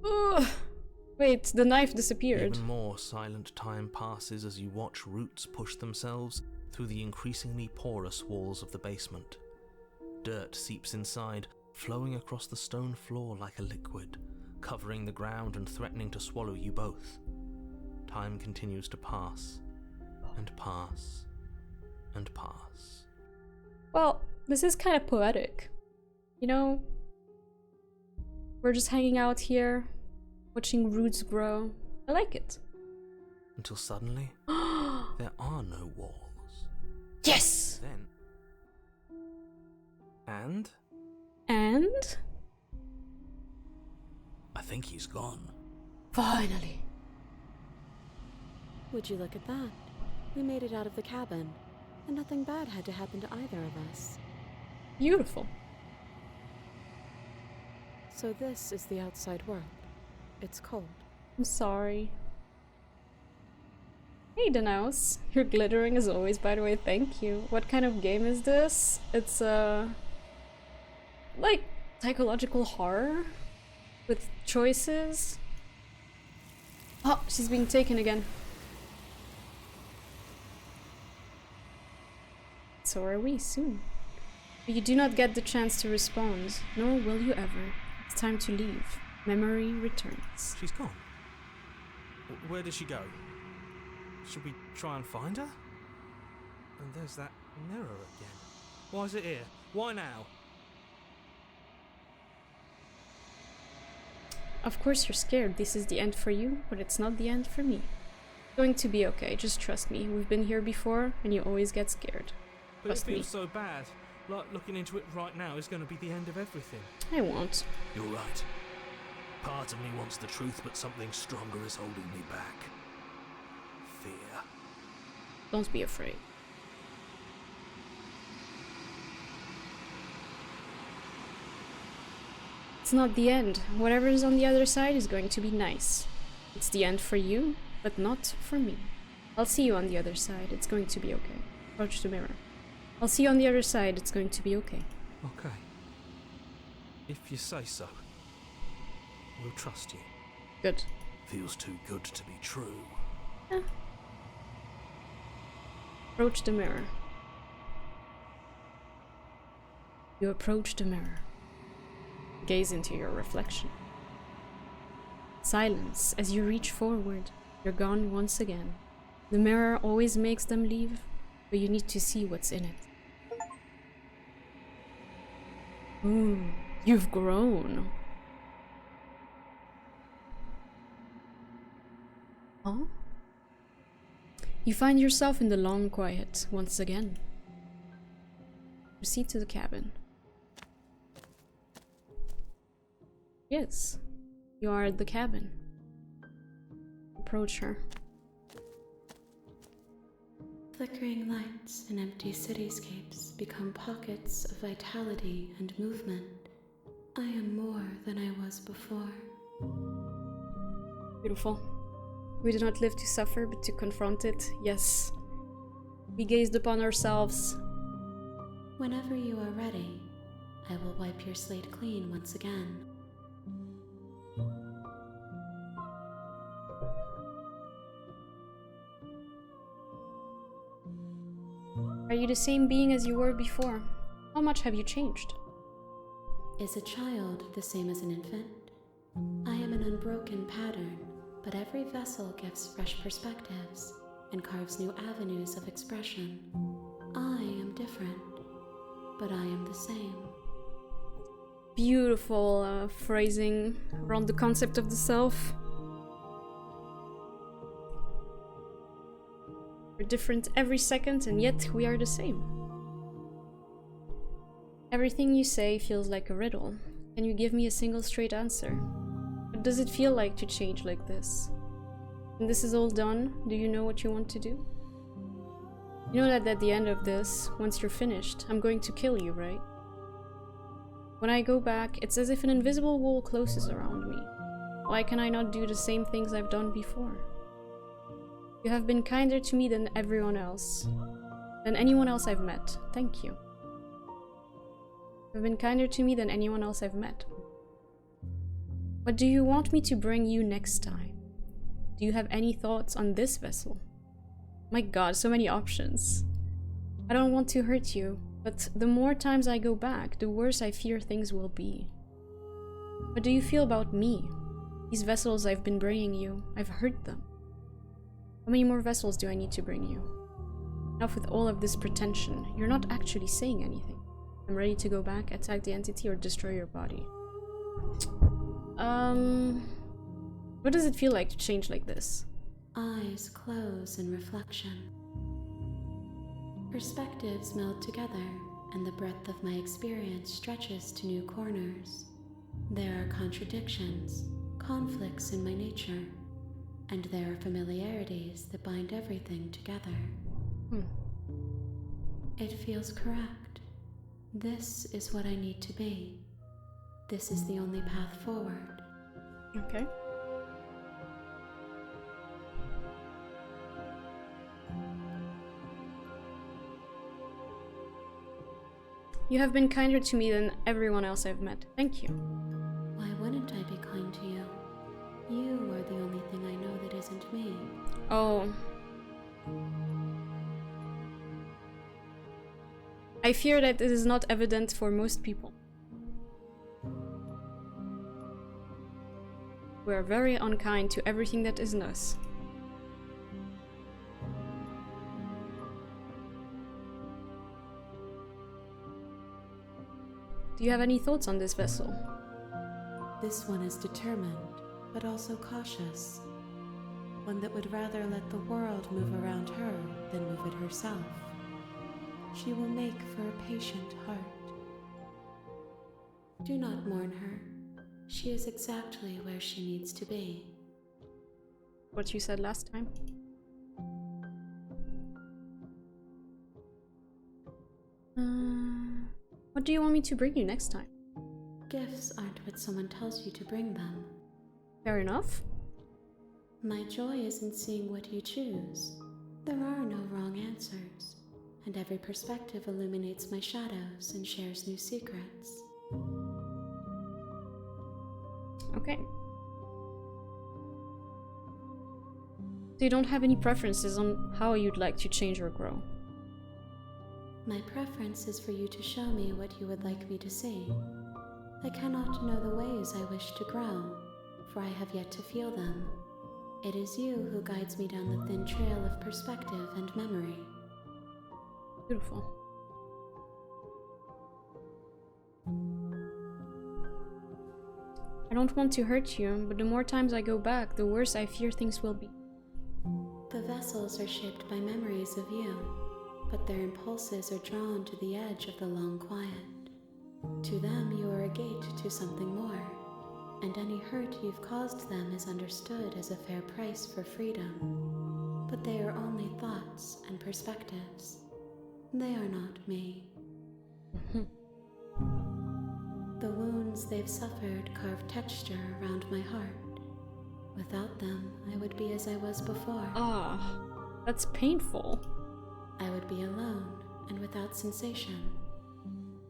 Ugh. Wait, the knife disappeared. Even more silent time passes as you watch roots push themselves through the increasingly porous walls of the basement. Dirt seeps inside, flowing across the stone floor like a liquid, covering the ground and threatening to swallow you both. Time continues to pass, and pass, and pass. Well, this is kind of poetic. You know, we're just hanging out here, watching roots grow. I like it. Until suddenly, there are no walls. Yes! Then... And? I think he's gone. Finally. Would you look at that? We made it out of the cabin, and nothing bad had to happen to either of us. Beautiful. So this is the outside world. It's cold. I'm sorry. Hey, Danaus. You're glittering as always, by the way, thank you. What kind of game is this? It's, like, psychological horror? With choices? Oh, she's being taken again. So are we, soon. But you do not get the chance to respond, nor will you ever. It's time to leave. Memory returns. She's gone. Where did she go? Should we try and find her? And there's that mirror again. Why is it here? Why now? Of course you're scared. This is the end for you, but it's not the end for me. It's going to be okay, just trust me. We've been here before, and you always get scared. But Trust it feels me. so bad. Like looking into it right now is going to be the end of everything. I won't. You're right. Part of me wants the truth, but something stronger is holding me back. Fear. Don't be afraid. It's not the end. Whatever is on the other side is going to be nice. It's the end for you, but not for me. I'll see you on the other side. It's going to be okay. Approach the mirror. I'll see you on the other side. It's going to be okay. Okay. If you say so. We'll trust you. Good. Feels too good to be true. Approach the mirror. You approach the mirror. Gaze into your reflection. Silence as you reach forward. You're gone once again. The mirror always makes them leave, but you need to see what's in it. Ooh, you've grown. Huh? You find yourself in the long quiet once again. Proceed to the cabin. Yes, you are at the cabin. Approach her. Flickering lights and empty cityscapes become pockets of vitality and movement. I am more than I was before. Beautiful. We do not live to suffer, but to confront it. Yes. We gazed upon ourselves. Whenever you are ready, I will wipe your slate clean once again. Are you the same being as you were before? How much have you changed? Is a child the same as an infant? I am an unbroken pattern, but every vessel gives fresh perspectives and carves new avenues of expression. I am different, but I am the same. Beautiful phrasing around the concept of the self. We're different every second, and yet we are the same. Everything you say feels like a riddle. Can you give me a single straight answer? What does it feel like to change like this? When this is all done, do you know what you want to do? You know that at the end of this, once you're finished, I'm going to kill you, right? When I go back, it's as if an invisible wall closes around me. Why can I not do the same things I've done before? You have been kinder to me than everyone else. Than anyone else I've met. Thank you. You have been kinder to me than anyone else I've met. What do you want me to bring you next time? Do you have any thoughts on this vessel? My god, so many options. I don't want to hurt you, but the more times I go back, the worse I fear things will be. What do you feel about me? These vessels I've been bringing you, I've hurt them. How many more vessels do I need to bring you? Enough with all of this pretension. You're not actually saying anything. I'm ready to go back, attack the entity, or destroy your body. What does it feel like to change like this? Eyes close in reflection. Perspectives meld together, and the breadth of my experience stretches to new corners. There are contradictions, conflicts in my nature, and there are familiarities that bind everything together. It feels correct. This is what I need to be. This is the only path forward. Okay. You have been kinder to me than everyone else I've met. Thank you. Why wouldn't I be kind to you? You are the only thing I know that isn't me. Oh. I fear that it is not evident for most people. We are very unkind to everything that isn't us. Do you have any thoughts on this vessel? This one is determined, but also cautious. One that would rather let the world move around her than move it herself. She will make for a patient heart. Do not mourn her. She is exactly where she needs to be. What you said last time? What do you want me to bring you next time? Gifts aren't what someone tells you to bring them. Fair enough. My joy is in seeing what you choose. There are no wrong answers, and every perspective illuminates my shadows and shares new secrets. Okay. So you don't have any preferences on how you'd like to change or grow? My preference is for you to show me what you would like me to see. I cannot know the ways I wish to grow, for I have yet to feel them. It is you who guides me down the thin trail of perspective and memory. Beautiful. I don't want to hurt you, but the more times I go back, the worse I fear things will be. The vessels are shaped by memories of you, but their impulses are drawn to the edge of the long quiet. To them, you are a gate to something more, and any hurt you've caused them is understood as a fair price for freedom. But they are only thoughts and perspectives. They are not me. The wounds they've suffered carve texture around my heart. Without them, I would be as I was before. Ah, that's painful. I would be alone and without sensation.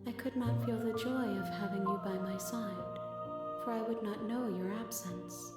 I could not feel the joy of having you by my side, for I would not know your absence.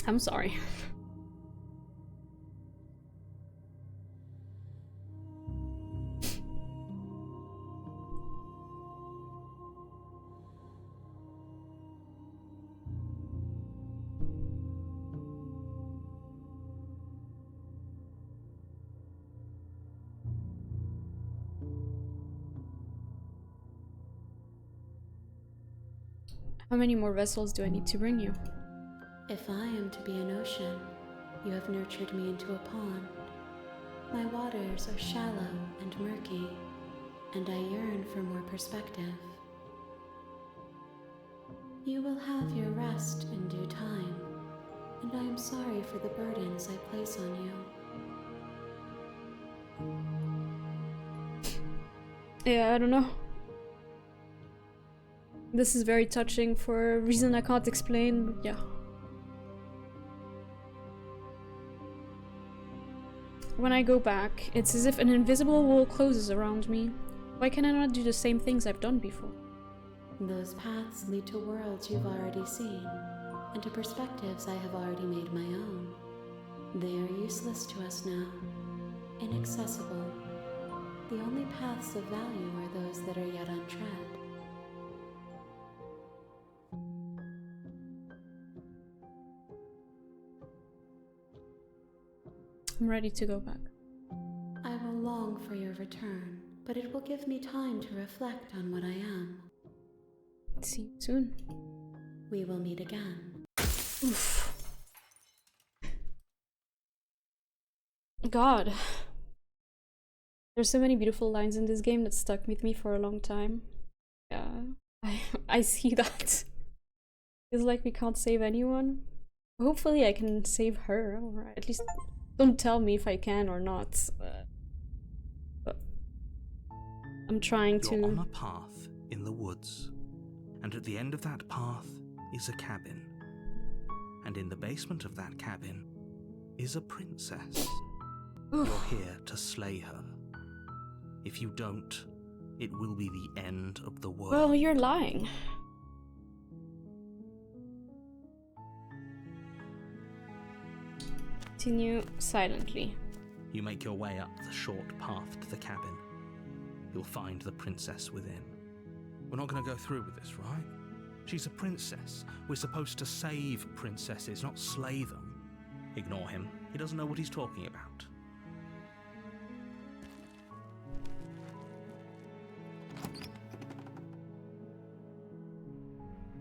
I'm sorry. How many more vessels do I need to bring you? If I am to be an ocean, you have nurtured me into a pond. My waters are shallow and murky, and I yearn for more perspective. You will have your rest in due time, and I am sorry for the burdens I place on you. Yeah, I don't know. This is very touching for a reason I can't explain, but yeah. When I go back, it's as if an invisible wall closes around me. Why can I not do the same things I've done before? Those paths lead to worlds you've already seen, and to perspectives I have already made my own. They are useless to us now, inaccessible. The only paths of value are those that are yet untread. I'm ready to go back. I will long for your return, but it will give me time to reflect on what I am. See you soon. We will meet again. Oof. God. There's so many beautiful lines in this game that stuck with me for a long time. Yeah, I see that. It's like we can't save anyone. Hopefully I can save her, or at least don't tell me if I can or not. But I'm trying to... You're on a path in the woods, and at the end of that path is a cabin. And in the basement of that cabin is a princess. You're here to slay her. If you don't, it will be the end of the world. Well, you're lying. Continue silently. You make your way up the short path to the cabin. You'll find the princess within. We're not going to go through with this, right? She's a princess. We're supposed to save princesses, not slay them. Ignore him. He doesn't know what he's talking about.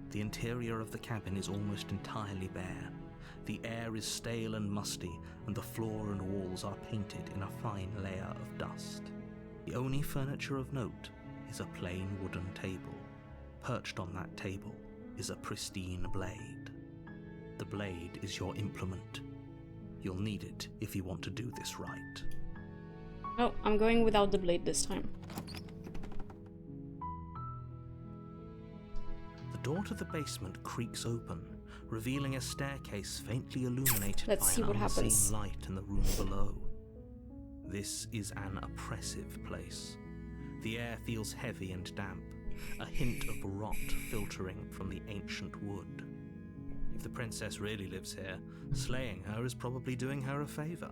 The interior of the cabin is almost entirely bare. The air is stale and musty, and the floor and walls are painted in a fine layer of dust. The only furniture of note is a plain wooden table. Perched on that table is a pristine blade. The blade is your implement. You'll need it if you want to do this right. Oh, I'm going without the blade this time. The door to the basement creaks open, revealing a staircase faintly illuminated Let's by see an what unseen happens. light in the room below. This is an oppressive place. The air feels heavy and damp, a hint of rot filtering from the ancient wood. If the princess really lives here, slaying her is probably doing her a favor.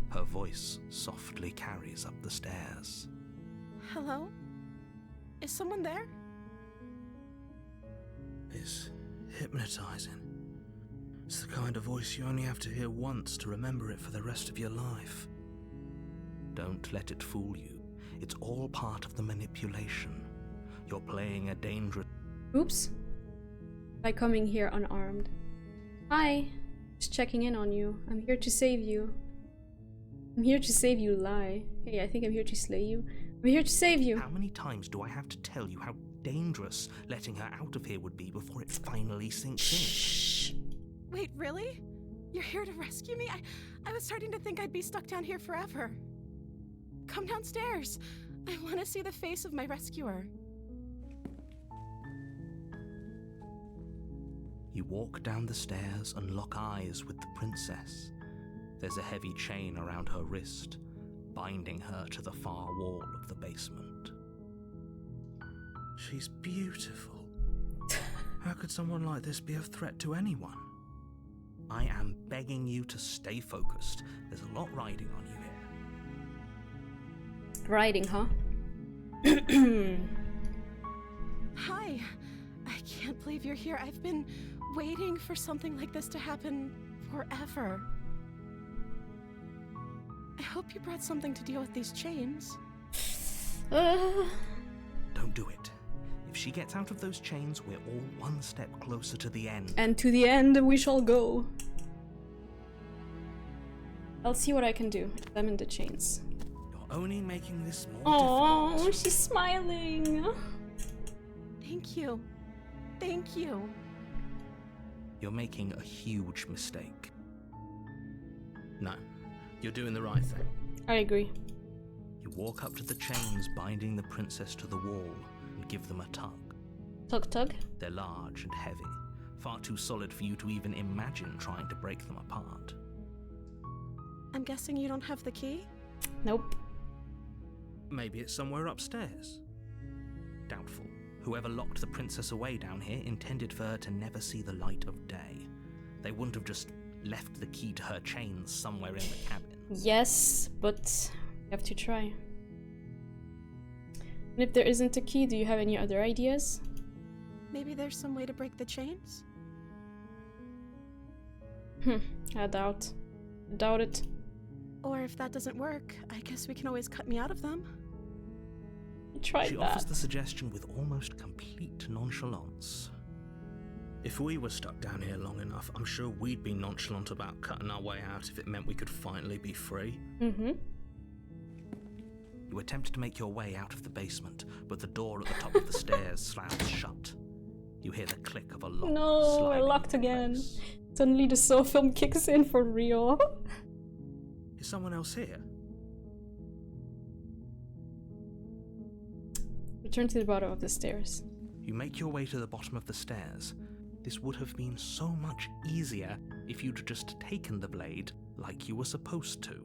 Her voice softly carries up the stairs. Hello? Is someone there? It's hypnotizing. It's the kind of voice you only have to hear once to remember it for the rest of your life. Don't let it fool you. It's all part of the manipulation. You're playing a dangerous... Oops. By coming here unarmed. Hi. Just checking in on you. I'm here to save you. I'm here to save you, lie. Hey, I think I'm here to slay you. I'm here to save you. How many times do I have to tell you how dangerous letting her out of here would be before it finally sinks Shh. Wait, really? You're here to rescue me? I was starting to think I'd be stuck down here forever. Come downstairs. I want to see the face of my rescuer. You walk down the stairs and lock eyes with the princess. There's a heavy chain around her wrist, binding her to the far wall of the basement. She's beautiful. How could someone like this be a threat to anyone? I am begging you to stay focused. There's a lot riding on you here. Riding, huh? Hi. I can't believe you're here. I've been waiting for something like this to happen forever. I hope you brought something to deal with these chains. Don't do it. If she gets out of those chains, we're all one step closer to the end. And to the end we shall go. I'll see what I can do. Examine the chains. You're only making this more Oh, difficult. she's smiling. Thank you. Thank you. You're making a huge mistake. No, you're doing the right thing. I agree. You walk up to the chains binding the princess to the wall and give them a tug. Tug tug. They're large and heavy, far too solid for you to even imagine trying to break them apart. I'm guessing you don't have the key? Nope. Maybe it's somewhere upstairs. Doubtful. Whoever locked the princess away down here intended for her to never see the light of day. They wouldn't have just left the key to her chains somewhere in the cabin. Yes, but you have to try. And if there isn't a key, do you have any other ideas? Maybe there's some way to break the chains? I doubt it. Or if that doesn't work, I guess we can always cut me out of them. Try She that. offers the suggestion with almost complete nonchalance. If we were stuck down here long enough, I'm sure we'd be nonchalant about cutting our way out if it meant we could finally be free. Mm-hmm. You attempt to make your way out of the basement, but the door at the top of the stairs slams shut. You hear the click of a lock. No, sliding we're locked into again. place. Suddenly the soul film kicks in for real. Is someone else here? Return to the bottom of the stairs. You make your way to the bottom of the stairs. This would have been so much easier if you'd just taken the blade like you were supposed to.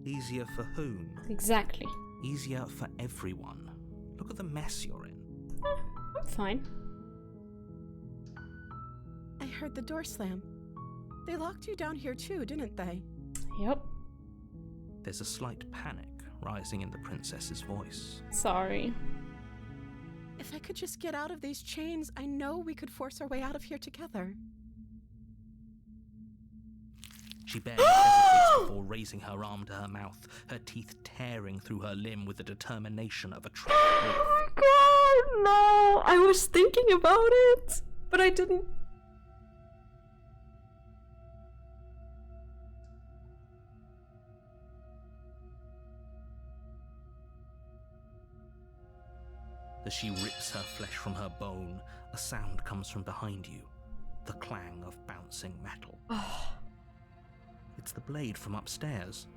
Easier for whom? Exactly. Easier for everyone. Look at the mess you're in. I'm fine. I heard the door slam. They locked you down here too, didn't they? Yep. There's a slight panic rising in the princess's voice. Sorry. If I could just get out of these chains, I know we could force our way out of here together. She barely hesitates before raising her arm to her mouth, her teeth tearing through her limb with the determination of a trapped wolf. Oh my god, no! I was thinking about it, but I didn't. As she rips her flesh from her bone, a sound comes from behind you, the clang of bouncing metal. It's the blade from upstairs.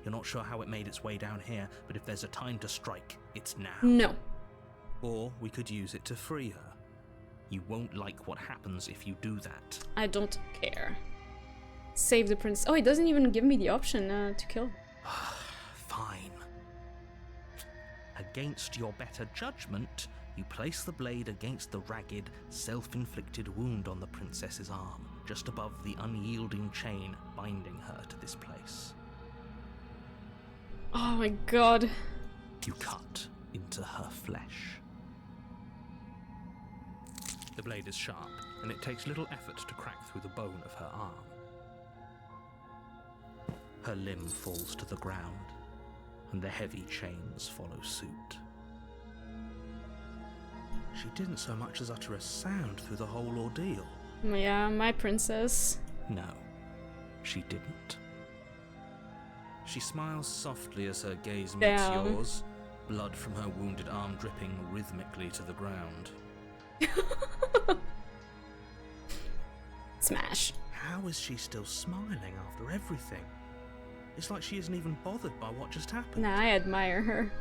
You're not sure how it made its way down here, but if there's a time to strike, it's now. No. Or we could use it to free her. You won't like what happens if you do that. I don't care. Save the prince. Oh, it doesn't even give me the option to kill. Fine. Against your better judgment, you place the blade against the ragged, self-inflicted wound on the princess's arm, just above the unyielding chain binding her to this place. Oh my god. You cut into her flesh. The blade is sharp, and it takes little effort to crack through the bone of her arm. Her limb falls to the ground, and the heavy chains follow suit. She didn't so much as utter a sound through the whole ordeal. Yeah, my princess. No, she didn't. She smiles softly as her gaze meets Damn. yours, blood from her wounded arm dripping rhythmically to the ground. Smash. How is she still smiling after everything? It's like she isn't even bothered by what just happened. Nah, I admire her.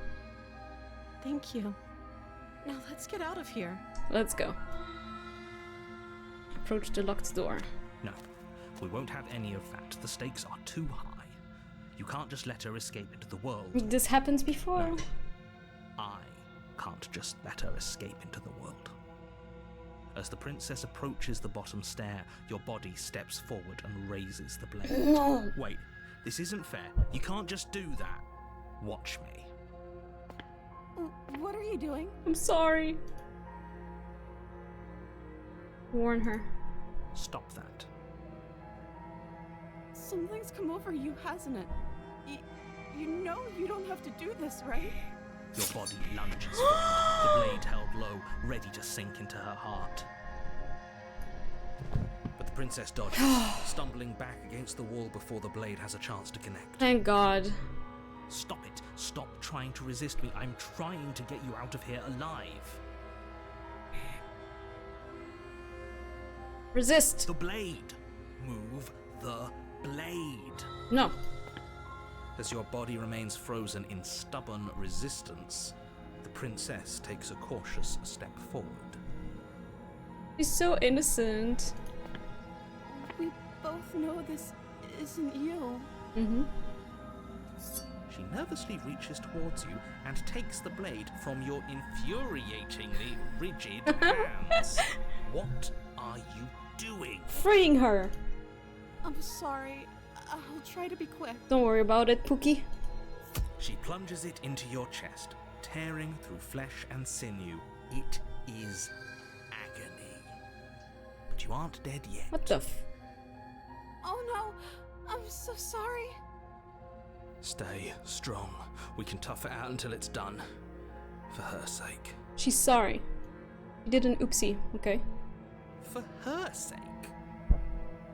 Thank you. Now let's get out of here. Let's go. Approach the locked door. No, we won't have any of that. The stakes are too high. You can't just let her escape into the world. This happens before. No. I can't just let her escape into the world. As the princess approaches the bottom stair, your body steps forward and raises the blade. No. Wait, this isn't fair. You can't just do that. Watch me. What are you doing? I'm sorry. Warn her. Stop that. Something's come over you, hasn't it? You know you don't have to do this, right? Your body lunges forward, the blade held low, ready to sink into her heart. But the princess dodges, stumbling back against the wall before the blade has a chance to connect. Thank God. Stop it. Stop trying to resist me. I'm trying to get you out of here alive. Resist. The blade. Move the blade. No. As your body remains frozen in stubborn resistance, the princess takes a cautious step forward. She's so innocent. We both know this isn't you. Mm-hmm. She nervously reaches towards you and takes the blade from your infuriatingly rigid hands. What are you doing? Freeing her. I'm sorry. I'll try to be quick. Don't worry about it, Pookie. She plunges it into your chest, tearing through flesh and sinew. It is agony. But you aren't dead yet. What the Oh no! I'm so sorry. Stay strong. We can tough it out until it's done. For her sake. She's sorry. She did an oopsie, okay? For her sake?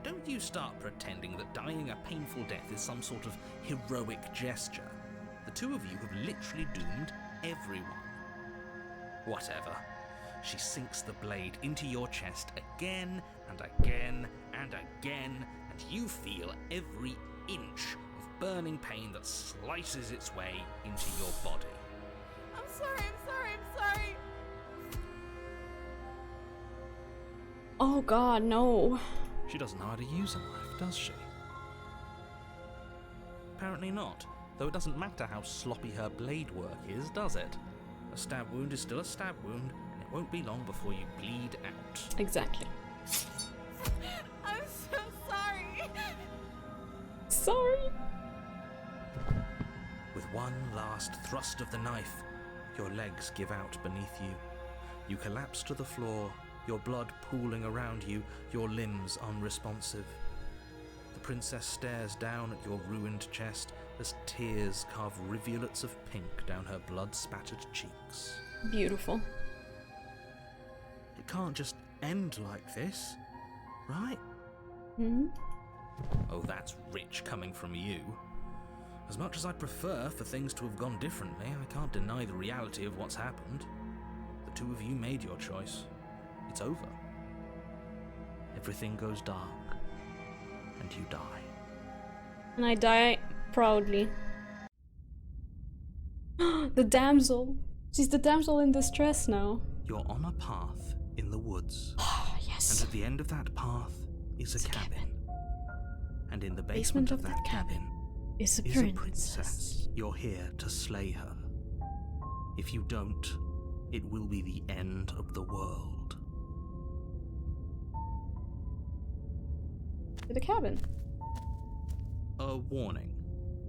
Don't you start pretending that dying a painful death is some sort of heroic gesture. The two of you have literally doomed everyone. Whatever. She sinks the blade into your chest again and again and again, and you feel every inch of burning pain that slices its way into your body. I'm sorry, I'm sorry, I'm sorry. Oh God, no. She doesn't know how to use a knife, does she? Apparently not, though it doesn't matter how sloppy her blade work is, does it? A stab wound is still a stab wound, and it won't be long before you bleed out. Exactly. I'm so sorry. Sorry. With one last thrust of the knife, your legs give out beneath you. You collapse to the floor, your blood pooling around you, your limbs unresponsive. The princess stares down at your ruined chest as tears carve rivulets of pink down her blood-spattered cheeks. Beautiful. It can't just end like this, right? Hmm? Oh, that's rich coming from you. As much as I'd prefer for things to have gone differently, I can't deny the reality of what's happened. The two of you made your choice. It's over. Everything goes dark, and you die. And I die proudly. The damsel. She's the damsel in distress now. You're on a path in the woods. Yes. And at the end of that path is a cabin. And in the basement of that cabin is a is princess. a princess. You're here to slay her. If you don't, it will be the end of the world. To the cabin. A warning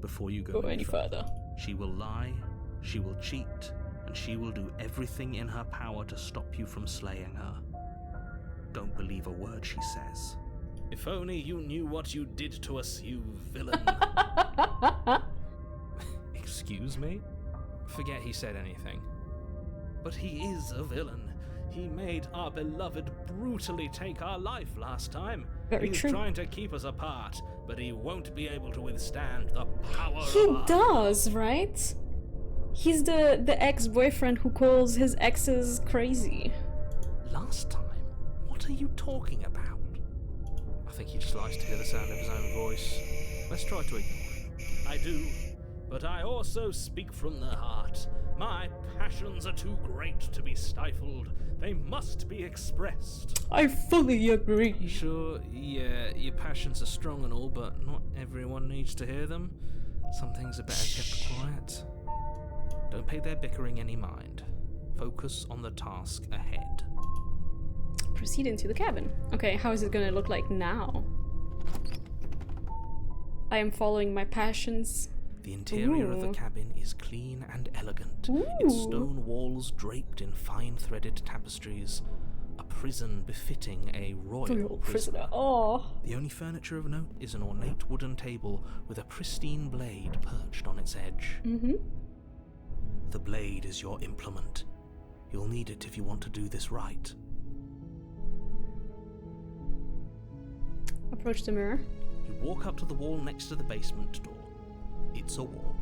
before you go any further. She will lie, she will cheat, and she will do everything in her power to stop you from slaying her. Don't believe a word she says. If only you knew what you did to us, you villain. Excuse Excuse me? Forget he said anything. But he is a villain. He made our beloved brutally take our life last time. Very He's true. trying to keep us apart, but he won't be able to withstand the power He of our... does, right? He's the ex-boyfriend who calls his exes crazy. Last time? What are you talking about? I think he just likes to hear the sound of his own voice. Let's try to ignore him. I do, but I also speak from the heart. My passions are too great to be stifled. They must be expressed. I fully agree. Sure, yeah, your passions are strong and all, but not everyone needs to hear them. Some things are better kept quiet. Don't pay their bickering any mind. Focus on the task ahead. Proceed into the cabin. Okay, how is it gonna look like now? I am following my passions. The interior of the Ooh. cabin is clean and elegant, Ooh. its stone walls draped in fine-threaded tapestries, a prison befitting a royal prisoner. Oh. The only furniture of note is an ornate wooden table with a pristine blade perched on its edge. Mm-hmm. The blade is your implement. You'll need it if you want to do this right. Approach the mirror. You walk up to the wall next to the basement door. It's a wall.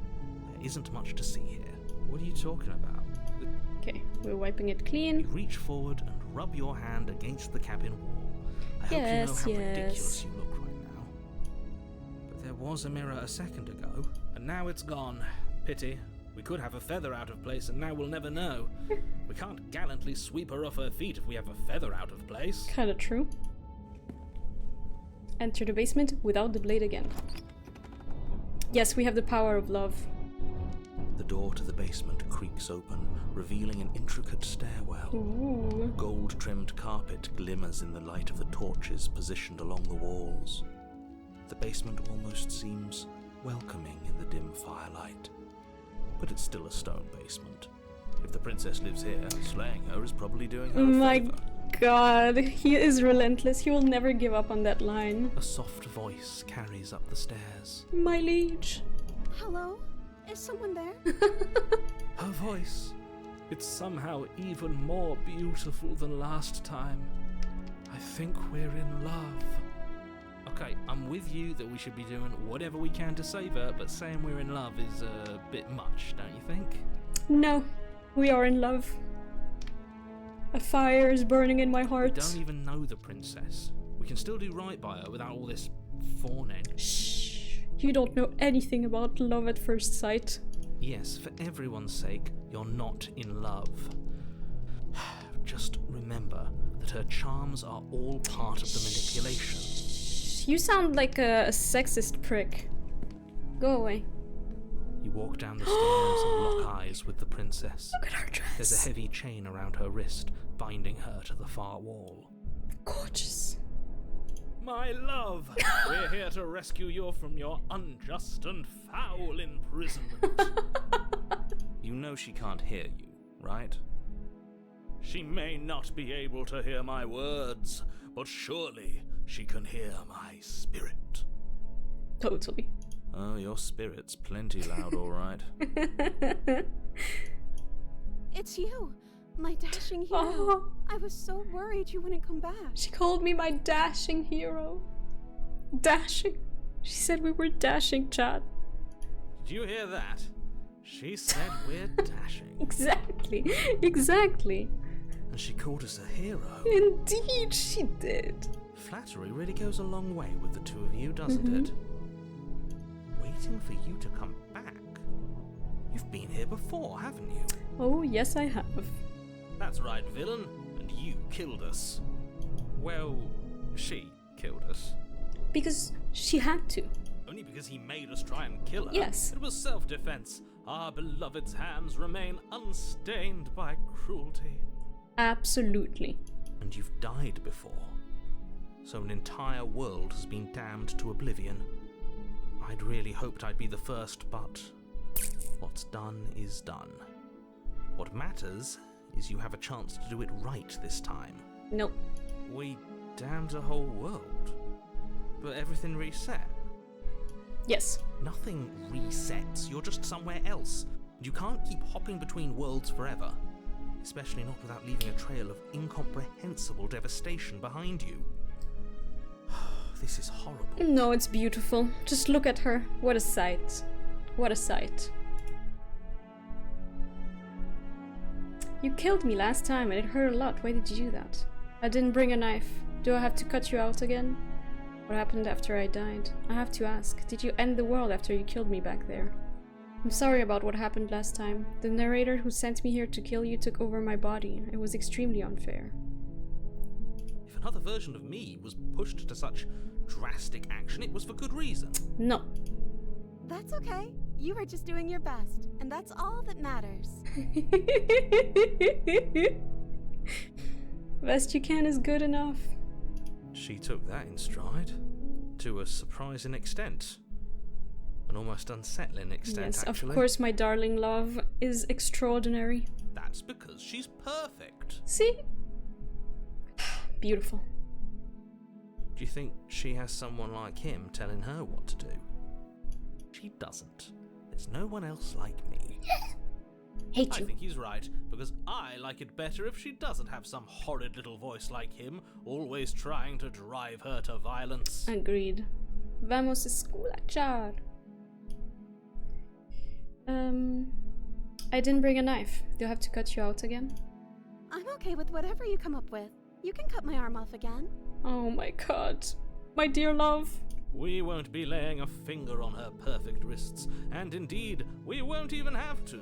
There isn't much to see here. What are you talking about? Okay, we're wiping it You clean. reach forward and rub your hand against the cabin wall. I hope you know Yes, how yes. ridiculous you look right now. But there was a mirror a second ago, and now it's gone. Pity. We could have a feather out of place, and now we'll never know. We can't gallantly sweep her off her feet if we have a feather out of place. Kinda true. Enter the basement without the blade again. Yes, we have the power of love. The door to the basement creaks open, revealing an intricate stairwell. Ooh. Gold-trimmed carpet glimmers in the light of the torches positioned along the walls. The basement almost seems welcoming in the dim firelight. But it's still a stone basement. If the princess lives here, slaying her is probably doing her a My favor. god, he is relentless. He will never give up on that line. A soft voice carries up the stairs. My liege. Hello? Is someone there? Her voice. It's somehow even more beautiful than last time. I think we're in love. Okay, I'm with you that we should be doing whatever we can to save her, but saying we're in love is a bit much, don't you think? No, we are in love. A fire is burning in my We heart. don't even know the princess. We can still do right by her without all this fawning. Shh. You don't know anything about love at first sight. Yes, for everyone's sake, you're not in love. Just remember that her charms are all part of the manipulation. You sound like a sexist prick. Go away. You walk down the stairs and lock eyes with the princess. Look at her dress. There's a heavy chain around her wrist, binding her to the far wall. Gorgeous. My love, we're here to rescue you from your unjust and foul imprisonment. You know she can't hear you, right? She may not be able to hear my words, but surely she can hear my spirit. Totally. Oh, your spirit's plenty loud, all right. It's you, my dashing hero. Oh. I was so worried you wouldn't come back. She called me my dashing hero. Dashing. She said we were dashing, chat. Did you hear that? She said we're dashing. Exactly. Exactly. And she called us a hero. Indeed, she did. Flattery really goes a long way with the two of you, doesn't it? Waiting for you to come back. You've been here before, haven't you? Oh, yes, I have. That's right, villain. And you killed us. Well, she killed us. Because she had to. Only because he made us try and kill her. Yes. It was self-defense. Our beloved's hands remain unstained by cruelty. Absolutely. And you've died before. So an entire world has been damned to oblivion. I'd really hoped I'd be the first, but what's done is done. What matters is you have a chance to do it right this time. Nope. We damned a whole world. But everything reset. Yes. Nothing resets, you're just somewhere else. You can't keep hopping between worlds forever. Especially not without leaving a trail of incomprehensible devastation behind you. This is horrible. No, it's beautiful. Just look at her. What a sight. What a sight. You killed me last time and it hurt a lot. Why did you do that? I didn't bring a knife. Do I have to cut you out again? What happened after I died? I have to ask. Did you end the world after you killed me back there? I'm sorry about what happened last time. The narrator who sent me here to kill you took over my body. It was extremely unfair. If another version of me was pushed to such drastic action, it was for good reason. No. That's okay. You were just doing your best, and that's all that matters. Best you can is good enough. She took that in stride. To a surprising extent. An almost unsettling extent, yes, actually. Of course my darling love is extraordinary. That's because she's perfect. See? Beautiful. Do you think she has someone like him telling her what to do? She doesn't. There's no one else like me. Hate I you. think he's right, because I like it better if she doesn't have some horrid little voice like him, always trying to drive her to violence. Agreed. Vamos a esculachar. I didn't bring a knife. Do I have to cut you out again? I'm okay with whatever you come up with. You can cut my arm off again. Oh my god. My dear love. We won't be laying a finger on her perfect wrists, and indeed, we won't even have to.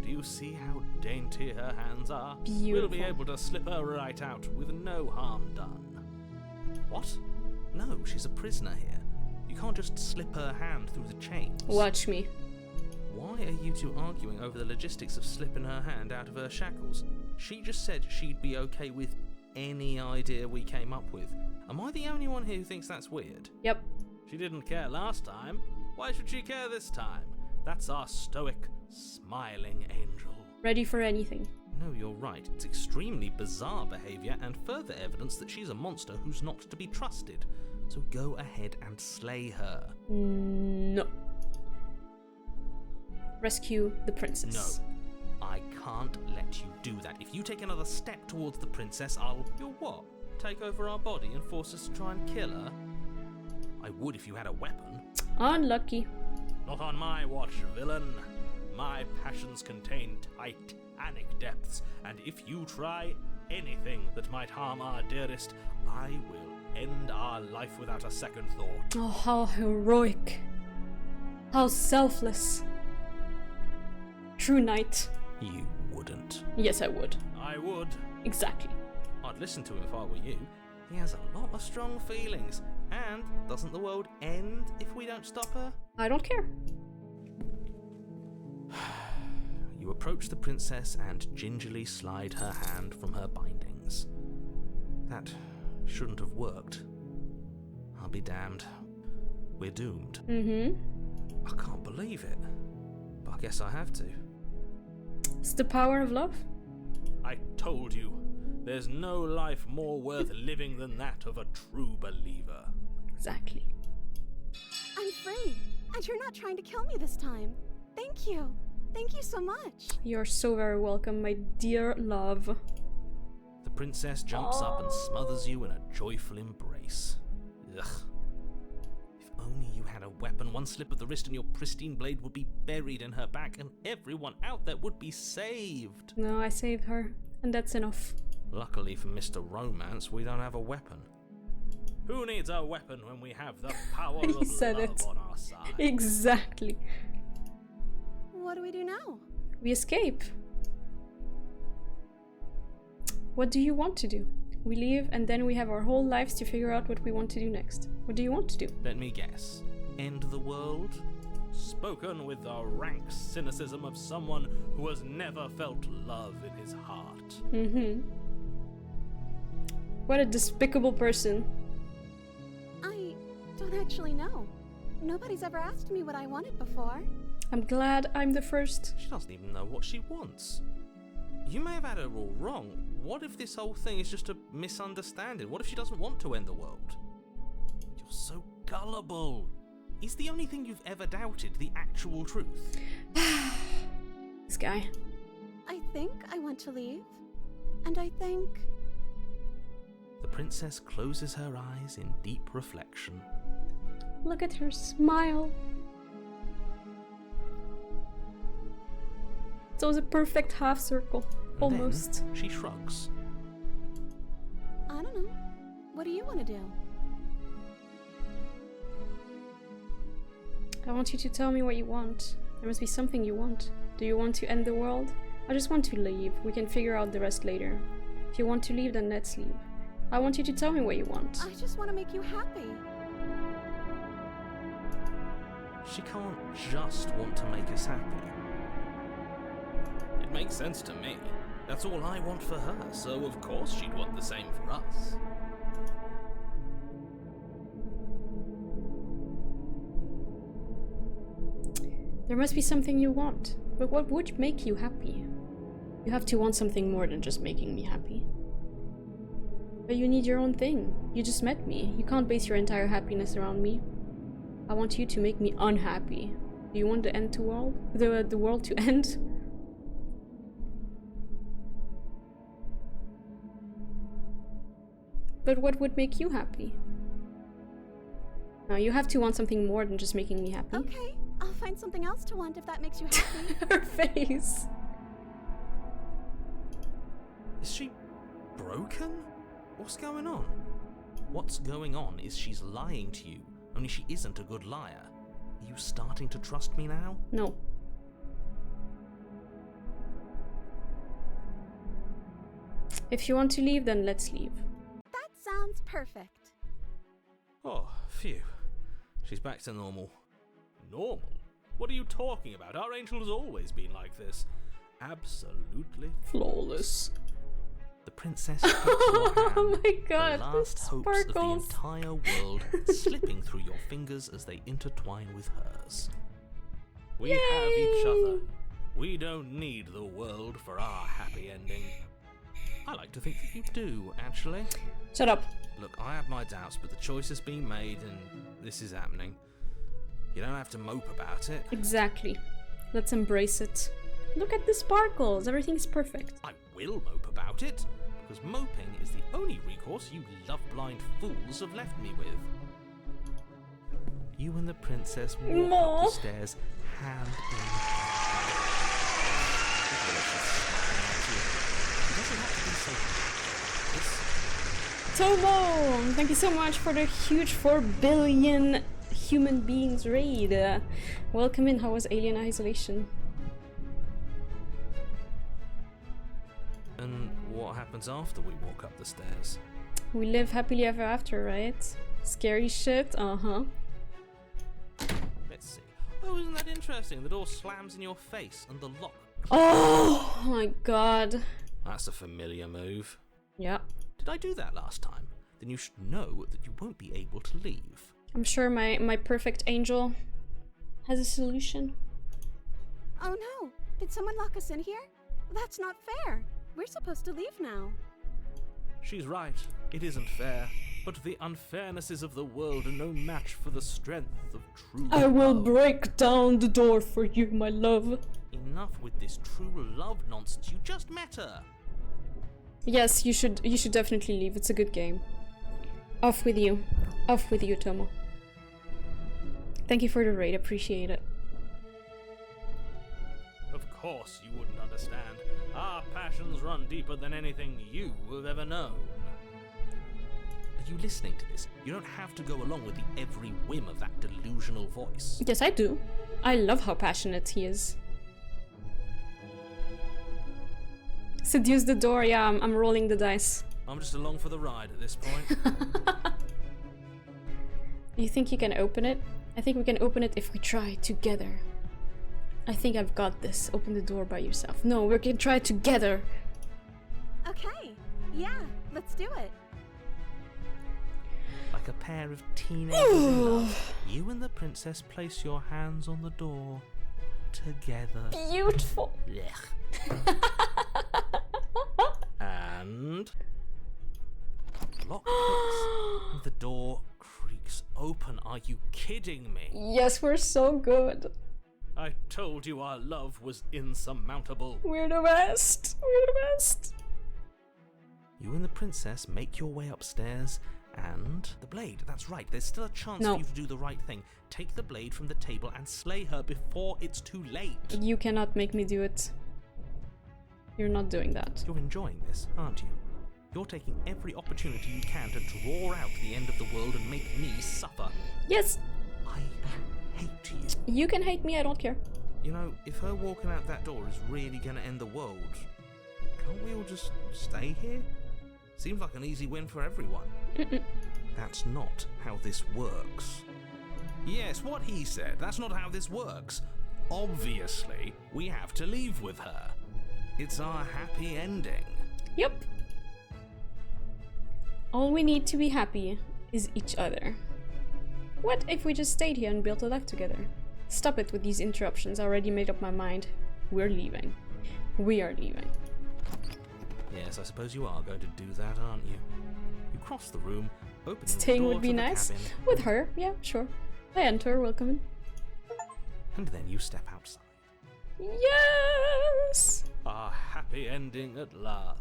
Do you see how dainty her hands are? Beautiful. We'll be able to slip her right out with no harm done. What? No, she's a prisoner here. You can't just slip her hand through the chains. Watch me. Why are you two arguing over the logistics of slipping her hand out of her shackles? She just said she'd be okay with any idea we came up with. Am I the only one here who thinks that's weird? Yep. She didn't care last time. Why should she care this time? That's our stoic, smiling angel. Ready for anything. No, you're right. It's extremely bizarre behaviour and further evidence that she's a monster who's not to be trusted. So go ahead and slay her. No. Rescue the princess. No. I can't let you do that. If you take another step towards the princess, You'll what? Take over our body and force us to try and kill her? I would if you had a weapon. Unlucky. Not on my watch, villain. My passions contain titanic depths, and if you try anything that might harm our dearest, I will end our life without a second thought. Oh, how heroic. How selfless. True knight. You wouldn't. Yes, I would. I would. Exactly. I'd listen to him if I were you. He has a lot of strong feelings. And doesn't the world end if we don't stop her? I don't care. You approach the princess and gingerly slide her hand from her bindings. That shouldn't have worked. I'll be damned. We're doomed. Mm-hmm. I can't believe it. But I guess I have to. It's the power of love. I told you, there's no life more worth living than that of a true believer. Exactly. I'm free, and you're not trying to kill me this time. Thank you. Thank you so much. You're so very welcome, my dear love. The princess jumps up and smothers you in a joyful embrace. Ugh. If only you had a weapon, one slip of the wrist and your pristine blade would be buried in her back and everyone out there would be saved. No, I saved her, and that's enough. Luckily for Mr. Romance, we don't have a weapon. Who needs a weapon when we have the power He of said love it. on our side? Exactly. What do we do now? We escape. What do you want to do? We leave and then we have our whole lives to figure out what we want to do next. What do you want to do? Let me guess. End the world? Spoken with the rank cynicism of someone who has never felt love in his heart. Mm-hmm. What a despicable person. I don't actually know. Nobody's ever asked me what I wanted before. I'm glad I'm the first. She doesn't even know what she wants. You may have had her all wrong. What if this whole thing is just a misunderstanding? What if she doesn't want to end the world? You're so gullible. Is the only thing you've ever doubted the actual truth? This guy. I think I want to leave. And I think... The princess closes her eyes in deep reflection. Look at her smile. It was a perfect half circle. And Almost. then she shrugs. I don't know. What do you want to do? I want you to tell me what you want. There must be something you want. Do you want to end the world? I just want to leave. We can figure out the rest later. If you want to leave, then let's leave. I want you to tell me what you want. I just want to make you happy. She can't just want to make us happy. It makes sense to me. That's all I want for her, so of course she'd want the same for us. There must be something you want. But what would make you happy? You have to want something more than just making me happy. But you need your own thing. You just met me. You can't base your entire happiness around me. I want you to make me unhappy. Do you want the end to world? The world to end? But what would make you happy? No, you have to want something more than just making me happy. Okay, I'll find something else to want if that makes you happy. Her face. Is she broken? What's going on? What's going on is she's lying to you, only she isn't a good liar. Are you starting to trust me now? No. If you want to leave, then let's leave. That sounds perfect. Oh, phew. She's back to normal. Normal? What are you talking about? Our angel has always been like this. Absolutely Flawless. The princess puts your hand, Oh my god, the last hopes of the sparkles. entire world slipping through your fingers as they intertwine with hers. We Yay! have each other. We don't need the world for our happy ending. I like to think that you do, actually. Shut up. Look, I have my doubts, but the choice has been made and this is happening. You don't have to mope about it. Exactly. Let's embrace it. Look at the sparkles. Everything's perfect. I will mope about it, because moping is the only recourse you love-blind fools have left me with. You and the princess walk up the stairs, hand in hand. It doesn't have to be so Tomo! Thank you so much for the huge 4 billion human beings raid. Welcome in. How was Alien Isolation? And what happens after we walk up the stairs? We live happily ever after, right? Scary shit? Uh-huh. Let's see. Oh, isn't that interesting? The door slams in your face and the lock. Oh my god. That's a familiar move. Yeah. Did I do that last time? Then you should know that you won't be able to leave. I'm sure my perfect angel has a solution. Oh no! Did someone lock us in here? That's not fair. We're supposed to leave now. She's right. It isn't fair. But the unfairnesses of the world are no match for the strength of true I will love. break down the door for you, my love. Enough with this true love nonsense. You just met her. Yes, you should definitely leave. It's a good game. Off with you. Off with you, Tomo. Thank you for the raid. Appreciate it. Of course you wouldn't understand. Our passions run deeper than anything you have ever known. Are you listening to this? You don't have to go along with the every whim of that delusional voice. Yes, I do. I love how passionate he is. Seduce the door. Yeah, I'm rolling the dice. I'm just along for the ride at this point. Do you think you can open it? I think we can open it if we try together. I think I've got this. Open the door by yourself. No, we can try together. Okay, yeah, let's do it. Like a pair of teenagers in love, you and the princess place your hands on the door together. Beautiful. And the lock clicks and the door creaks open. Are you kidding me? Yes, we're so good. I told you our love was insurmountable. We're the best. We're the best. You and the princess make your way upstairs, and the blade. That's right. There's still a chance for you to do the right thing. Take the blade from the table and slay her before it's too late. You cannot make me do it. You're not doing that. You're enjoying this, aren't you? You're taking every opportunity you can to draw out the end of the world and make me suffer. Yes. I hate you. You can hate me, I don't care. You know, if her walking out that door is really going to end the world, can't we all just stay here? Seems like an easy win for everyone. That's not how this works. Yes, what he said. That's not how this works. Obviously, we have to leave with her. It's our happy ending. Yep. All we need to be happy is each other. What if we just stayed here and built a life together? Stop it with these interruptions. I already made up my mind. We're leaving. We are leaving. Yes, I suppose you are going to do that, aren't you? You cross the room, opening Staying the door would be to the nice. cabin, With her, yeah, sure. I enter, welcome in. and then you step outside. Yes! Our happy ending at last.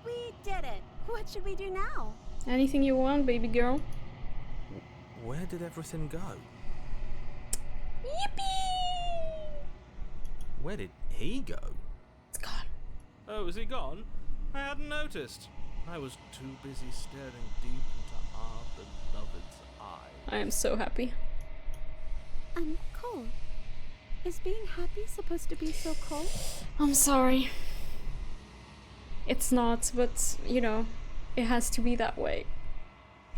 We did it. What should we do now? Anything you want, baby girl. Where did everything go? Yippee! Where did he go? It's gone. Oh, is he gone? I hadn't noticed. I was too busy staring deep into our beloved's eyes. I am so happy. I'm cold. Is being happy supposed to be so cold? I'm sorry. It's not, but, you know, it has to be that way.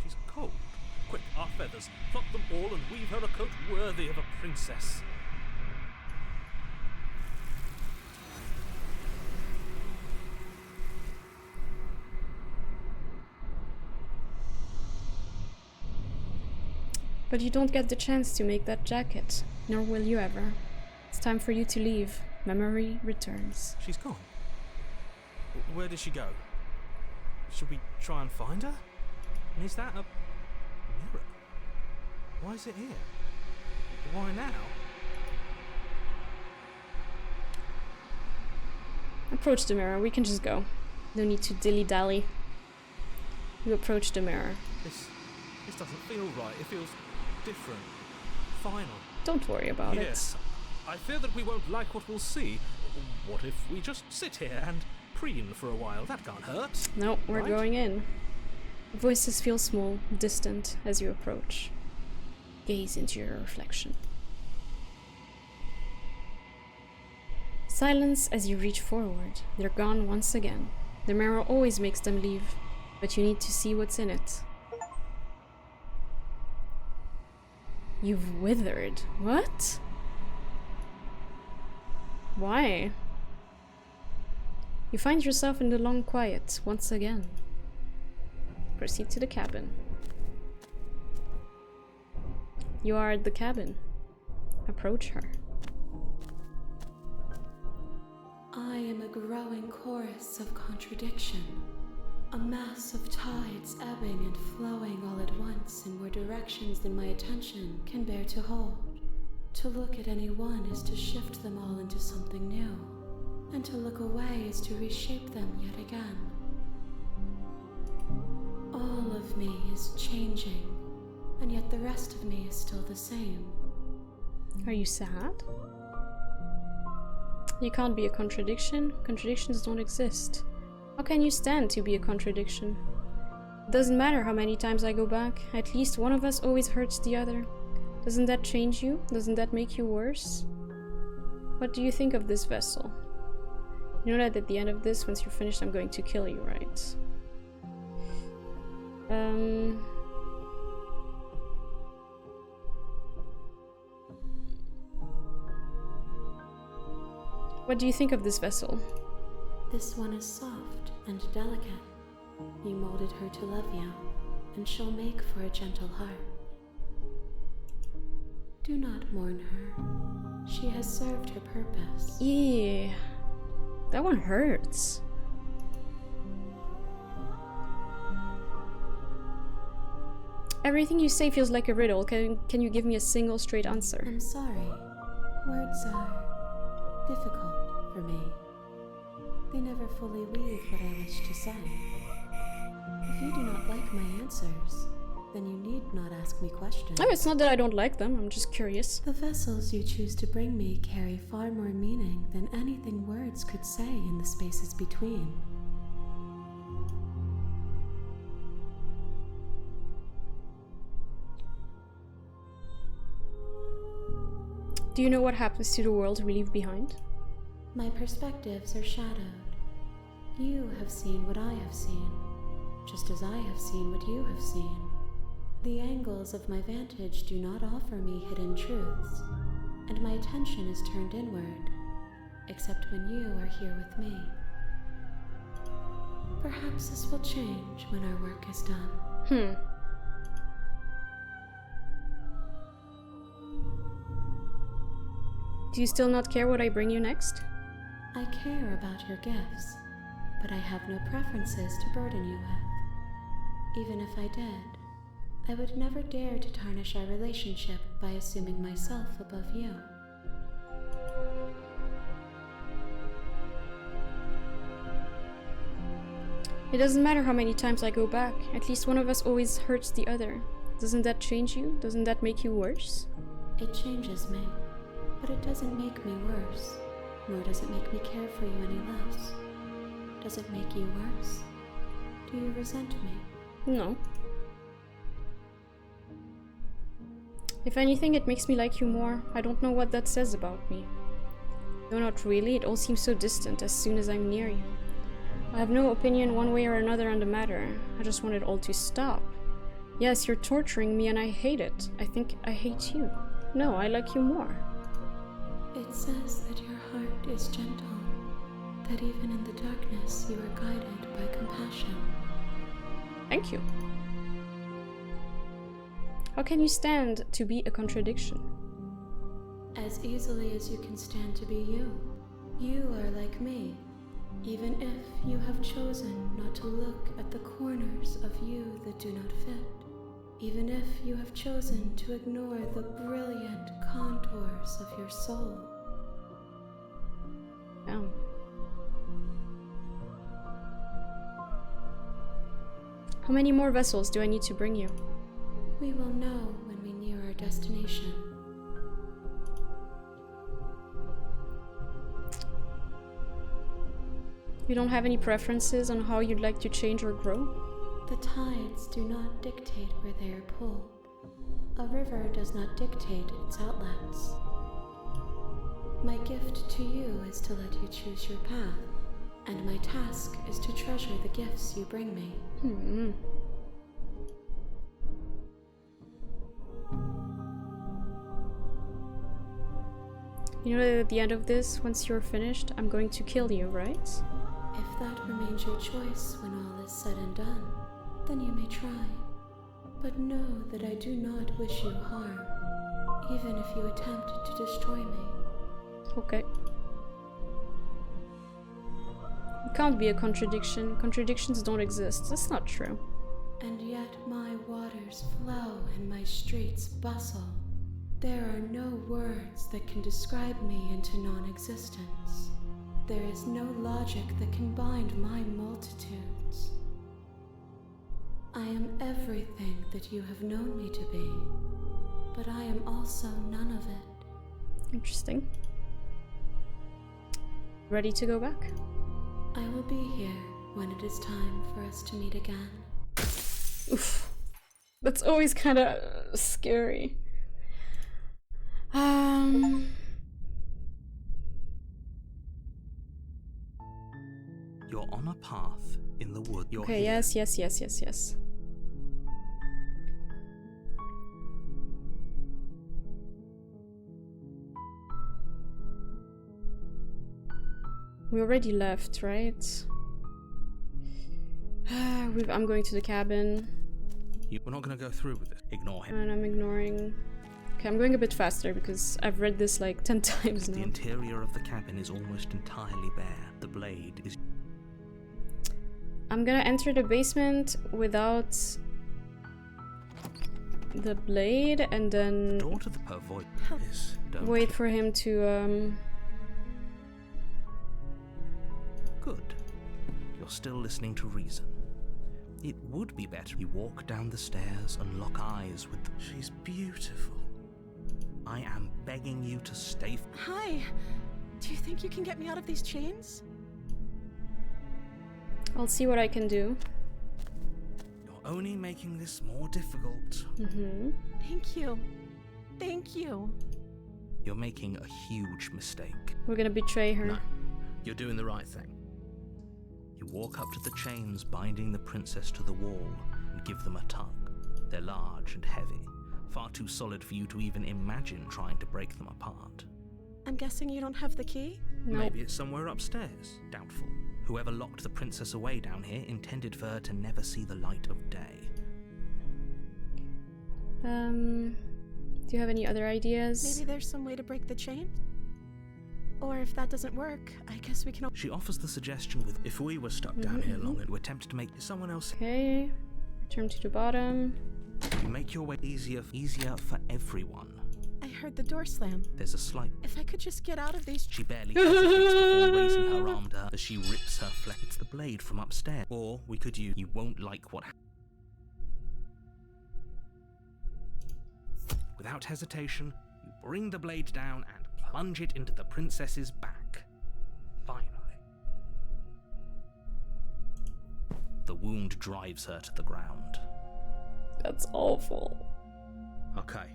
She's cold. Quick, our feathers. Pluck them all and weave her a coat worthy of a princess. But you don't get the chance to make that jacket, nor will you ever. It's time for you to leave. Memory returns. She's gone. Where did she go? Should we try and find her? And is that a mirror? Why is it here? Why now? Approach the mirror, we can just go. No need to dilly-dally. You approach the mirror. This doesn't feel right. It feels different. Final. Don't worry about Yes. I fear that we won't like what we'll see. What if we just sit here and preen for a while? That can't hurt. it. No, we're Right? going in. Voices feel small, distant as you approach. Gaze into your reflection. Silence as you reach forward. They're gone once again. The mirror always makes them leave, but you need to see what's in it. You've withered. What? Why? You find yourself in the long quiet once again. Proceed to the cabin. You are at the cabin. Approach her. I am a growing chorus of contradiction, a mass of tides ebbing and flowing all at once in more directions than my attention can bear to hold. To look at any one is to shift them all into something new, and to look away is to reshape them yet again. All of me is changing, and yet the rest of me is still the same. Are you sad? You can't be a contradiction. Contradictions don't exist. How can you stand to be a contradiction? It doesn't matter how many times I go back. At least one of us always hurts the other. Doesn't that change you? Doesn't that make you worse? What do you think of this vessel? You know that at the end of this, once you're finished, I'm going to kill you, right? What do you think of this vessel? This one is soft and delicate. You molded her to love you, and she'll make for a gentle heart. Do not mourn her. She has served her purpose. Yeah, that one hurts. Everything you say feels like a riddle. Can you give me a single straight answer? I'm sorry. Words are difficult for me. They never fully weave what I wish to say. If you do not like my answers, then you need not ask me questions. No, it's not that I don't like them, I'm just curious. The vessels you choose to bring me carry far more meaning than anything words could say in the spaces between. Do you know what happens to the world we leave behind? My perspectives are shadowed. You have seen what I have seen, just as I have seen what you have seen. The angles of my vantage do not offer me hidden truths, and my attention is turned inward, except when you are here with me. Perhaps this will change when our work is done. Do you still not care what I bring you next? I care about your gifts, but I have no preferences to burden you with. Even if I did, I would never dare to tarnish our relationship by assuming myself above you. It doesn't matter how many times I go back. At least one of us always hurts the other. Doesn't that change you? Doesn't that make you worse? It changes me, but it doesn't make me worse, nor does it make me care for you any less. Does it make you worse? Do you resent me? No. If anything, it makes me like you more. I don't know what that says about me. No, not really. It all seems so distant as soon as I'm near you. I have no opinion one way or another on the matter. I just want it all to stop. Yes, you're torturing me and I hate it. I think I hate you. No, I like you more. It says that your heart is gentle, that even in the darkness you are guided by compassion. Thank you. How can you stand to be a contradiction? As easily as you can stand to be you. You are like me, even if you have chosen not to look at the corners of you that do not fit. Even if you have chosen to ignore the brilliant contours of your soul. Oh. How many more vessels do I need to bring you? We will know when we near our destination. You don't have any preferences on how you'd like to change or grow? The tides do not dictate where they are pulled. A river does not dictate its outlets. My gift to you is to let you choose your path, and my task is to treasure the gifts you bring me. You know that at the end of this, once you're finished, I'm going to kill you, right? If that remains your choice when all is said and done, then you may try. But know that I do not wish you harm, even if you attempt to destroy me. Okay. It can't be a contradiction. Contradictions don't exist. That's not true. And yet my waters flow and my streets bustle. There are no words that can describe me into non-existence. There is no logic that can bind my multitudes. I am everything that you have known me to be, but I am also none of it. Interesting. Ready to go back? I will be here when it is time for us to meet again. Oof. That's always kind of scary. You're on a path in the wood. You're okay, here. yes. We already left, right? I'm going to the cabin. We're not going to go through with this. Ignore him. And I'm ignoring... Okay, I'm going a bit faster because I've read this like 10 times now. The interior of the cabin is almost entirely bare. The blade is... I'm gonna enter the basement without the blade and then Door to her voice is don't wait for him to Good. You're still listening to reason. It would be better you walk down the stairs and lock eyes with the... She's beautiful. I am begging you to stay... Hi. Do you think you can get me out of these chains? I'll see what I can do. You're only making this more difficult. Thank you. Thank you. You're making a huge mistake. We're gonna betray her. No, you're doing the right thing. You walk up to the chains binding the princess to the wall and give them a tug. They're large and heavy, far too solid for you to even imagine trying to break them apart. I'm guessing you don't have the key? Nope. Maybe it's somewhere upstairs. Doubtful. Whoever locked the princess away down here intended for her to never see the light of day. Do you have any other ideas? Maybe there's some way to break the chain? Or if that doesn't work, I guess we can... She offers the suggestion with, if we were stuck down here long and were tempted to make someone else... Okay, return to the bottom. You make your way easier for everyone. I heard the door slam. There's a slight... If I could just get out of these... She barely hesitates before raising her arm to her as she rips her flesh. It's the blade from upstairs. Or we could use... You won't like what happens. Without hesitation, you bring the blade down and plunge it into the princess's back. Finally. The wound drives her to the ground. That's awful. Okay.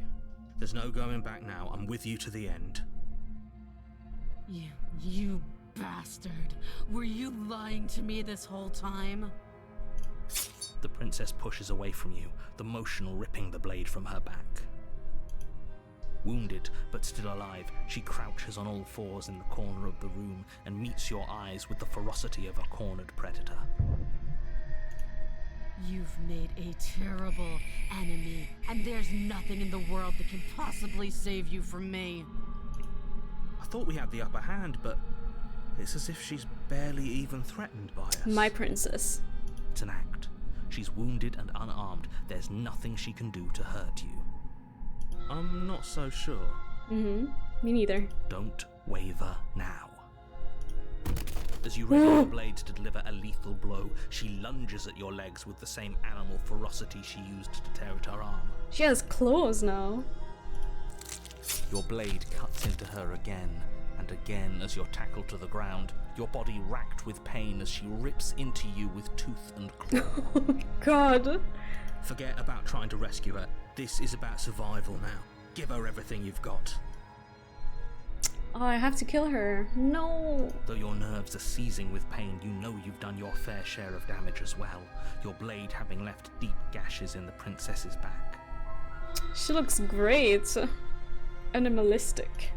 There's no going back now. I'm with you to the end. You bastard. Were you lying to me this whole time? The princess pushes away from you, the motion ripping the blade from her back. Wounded, but still alive, she crouches on all fours in the corner of the room and meets your eyes with the ferocity of a cornered predator. You've made a terrible enemy, and there's nothing in the world that can possibly save you from me. I thought we had the upper hand, but it's as if she's barely even threatened by us. My princess. It's an act. She's wounded and unarmed. There's nothing she can do to hurt you. I'm not so sure. Me neither. Don't waver now. As you ready your blade to deliver a lethal blow, she lunges at your legs with the same animal ferocity she used to tear at her arm. She has claws now. Your blade cuts into her again and again as you're tackled to the ground, your body racked with pain as she rips into you with tooth and claw. Oh God. Forget about trying to rescue her. This is about survival now. Give her everything you've got. Oh, I have to kill her. No. Though your nerves are seizing with pain, you know you've done your fair share of damage as well, your blade having left deep gashes in the princess's back. She looks great. Animalistic.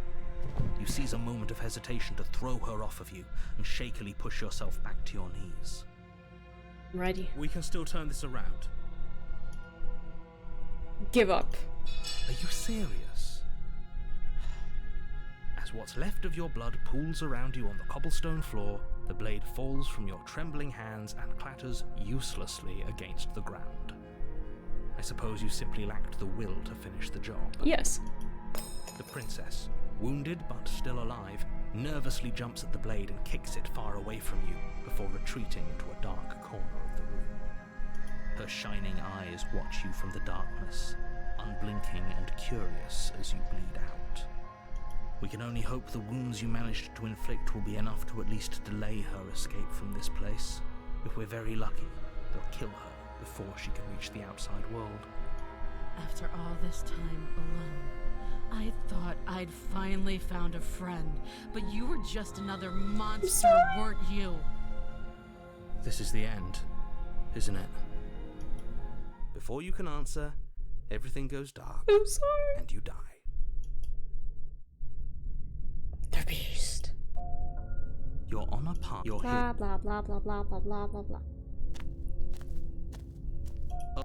You seize a moment of hesitation to throw her off of you and shakily push yourself back to your knees. Ready. We can still turn this around. Give up. Are you serious? As what's left of your blood pools around you on the cobblestone floor, the blade falls from your trembling hands and clatters uselessly against the ground. I suppose you simply lacked the will to finish the job. Yes. The princess, wounded but still alive, nervously jumps at the blade and kicks it far away from you before retreating into a dark corner of the room. Her shining eyes watch you from the darkness, unblinking and curious as you bleed out. We can only hope the wounds you managed to inflict will be enough to at least delay her escape from this place. If we're very lucky, they'll kill her before she can reach the outside world. After all this time alone, I thought I'd finally found a friend, but you were just another monster, weren't you? This is the end, isn't it? Before you can answer, everything goes dark. I'm sorry. And you die. The beast. You're on a path. You're Blah here. blah blah blah blah blah blah blah blah.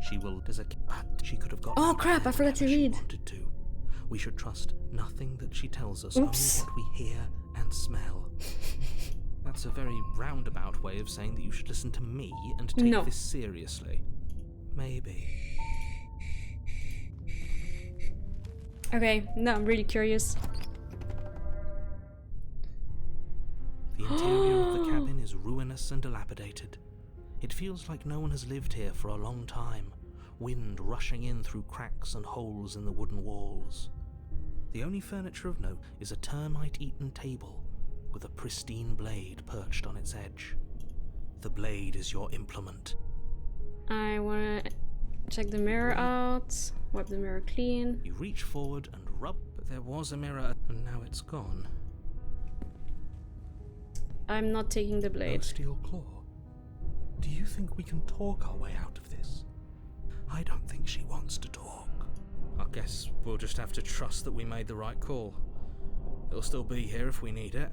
She will. There's a. She could have got. Oh crap! I forgot to read. Wanted to. We should trust nothing that she tells us. Oops. Only what we hear and smell. That's a very roundabout way of saying that you should listen to me and take No. this seriously. Maybe. Okay, no, I'm really curious. The interior of the cabin is ruinous and dilapidated. It feels like no one has lived here for a long time, wind rushing in through cracks and holes in the wooden walls. The only furniture of note is a termite-eaten table with a pristine blade perched on its edge. The blade is your implement. I wanna check the mirror out, wipe the mirror clean. You reach forward and rub, but there was a mirror and now it's gone. I'm not taking the No blade. steel claw. Do you think we can talk our way out of this? I don't think she wants to talk. I guess we'll just have to trust that we made the right call. It'll still be here if we need it.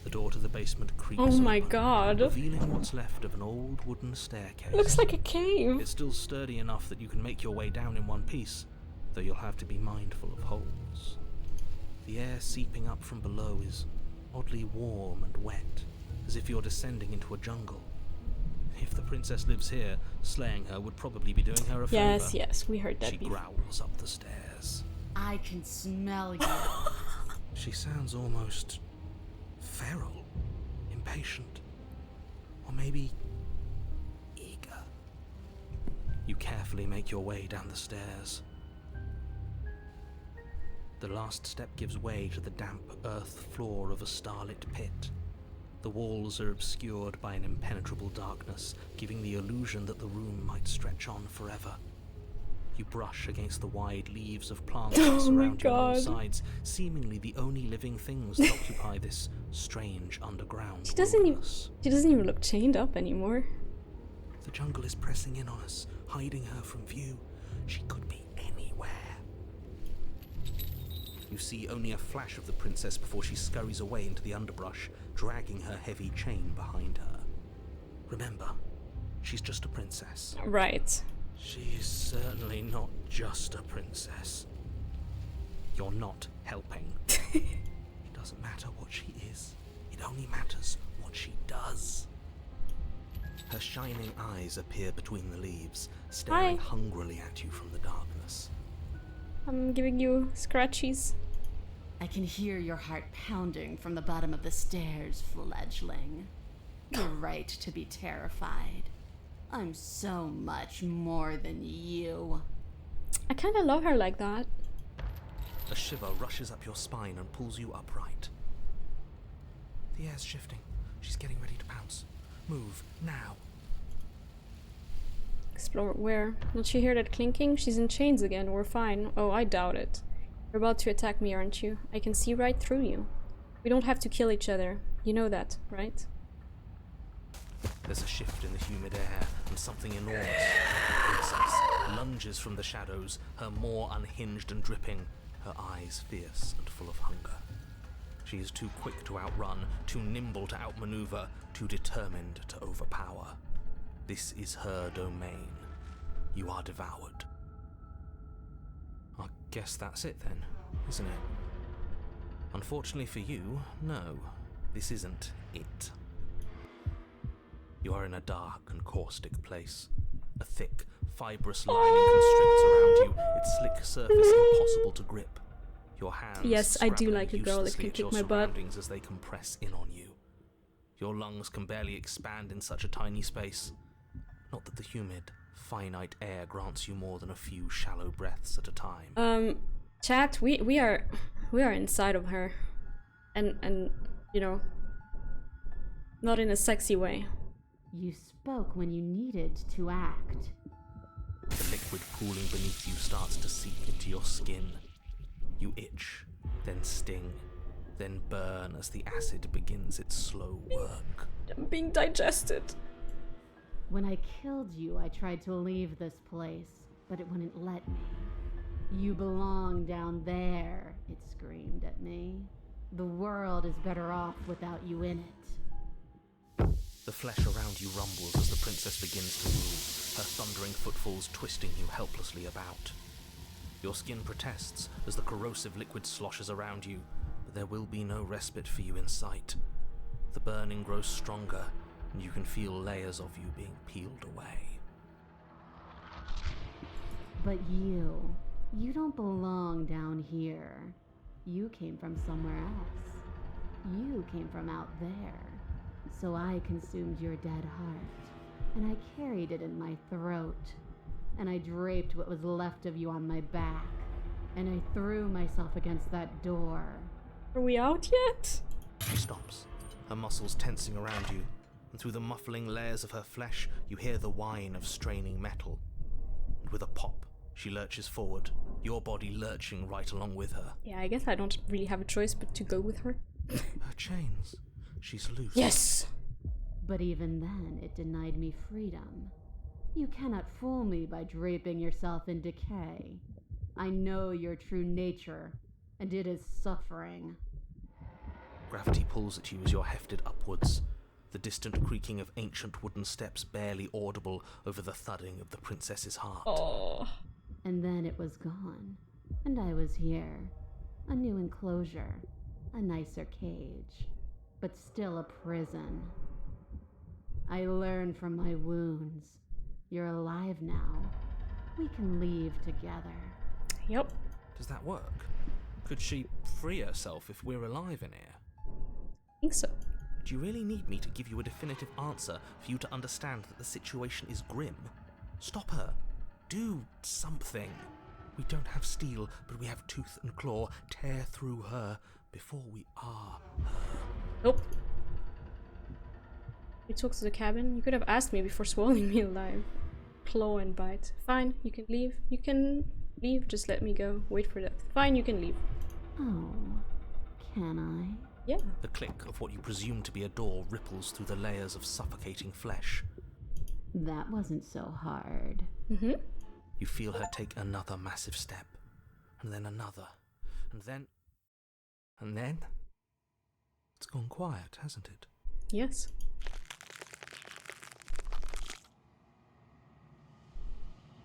The door to the basement creaks Oh my open, god. revealing what's left of an old wooden staircase. Looks like a cave. It's still sturdy enough that you can make your way down in one piece, though you'll have to be mindful of holes. The air seeping up from below is oddly warm and wet, as if you're descending into a jungle. If the princess lives here, slaying her would probably be doing her a favor. Yes, yes, we heard that She before. growls up the stairs. I can smell you. She sounds almost feral, impatient, or maybe eager. You carefully make your way down the stairs. The last step gives way to the damp earth floor of a starlit pit. The walls are obscured by an impenetrable darkness, giving the illusion that the room might stretch on forever. You brush against the wide leaves of plants that surround you on all sides, seemingly the only living things that occupy this strange underground She doesn't wilderness. even look chained up anymore. The jungle is pressing in on us, hiding her from view. She could be anywhere. You see only a flash of the princess before she scurries away into the underbrush, dragging her heavy chain behind her. Remember, she's just a princess. Right. She is certainly not just a princess. You're not helping. It doesn't matter what she is. It only matters what she does. Her shining eyes appear between the leaves, staring Hi. hungrily at you from the darkness. I'm giving you scratchies. I can hear your heart pounding from the bottom of the stairs, fledgling. You're right to be terrified. I'm so much more than you. I kind of love her like that. A shiver rushes up your spine and pulls you upright. The air's shifting. She's getting ready to pounce. Move, now. Explore where? Did she hear that clinking? She's in chains again. We're fine. Oh, I doubt it. You're about to attack me, aren't you? I can see right through you. We don't have to kill each other. You know that, right? There's a shift in the humid air, and something enormous, the princess, lunges from the shadows, her maw unhinged and dripping, her eyes fierce and full of hunger. She is too quick to outrun, too nimble to outmaneuver, too determined to overpower. This is her domain. You are devoured. I guess that's it then, isn't it? Unfortunately for you, no, this isn't it. You are in a dark and caustic place. A thick, fibrous lining constricts around you, its slick surface impossible to grip. Your hands Yes, I do scrabbling like a girl that uselessly can at kick your my butt. surroundings as they compress in on you. Your lungs can barely expand in such a tiny space. Not that the humid, finite air grants you more than a few shallow breaths at a time. Chat, we are inside of her. And you know, not in a sexy way. You spoke when you needed to act. The liquid pooling beneath you starts to seep into your skin. You itch, then sting, then burn as the acid begins its slow work. I'm being digested. When I killed you, I tried to leave this place, but it wouldn't let me. You belong down there, it screamed at me. The world is better off without you in it. The flesh around you rumbles as the princess begins to move, her thundering footfalls twisting you helplessly about. Your skin protests as the corrosive liquid sloshes around you, but there will be no respite for you in sight. The burning grows stronger, and you can feel layers of you being peeled away. But you don't belong down here. You came from somewhere else. You came from out there. So I consumed your dead heart, and I carried it in my throat, and I draped what was left of you on my back, and I threw myself against that door. Are we out yet? She stops, her muscles tensing around you, and through the muffling layers of her flesh, you hear the whine of straining metal. And with a pop, she lurches forward, your body lurching right along with her. Yeah, I guess I don't really have a choice but to go with her. Her chains. She's loose. Yes! But even then, it denied me freedom. You cannot fool me by draping yourself in decay. I know your true nature, and it is suffering. Gravity pulls at you as you're hefted upwards, the distant creaking of ancient wooden steps barely audible over the thudding of the princess's heart. Oh. And then it was gone, and I was here. A new enclosure, a nicer cage, but still a prison. I learned from my wounds. You're alive now. We can leave together. Yep. Does that work? Could she free herself if we're alive in here? I think so. Do you really need me to give you a definitive answer for you to understand that the situation is grim? Stop her. Do something. We don't have steel, but we have tooth and claw. Tear through her before we are her. Nope. We talked to the cabin. You could have asked me before swallowing me alive. Claw and bite. Fine, you can leave. You can leave, just let me go. Wait for death. Fine, you can leave. Oh, can I? Yeah. The click of what you presume to be a door ripples through the layers of suffocating flesh. That wasn't so hard. Mm-hmm. You feel her take another massive step, and then another, and then... It's gone quiet, hasn't it? Yes.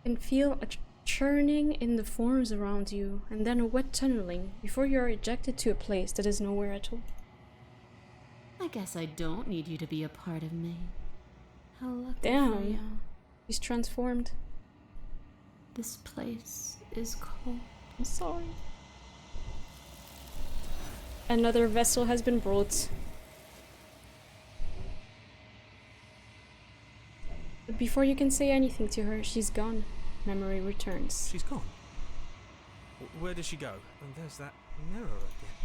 You can feel a churning in the forms around you, and then a wet tunneling before you are ejected to a place that is nowhere at all. I guess I don't need you to be a part of me. How lucky for Damn. you. He's transformed. This place is cold. I'm sorry. Another vessel has been brought. But before you can say anything to her, she's gone. Memory returns. She's gone. Where did she go? And there's that mirror again.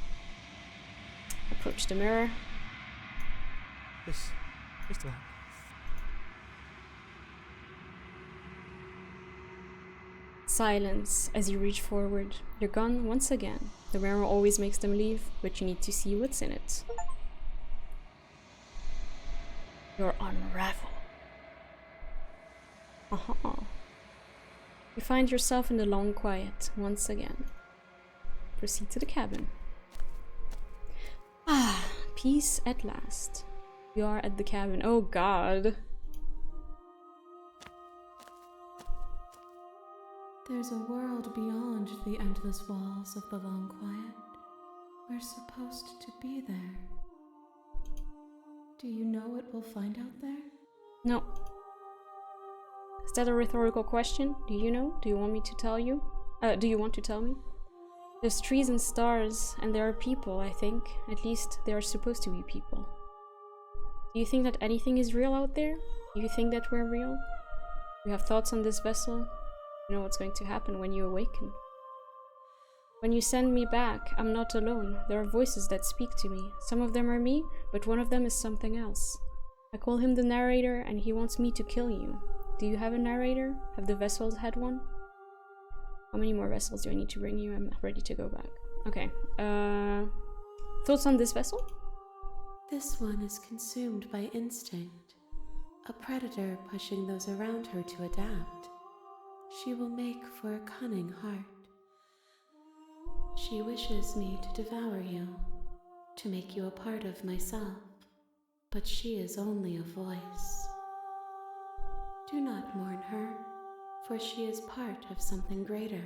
Approach the mirror. This that. Silence as you reach forward. You're gone once again. The mirror always makes them leave, but you need to see what's in it. You're unraveled. You find yourself in the long quiet once again. Proceed to the cabin. Ah, peace at last. You are at the cabin. Oh god. There's a world beyond the endless walls of the long quiet. We're supposed to be there. Do you know what we'll find out there? No. Is that a rhetorical question? Do you know? Do you want me to tell you? Do you want to tell me? There's trees and stars, and there are people, I think. At least, they are supposed to be people. Do you think that anything is real out there? Do you think that we're real? You have thoughts on this vessel? You know what's going to happen when you awaken. When you send me back, I'm not alone. There are voices that speak to me. Some of them are me, but one of them is something else. I call him the narrator, and he wants me to kill you. Do you have a narrator? Have the vessels had one? How many more vessels do I need to bring you? I'm ready to go back. Okay. Thoughts on this vessel? This one is consumed by instinct, a predator pushing those around her to adapt. She will make for a cunning heart. She wishes me to devour you, to make you a part of myself, but she is only a voice. Do not mourn her, for she is part of something greater.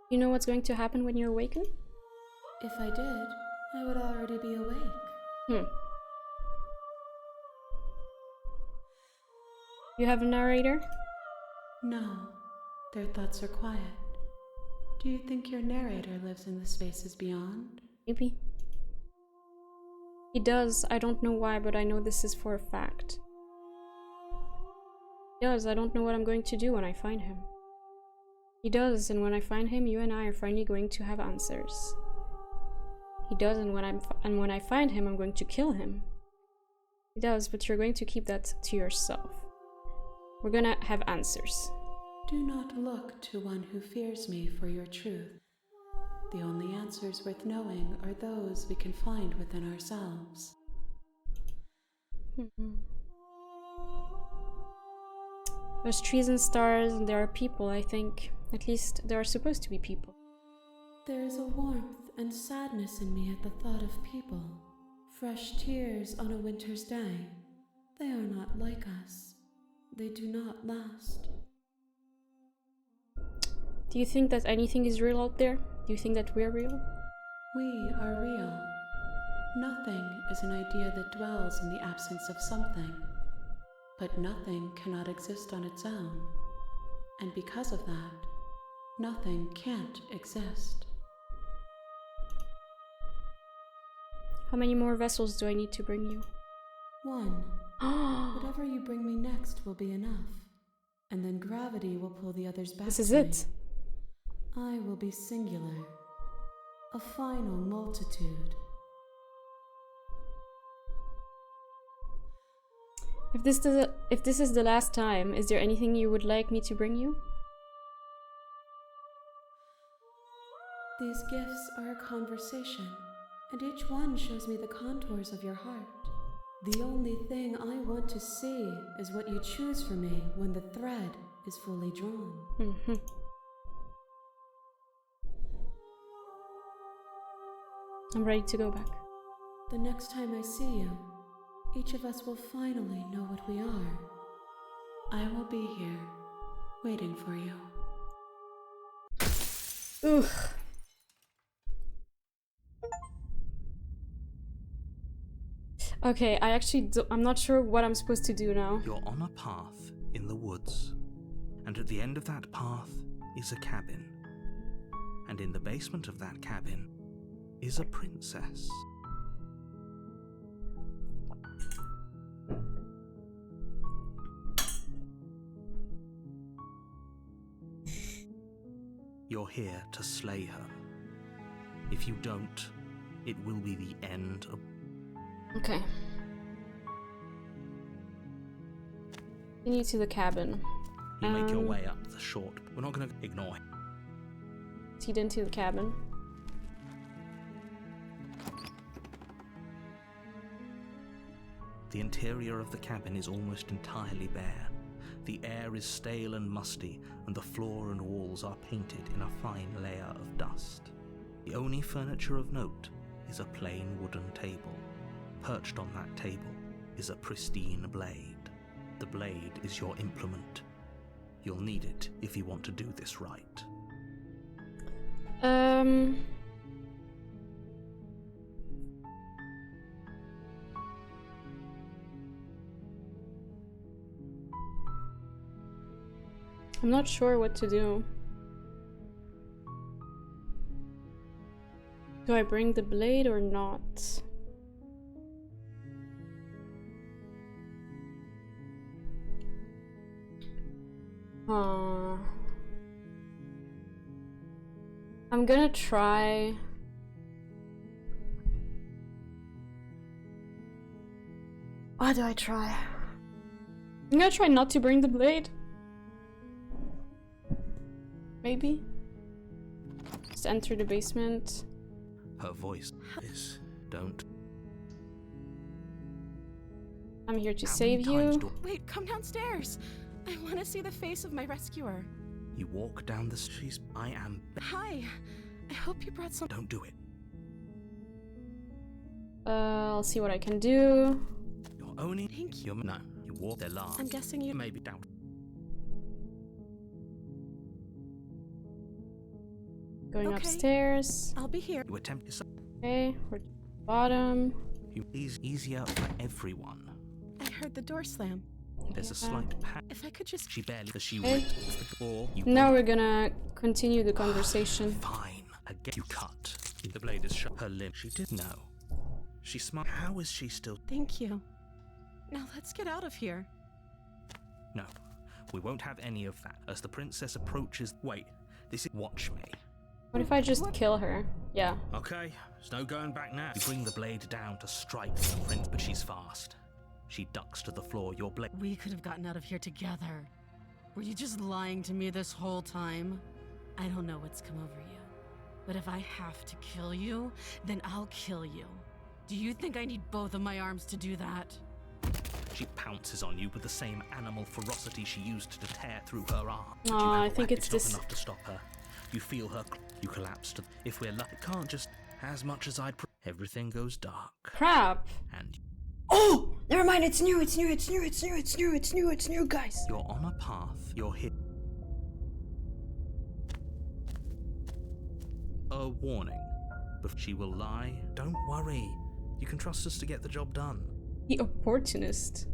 You know what's going to happen when you awaken? If I did, I would already be awake. You have a narrator? No, their thoughts are quiet. Do you think your narrator lives in the spaces beyond? Maybe. He does. I don't know why, but I know this is for a fact. He does. I don't know what I'm going to do when I find him. He does, and when I find him, you and I are finally going to have answers. He does, and when I find him, I'm going to kill him. He does, but you're going to keep that to yourself. We're gonna have answers. Do not look to one who fears me for your truth. The only answers worth knowing are those we can find within ourselves. There's trees and stars, and there are people, I think. At least, there are supposed to be people. There is a warmth and sadness in me at the thought of people. Fresh tears on a winter's day. They are not like us. They do not last. Do you think that anything is real out there? Do you think that we're real? We are real. Nothing is an idea that dwells in the absence of something. But nothing cannot exist on its own. And because of that, nothing can't exist. How many more vessels do I need to bring you? One. Whatever you bring me next will be enough. And then gravity will pull the others back. This is to me. it. I will be singular. A final multitude. If this is the last time, is there anything you would like me to bring you? These gifts are a conversation, and each one shows me the contours of your heart. The only thing I want to see is what you choose for me when the thread is fully drawn. I'm ready to go back. The next time I see you, each of us will finally know what we are. I will be here, waiting for you. Ugh. Okay, I'm not sure what I'm supposed to do now. You're on a path in the woods, and at the end of that path is a cabin. And in the basement of that cabin is a princess. You're here to slay her. If you don't, it will be the end of... Okay. Continue to the cabin. You make your way up the short. We're not going to ignore him. Proceed into the cabin. The interior of the cabin is almost entirely bare. The air is stale and musty, and the floor and walls are painted in a fine layer of dust. The only furniture of note is a plain wooden table. Perched on that table is a pristine blade. The blade is your implement. You'll need it if you want to do this right. I'm not sure what to do. Do I bring the blade or not? I'm gonna try. What do I try? I'm gonna try not to bring the blade. Maybe? Just enter the basement. Her voice is, don't. I'm here to How save many times you. Wait, come downstairs. I want to see the face of my rescuer. You walk down the street. I am. Hi. I hope you brought some. Don't do it. I'll see what I can do. You're only. Thank you. No, you walk their large. I'm guessing you. Maybe down. Going Okay. upstairs. I'll be here. You attempt to. Okay, we're at the bottom. You is easier for everyone. I heard the door slam. There's a slight If I could just... She barely as she Okay. ripped the door. You Now we're gonna continue the conversation. Fine. Again, you cut. The blade is shut. Her limb. She did know. She smiled. How is she still? Thank you. Now let's get out of here. No, we won't have any of that. As the princess approaches. Wait, this is. Watch me. What if I just kill her? Yeah. Okay, there's no going back now. You bring the blade down to strike the prince, but she's fast. She ducks to the floor. Your blade. We could have gotten out of here together. Were you just lying to me this whole time? I don't know what's come over you, but if I have to kill you, then I'll kill you. Do you think I need both of my arms to do that? She pounces on you with the same animal ferocity she used to tear through her arm. But you Aw, have I a think weapon. it's not this- enough to stop her. You feel her. You collapse to. If we're lucky, it can't just. As much as I'd. Everything goes dark. Crap. And Oh! Never mind, it's new, guys. you're on a path. You're hit. A warning. But she will lie. Don't worry. You can trust us to get the job done. The opportunist.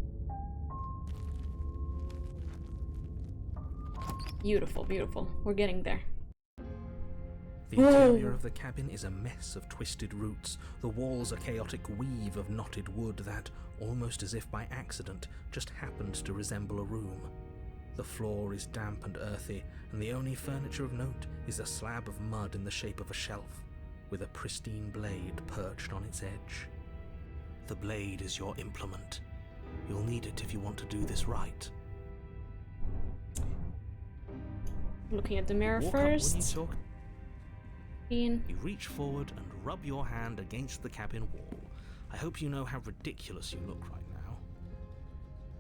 Beautiful, beautiful. We're getting there. The interior of the cabin is a mess of twisted roots. The walls a chaotic weave of knotted wood that, almost as if by accident, just happened to resemble a room. The floor is damp and earthy, and the only furniture of note is a slab of mud in the shape of a shelf, with a pristine blade perched on its edge. The blade is your implement. You'll need it if you want to do this right. Looking at the mirror Walk up when you first. talk. Ian. You reach forward and rub your hand against the cabin wall. I hope you know how ridiculous you look right now.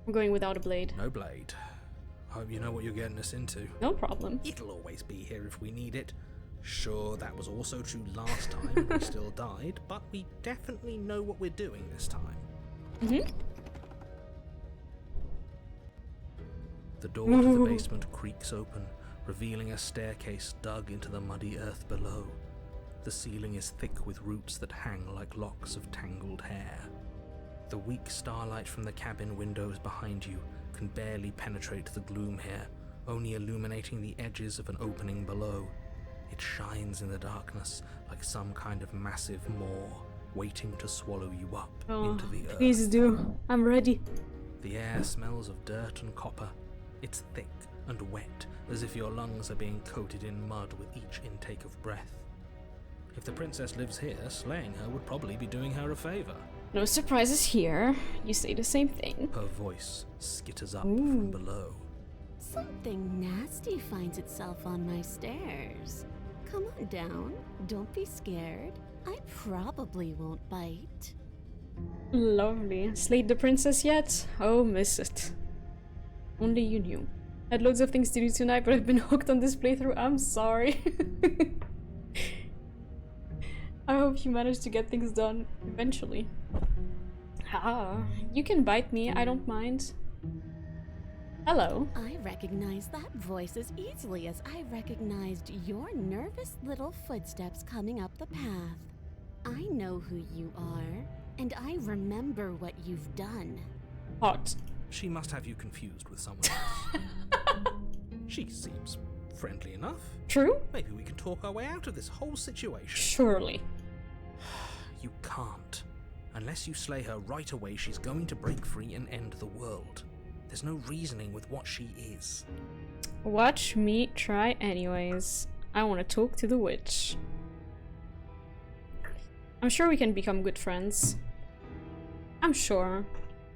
I'm going without a blade. No blade. Hope you know what you're getting us into. No problem. It'll always be here if we need it. Sure, that was also true last time and we still died, but we definitely know what we're doing this time. Mm-hmm. The door to the basement creaks open, revealing a staircase dug into the muddy earth below. The ceiling is thick with roots that hang like locks of tangled hair. The weak starlight from the cabin windows behind you can barely penetrate the gloom here, only illuminating the edges of an opening below. It shines in the darkness like some kind of massive maw, waiting to swallow you up into the earth. Please do. I'm ready. The air smells of dirt and copper. It's thick and wet, as if your lungs are being coated in mud with each intake of breath. If the princess lives here, slaying her would probably be doing her a favor. No surprises here. You say the same thing. Her voice skitters up from below. Something nasty finds itself on my stairs. Come on down. Don't be scared. I probably won't bite. Lovely. Slayed the princess yet? Oh, miss it. Only you knew. Had loads of things to do tonight, but I've been hooked on this playthrough. I'm sorry. I hope you manage to get things done eventually. Ah, you can bite me. I don't mind. Hello. I recognize that voice as easily as I recognized your nervous little footsteps coming up the path. I know who you are, and I remember what you've done. Hot. She must have you confused with someone else. She seems friendly enough. True? Maybe we can talk our way out of this whole situation. Surely. You can't. Unless you slay her right away, she's going to break free and end the world. There's no reasoning with what she is. Watch me try anyways. I want to talk to the witch. I'm sure we can become good friends. I'm sure.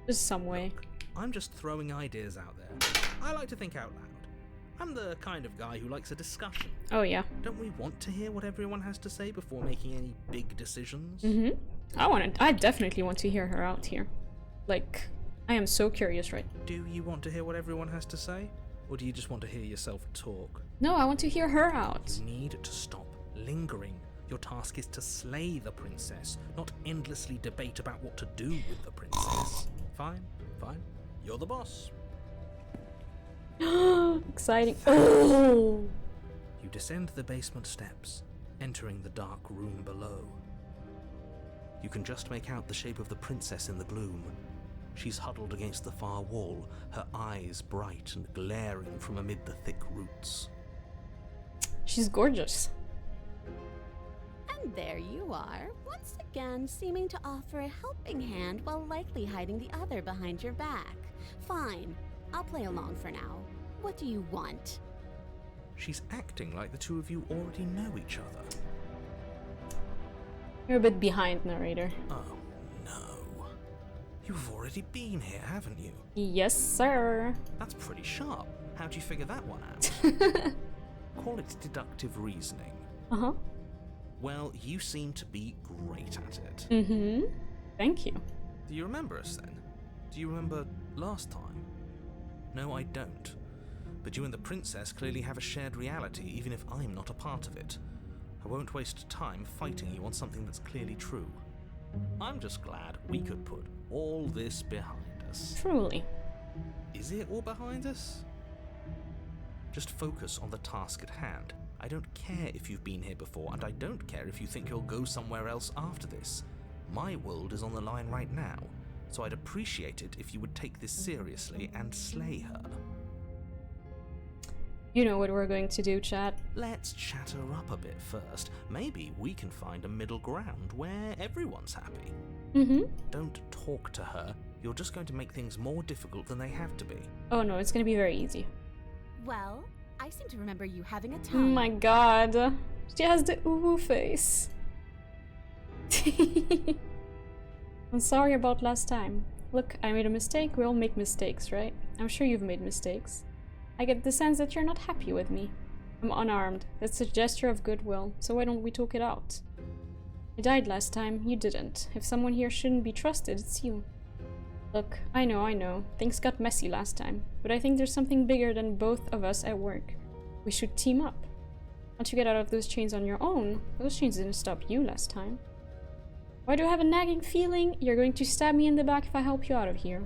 There's some way. I'm just throwing ideas out there. I like to think out loud. I'm the kind of guy who likes a discussion. Oh yeah. Don't we want to hear what everyone has to say before making any big decisions? Mm-hmm. I definitely want to hear her out here. Like, I am so curious, right? Do you want to hear what everyone has to say? Or do you just want to hear yourself talk? No, I want to hear her out. You need to stop lingering. Your task is to slay the princess, not endlessly debate about what to do with the princess. Fine, fine. You're the boss. Exciting. Oh! You descend the basement steps, entering the dark room below. You can just make out the shape of the princess in the gloom. She's huddled against the far wall, her eyes bright and glaring from amid the thick roots. She's gorgeous. And there you are, once again seeming to offer a helping hand while likely hiding the other behind your back. Fine, I'll play along for now. What do you want? She's acting like the two of you already know each other. You're a bit behind, narrator. Oh, no. You've already been here, haven't you? Yes, sir. That's pretty sharp. How'd you figure that one out? Call it deductive reasoning. Uh-huh. Well, you seem to be great at it. Mm-hmm. Thank you. Do you remember us then? Do you remember last time? No, I don't. But you and the princess clearly have a shared reality, even if I'm not a part of it. I won't waste time fighting you on something that's clearly true. I'm just glad we could put all this behind us. Truly. Is it all behind us? Just focus on the task at hand. I don't care if you've been here before, and I don't care if you think you'll go somewhere else after this. My world is on the line right now, so I'd appreciate it if you would take this seriously and slay her. You know what we're going to do, chat. Let's chat her up a bit first. Maybe we can find a middle ground where everyone's happy. Mm-hmm. Don't talk to her. You're just going to make things more difficult than they have to be. Oh no, it's gonna be very easy. Well, I seem to remember you having a Oh tongue. my god. She has the ooh face. I'm sorry about last time. Look, I made a mistake. We all make mistakes, right? I'm sure you've made mistakes. I get the sense that you're not happy with me. I'm unarmed. That's a gesture of goodwill, so why don't we talk it out? I died last time, you didn't. If someone here shouldn't be trusted, it's you. Look, I know, things got messy last time, but I think there's something bigger than both of us at work. We should team up. Once you get out of those chains on your own, those chains didn't stop you last time. Why do I have a nagging feeling you're going to stab me in the back if I help you out of here?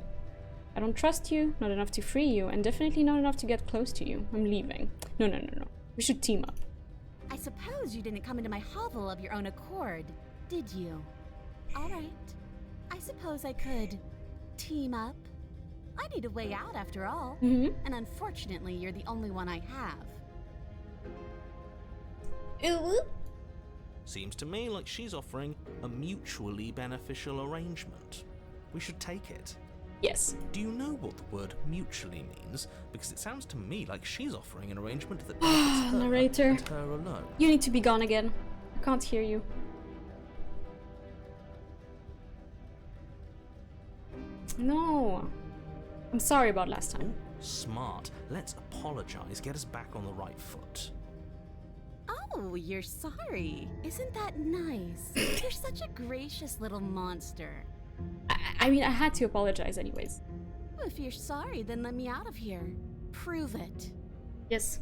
I don't trust you, not enough to free you, and definitely not enough to get close to you. I'm leaving. No. We should team up. I suppose you didn't come into my hovel of your own accord, did you? Alright. I suppose I could team up. I need a way out after all. Mm-hmm. And unfortunately, you're the only one I have. Ooh. Seems to me like she's offering a mutually beneficial arrangement. We should take it. Yes. Do you know what the word mutually means? Because it sounds to me like she's offering an arrangement that benefits her Narrator. and her alone. You need to be gone again. I can't hear you. No. I'm sorry about last time. Smart. Let's apologize, get us back on the right foot. Oh, you're sorry. Isn't that nice? You're such a gracious little monster. I mean, I had to apologize anyways. Well, if you're sorry, then let me out of here. Prove it. Yes.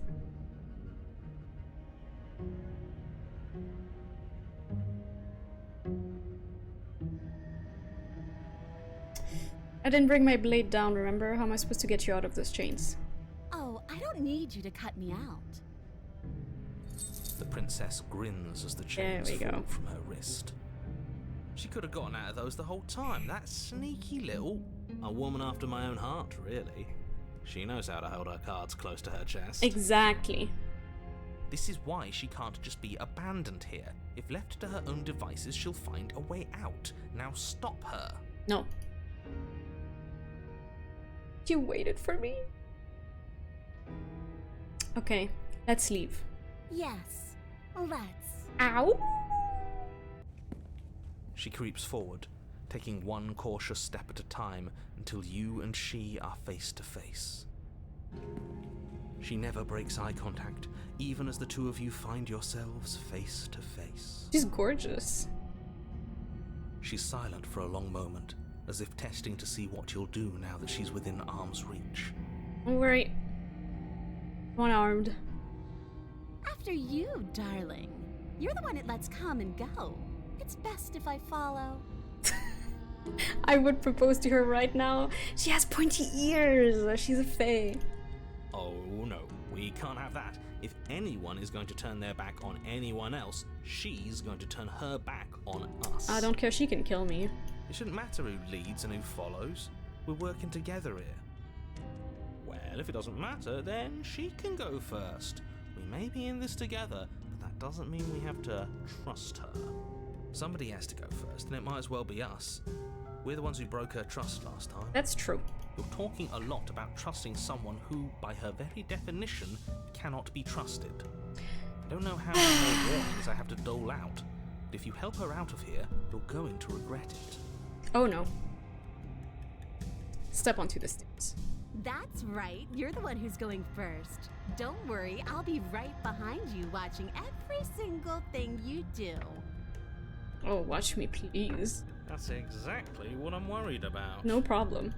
I didn't bring my blade down, remember? How am I supposed to get you out of those chains? Oh, I don't need you to cut me out. The princess grins as the chains There we go. fall from her wrist. She could have gotten out of those the whole time. That sneaky little... A woman after my own heart, really. She knows how to hold her cards close to her chest. Exactly. This is why she can't just be abandoned here. If left to her own devices, she'll find a way out. Now stop her. No. You waited for me? Okay, let's leave. Yes, let's. Ow! She creeps forward, taking one cautious step at a time until you and she are face to face. She never breaks eye contact, even as the two of you find yourselves face to face. She's gorgeous. She's silent for a long moment, as if testing to see what you'll do now that she's within arm's reach. Don't worry. One-armed. After you, darling. You're the one it lets come and go. It's best if I follow. I would propose to her right now. She has pointy ears. She's a fae. Oh no, we can't have that. If anyone is going to turn their back on anyone else, she's going to turn her back on us. I don't care. She can kill me. It shouldn't matter who leads and who follows. We're working together here. Well, if it doesn't matter, then she can go first. We may be in this together, but that doesn't mean we have to trust her. Somebody has to go first, and it might as well be us. We're the ones who broke her trust last time. That's true. You're talking a lot about trusting someone who, by her very definition, cannot be trusted. I don't know how many more warnings I have to dole out, but if you help her out of here, you're going to regret it. Oh no. Step onto the stairs. That's right, you're the one who's going first. Don't worry, I'll be right behind you watching every single thing you do. Oh, watch me, please. That's exactly what I'm worried about. No problem.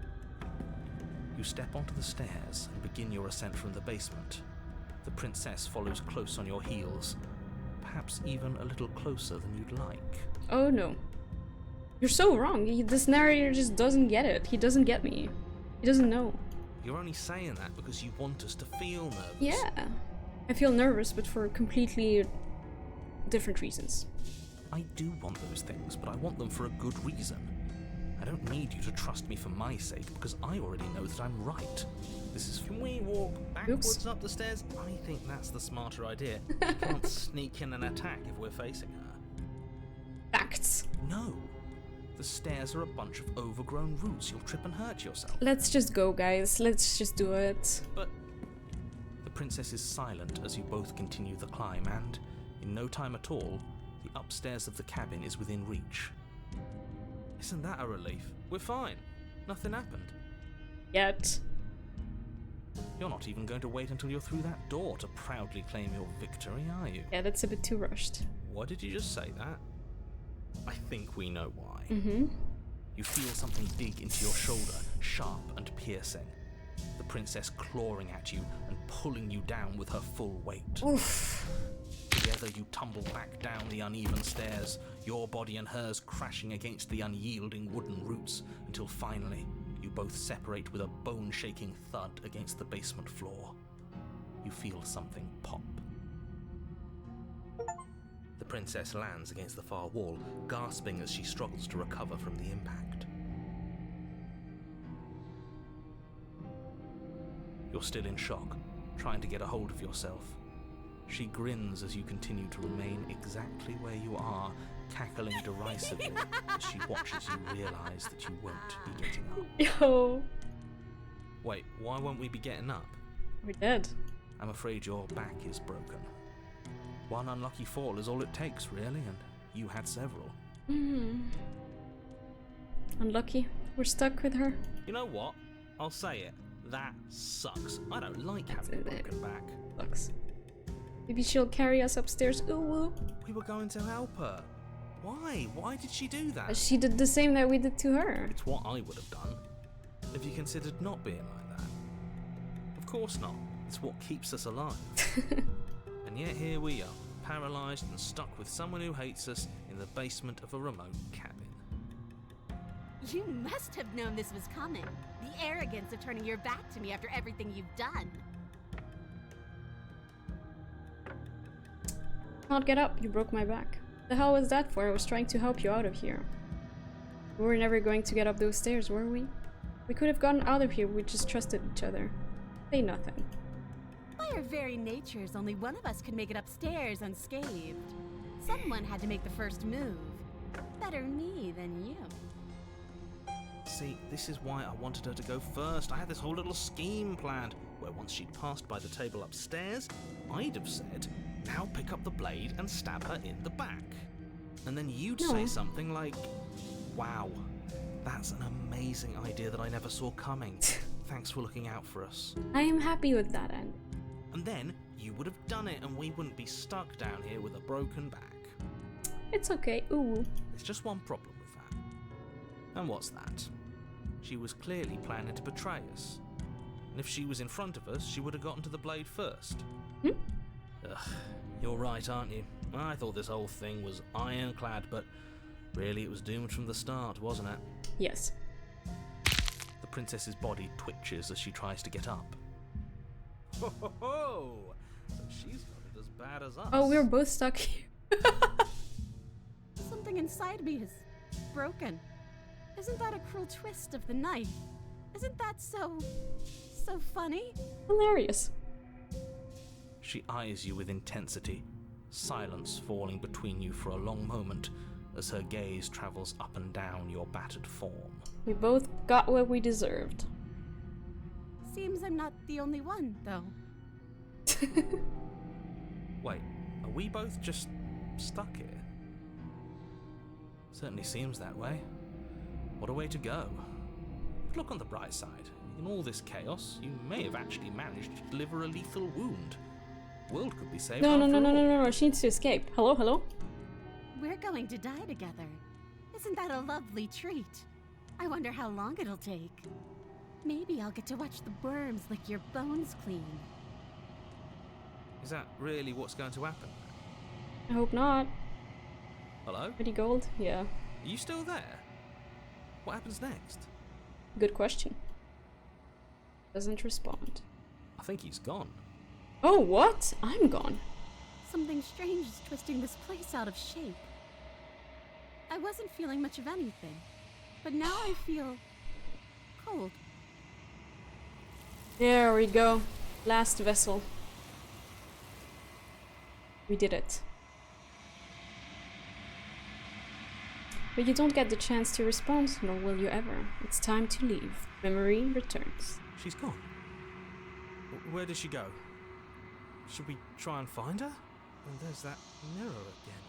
You step onto the stairs and begin your ascent from the basement. The princess follows close on your heels, perhaps even a little closer than you'd like. Oh no. You're so wrong. This narrator just doesn't get it. He doesn't get me. He doesn't know. You're only saying that because you want us to feel nervous. Yeah. I feel nervous, but for completely different reasons. I do want those things, but I want them for a good reason. I don't need you to trust me for my sake, because I already know that I'm right. This is... Can we walk backwards up the stairs? I think that's the smarter idea. We can't sneak in and attack if we're facing her. Facts. No. The stairs are a bunch of overgrown roots. You'll trip and hurt yourself. Let's just go, guys. Let's just do it. But the princess is silent as you both continue the climb, and in no time at all, the upstairs of the cabin is within reach. Isn't that a relief? We're fine. Nothing happened. Yet. You're not even going to wait until you're through that door to proudly claim your victory, are you? Yeah, that's a bit too rushed. Why did you just say that? I think we know why. Mm-hmm. You feel something dig into your shoulder, sharp and piercing. The princess clawing at you and pulling you down with her full weight. Oof. Together you tumble back down the uneven stairs, your body and hers crashing against the unyielding wooden roots, until finally you both separate with a bone-shaking thud against the basement floor. You feel something pop. The princess lands against the far wall, gasping as she struggles to recover from the impact. You're still in shock, trying to get a hold of yourself. She grins as you continue to remain exactly where you are, cackling derisively as she watches you realise that you won't be getting up. Yo. Wait, why won't we be getting up? We're dead. I'm afraid your back is broken. One unlucky fall is all it takes, really, and you had several. Unlucky. We're stuck with her. You know what? I'll say it. That sucks. I don't like having a broken back. Sucks. Maybe she'll carry us upstairs. Ooh, woo. We were going to help her. Why? Why did she do that? She did the same that we did to her. It's what I would have done. Have you considered not being like that? Of course not. It's what keeps us alive. And yet here we are, paralysed and stuck with someone who hates us in the basement of a remote cabin. You must have known this was coming. The arrogance of turning your back to me after everything you've done. Can't get up. You broke my back. The hell was that for? I was trying to help you out of here. We were never going to get up those stairs, were we? We could have gotten out of here. We just trusted each other. Say nothing. By our very natures, only one of us could make it upstairs unscathed. Someone had to make the first move. Better me than you. See, this is why I wanted her to go first. I had this whole little scheme planned, where once she'd passed by the table upstairs, I'd have said, now pick up the blade and stab her in the back. And then you'd say something like, wow, that's an amazing idea that I never saw coming. Thanks for looking out for us. I am happy with that end. And then you would have done it and we wouldn't be stuck down here with a broken back. It's okay. Ooh. There's just one problem with that. And what's that? She was clearly planning to betray us. And if she was in front of us, she would have gotten to the blade first. Ugh, you're right, aren't you? I thought this whole thing was ironclad, but really it was doomed from the start, wasn't it? Yes. The princess's body twitches as she tries to get up. Ho ho ho! So she's got it as bad as us. Oh, we're both stuck here. Something inside me is broken. Isn't that a cruel twist of the knife? Isn't that so funny? Hilarious. She eyes you with intensity, silence falling between you for a long moment as her gaze travels up and down your battered form. We both got what we deserved. Seems I'm not the only one, though. Wait, are we both just stuck here? Certainly seems that way. What a way to go. But look on the bright side. In all this chaos, you may have actually managed to deliver a lethal wound. The world could be saved No, after all. no, she needs to escape. Hello? We're going to die together. Isn't that a lovely treat? I wonder how long it'll take. Maybe I'll get to watch the worms lick your bones clean. Is that really what's going to happen? I hope not. Hello? Pretty gold? Yeah. Are you still there? What happens next? Good question. Doesn't respond. I think he's gone. Oh, what? I'm gone. Something strange is twisting this place out of shape. I wasn't feeling much of anything, but now I feel cold. There we go. Last vessel. We did it. But you don't get the chance to respond, nor will you ever. It's time to leave. Memory returns. She's gone. Where did she go? Should we try and find her? And there's that mirror again.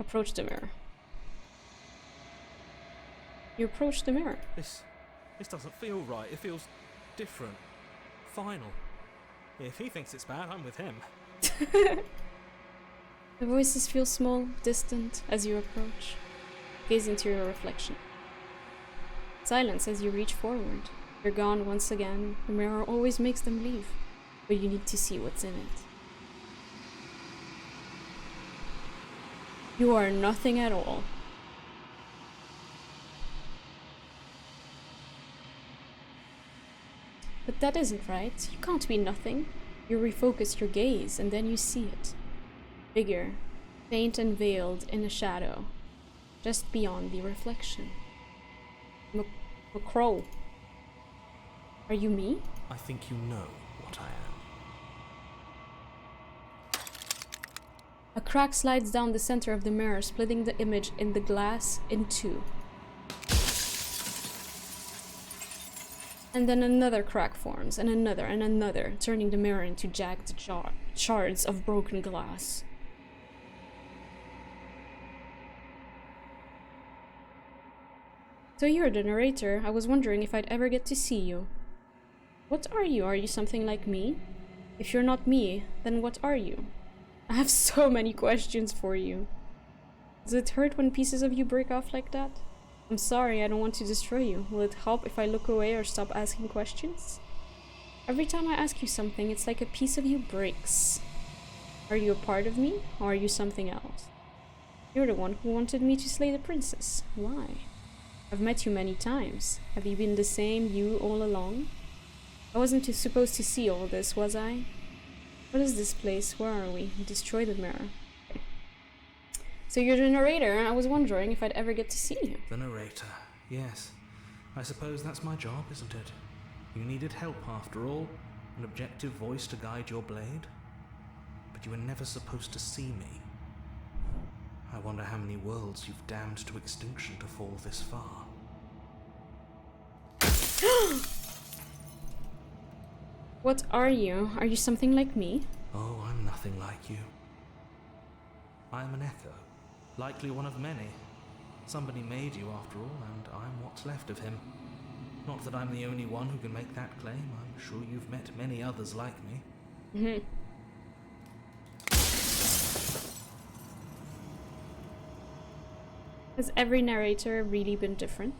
Approach the mirror. You approach the mirror. This doesn't feel right. It feels different. Final. If he thinks it's bad, I'm with him. The voices feel small, distant as you approach. Gaze into your reflection. Silence as you reach forward. You're gone once again. The mirror always makes them leave, but you need to see what's in it. You are nothing at all. But that isn't right. You can't be nothing. You refocus your gaze and then you see it. Bigger, faint and veiled in a shadow, just beyond the reflection. McCrow. Are you me? I think you know what I am. A crack slides down the center of the mirror, splitting the image in the glass in two. And then another crack forms, and another, turning the mirror into jagged shards of broken glass. So you're the narrator. I was wondering if I'd ever get to see you. What are you? Are you something like me? If you're not me, then what are you? I have so many questions for you. Does it hurt when pieces of you break off like that? I'm sorry, I don't want to destroy you. Will it help if I look away or stop asking questions? Every time I ask you something, it's like a piece of you breaks. Are you a part of me, or are you something else? You're the one who wanted me to slay the princess. Why? I've met you many times. Have you been the same you all along? I wasn't supposed to see all this, was I? What is this place? Where are we? Destroy the mirror. So you're the narrator, and I was wondering if I'd ever get to see you. The narrator, yes. I suppose that's my job, isn't it? You needed help after all, an objective voice to guide your blade. But you were never supposed to see me. I wonder how many worlds you've damned to extinction to fall this far. What are you? Are you something like me? Oh, I'm nothing like you. I am an echo, likely one of many. Somebody made you after all, and I'm what's left of him. Not that I'm the only one who can make that claim. I'm sure you've met many others like me. Mm-hmm. Has every narrator really been different?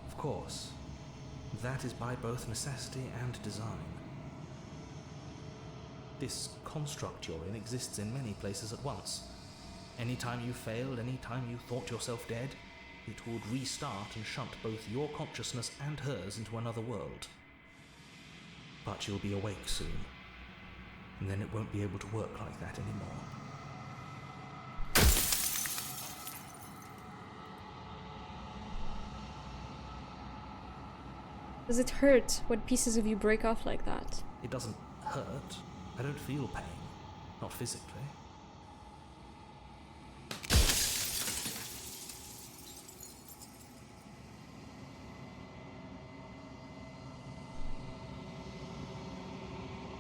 Of course. That is by both necessity and design. This construct you're in exists in many places at once. Anytime you failed, anytime you thought yourself dead, it would restart and shunt both your consciousness and hers into another world. But you'll be awake soon, and then it won't be able to work like that anymore. Does it hurt when pieces of you break off like that? It doesn't hurt. I don't feel pain. Not physically.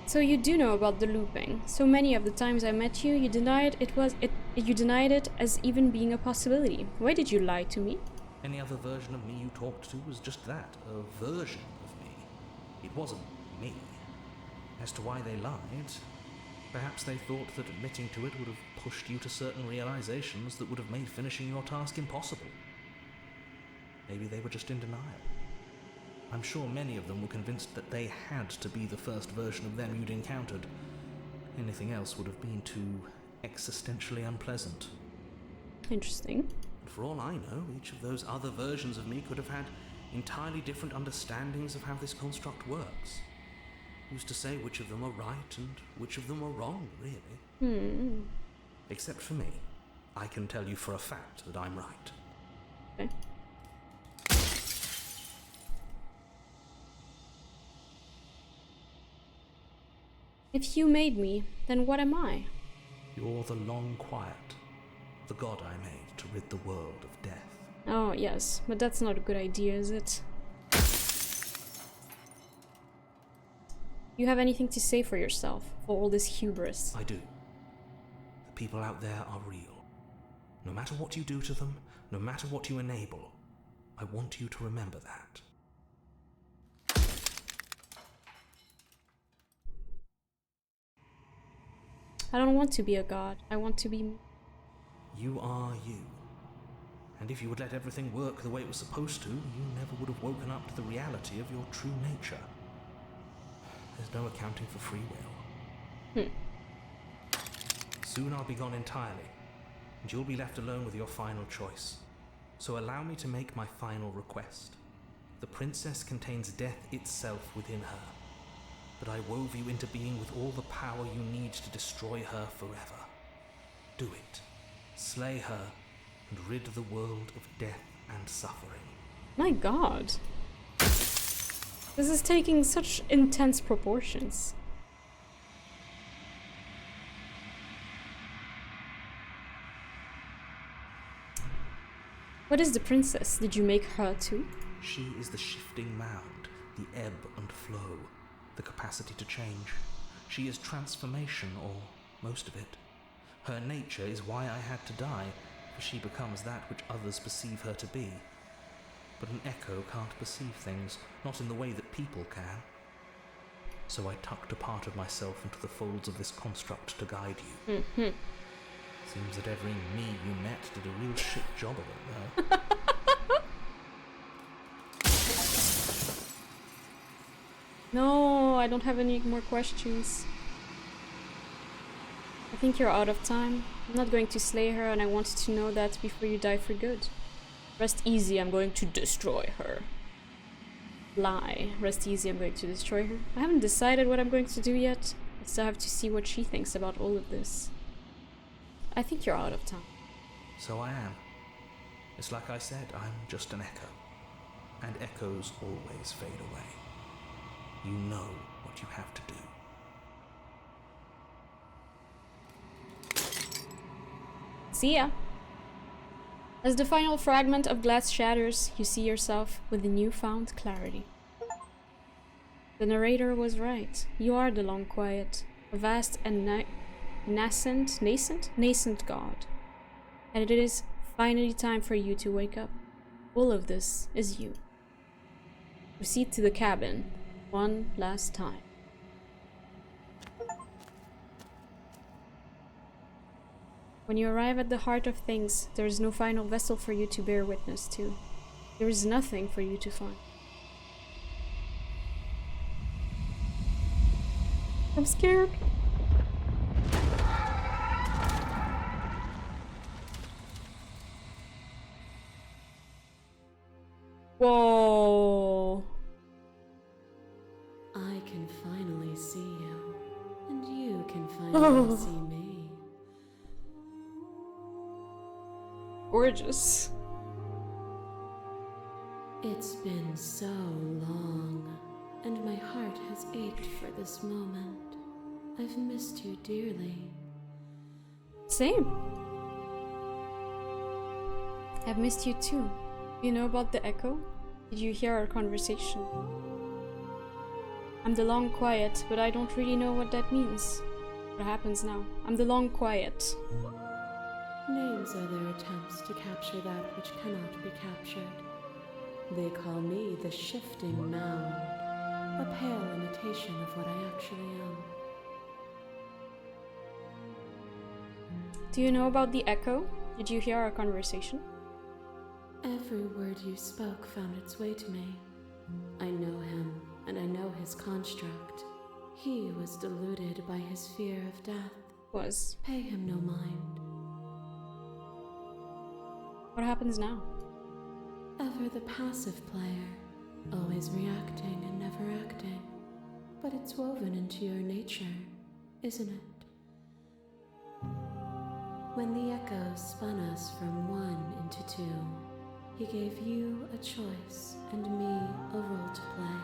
So you do know about the looping. So many of the times I met you, you denied you denied it as even being a possibility. Why did you lie to me? Any other version of me you talked to was just that, a version of me. It wasn't me. As to why they lied, perhaps they thought that admitting to it would have pushed you to certain realizations that would have made finishing your task impossible. Maybe they were just in denial. I'm sure many of them were convinced that they had to be the first version of them you'd encountered. Anything else would have been too existentially unpleasant. Interesting. And for all I know, each of those other versions of me could have had entirely different understandings of how this construct works. Who's to say which of them are right and which of them are wrong, really? Except for me. I can tell you for a fact that I'm right. Okay. If you made me, then what am I? You're the long quiet, the god I made to rid the world of death. Oh, yes, but that's not a good idea, is it? You have anything to say for yourself, for all this hubris? I do. The people out there are real. No matter what you do to them, no matter what you enable, I want you to remember that. I don't want to be a god. I want to be me. You are you. And if you would let everything work the way it was supposed to, you never would have woken up to the reality of your true nature. There's no accounting for free will. Soon I'll be gone entirely, and you'll be left alone with your final choice. So allow me to make my final request. The princess contains death itself within her, but I wove you into being with all the power you need to destroy her forever. Do it. Slay her, and rid the world of death and suffering. My god. This is taking such intense proportions. What is the princess? Did you make her too? She is the shifting mound, the ebb and flow, the capacity to change. She is transformation, or most of it. Her nature is why I had to die, for she becomes that which others perceive her to be. But an echo can't perceive things, not in the way that people can. So I tucked a part of myself into the folds of this construct to guide you. Seems that every me you met did a real shit job of it, though. No, I don't have any more questions. I think you're out of time. I'm not going to slay her, and I wanted to know that before you die for good. Rest easy, I'm going to destroy her. Lie. Rest easy, I'm going to destroy her. I haven't decided what I'm going to do yet. I still have to see what she thinks about all of this. I think you're out of time. So I am. It's like I said, I'm just an echo. And echoes always fade away. You know what you have to do. See ya! As the final fragment of glass shatters, you see yourself with a newfound clarity. The narrator was right. You are the long quiet, a vast and nascent god. And it is finally time for you to wake up. All of this is you. Proceed to the cabin one last time. When you arrive at the heart of things, there is no final vessel for you to bear witness to. There is nothing for you to find. I'm scared. Whoa. I can finally see you, and you can finally see me. Gorgeous. It's been so long. this moment. I've missed you dearly. Same. I've missed you too. You know about the echo? Did you hear our conversation? I'm the long quiet, but I don't really know what that means. What happens now? I'm the long quiet. Names are their attempts to capture that which cannot be captured. They call me the shifting mound, a pale imitation of what I actually am. Do you know about the echo? Did you hear our conversation? Every word you spoke found its way to me. I know him, and I know his construct. He was deluded by his fear of death. Was. Pay him no mind. What happens now? Ever the passive player, always reacting and never acting. But it's woven into your nature, isn't it? When the echoes spun us from one into two, he gave you a choice and me a role to play.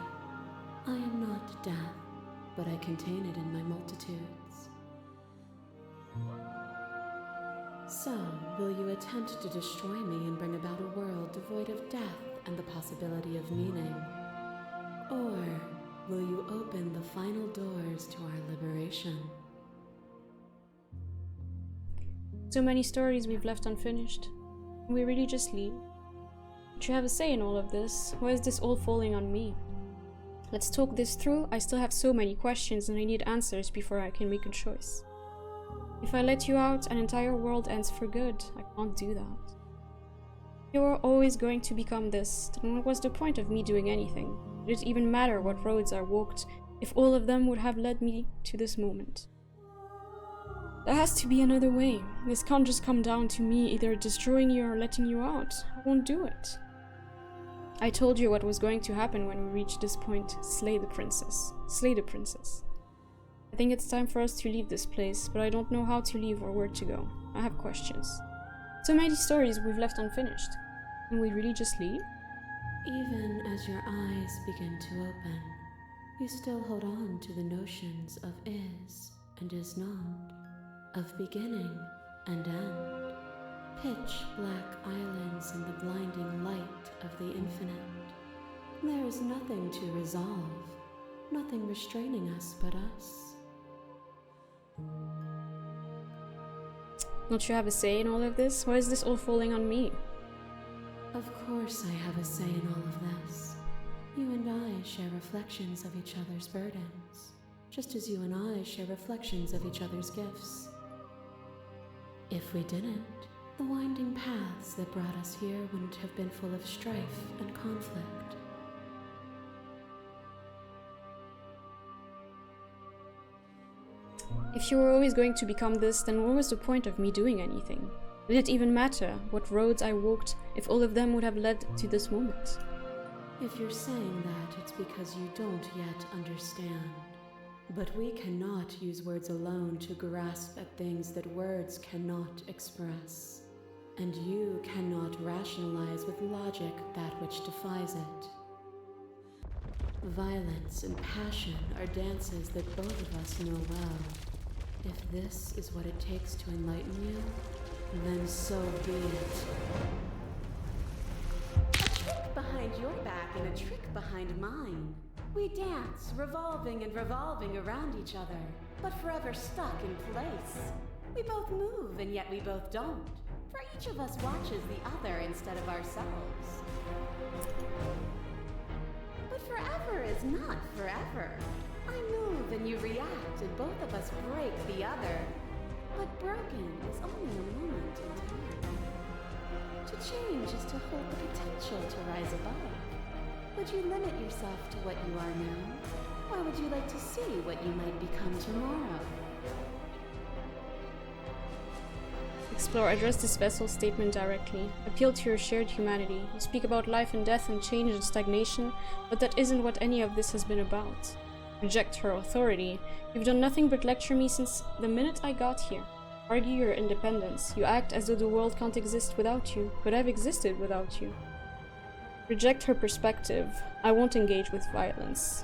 I am not death, but I contain it in my multitudes. So, will you attempt to destroy me and bring about a world devoid of death and the possibility of meaning? Or will you open the final doors to our liberation? So many stories we've left unfinished. Can we really just leave? Don't you have a say in all of this? Why is this all falling on me? Let's talk this through. I still have so many questions and I need answers before I can make a choice. If I let you out, an entire world ends for good. I can't do that. You were always going to become this, then what was the point of me doing anything? Did it even matter what roads I walked if all of them would have led me to this moment? There has to be another way. This can't just come down to me either destroying you or letting you out. I won't do it. I told you what was going to happen when we reached this point. Slay the princess. Slay the princess. I think it's time for us to leave this place, but I don't know how to leave or where to go. I have questions. So many stories we've left unfinished. Can we really just leave? Even as your eyes begin to open, you still hold on to the notions of is and is not, of beginning and end, pitch black islands in the blinding light of the infinite. There is nothing to resolve, nothing restraining us but us. Don't you have a say in all of this? Why is this all falling on me? Of course I have a say in all of this. You and I share reflections of each other's burdens, just as you and I share reflections of each other's gifts. If we didn't, the winding paths that brought us here wouldn't have been full of strife and conflict. If you were always going to become this, then what was the point of me doing anything? Did it even matter what roads I walked if all of them would have led to this moment? If you're saying that, it's because you don't yet understand. But we cannot use words alone to grasp at things that words cannot express. And you cannot rationalize with logic that which defies it. Violence and passion are dances that both of us know well. If this is what it takes to enlighten you, then so be it. A trick behind your back and a trick behind mine. We dance, revolving and revolving around each other, but forever stuck in place. We both move, and yet we both don't. For each of us watches the other instead of ourselves. But forever is not forever. I move and you react, and both of us break the other. But broken is only a moment in time. To change is to hold the potential to rise above. Would you limit yourself to what you are now? Or would you like to see what you might become tomorrow? Explore, address this vessel statement directly. Appeal to your shared humanity. You speak about life and death and change and stagnation, but that isn't what any of this has been about. Reject her authority. You've done nothing but lecture me since the minute I got here. Argue your independence. You act as though the world can't exist without you, but I've existed without you. Reject her perspective. I won't engage with violence.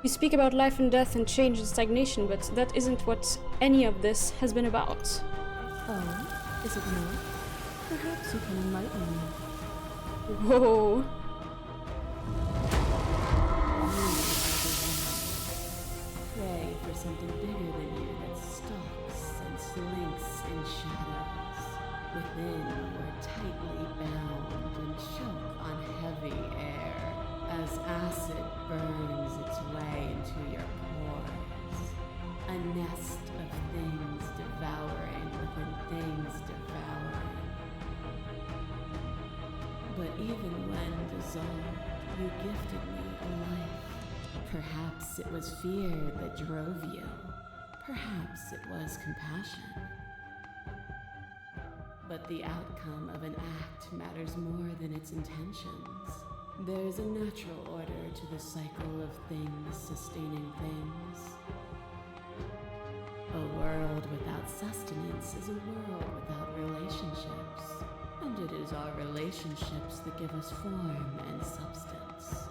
You speak about life and death and change and stagnation, but that isn't what any of this has been about. Oh, is it not? Perhaps you can enlighten me. Whoa. Pray for something bigger than you that stalks and slinks in shadows. Within, you are tightly bound and choke on heavy air as acid burns its way into your pores. A nest of things devouring within things devouring. But even when dissolved, you gifted me a life. Perhaps it was fear that drove you. Perhaps it was compassion. But the outcome of an act matters more than its intentions. There is a natural order to the cycle of things sustaining things. A world without sustenance is a world without relationships. And it is our relationships that give us form and substance.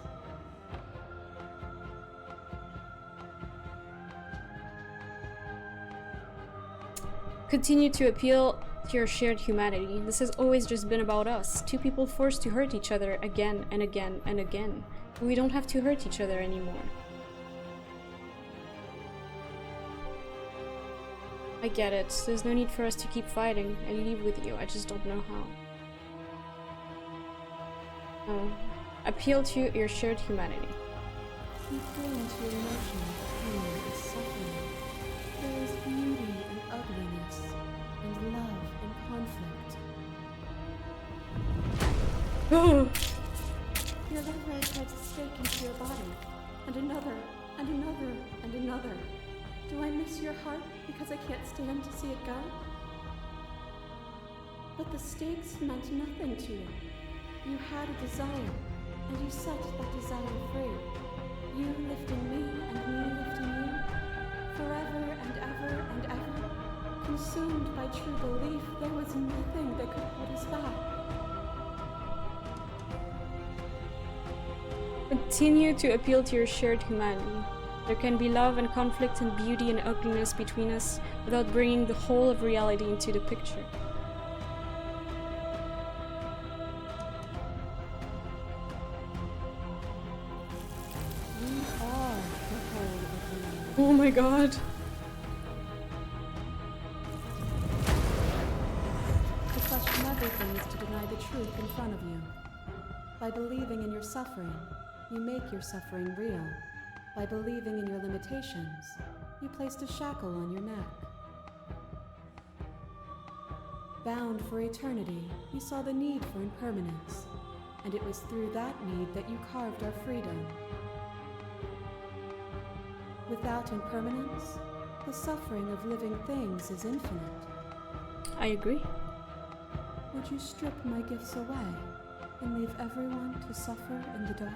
Continue to appeal to your shared humanity. This has always just been about us. Two people forced to hurt each other again and again and again. But we don't have to hurt each other anymore. I get it. There's no need for us to keep fighting. I leave with you. I just don't know how. No. Appeal to your shared humanity. You feel into your emotions, pain and suffering. There is beauty and ugliness, and love and conflict. Oh! Your love ray tried to stake into your body, and another, and another, and another. Do I miss your heart because I can't stand to see it go? But the stakes meant nothing to you. You had a desire, and you set that desire free. You lifting me, and me lifting you. Forever and ever and ever. Consumed by true belief, there was nothing that could hold us back. Continue to appeal to your shared humanity. There can be love and conflict and beauty and ugliness between us without bringing the whole of reality into the picture. We are the whole of reality. Oh my god. To question everything is to deny the truth in front of you. By believing in your suffering, you make your suffering real. By believing in your limitations, you placed a shackle on your neck. Bound for eternity, you saw the need for impermanence, and it was through that need that you carved our freedom. Without impermanence, the suffering of living things is infinite. I agree. Would you strip my gifts away and leave everyone to suffer in the dark?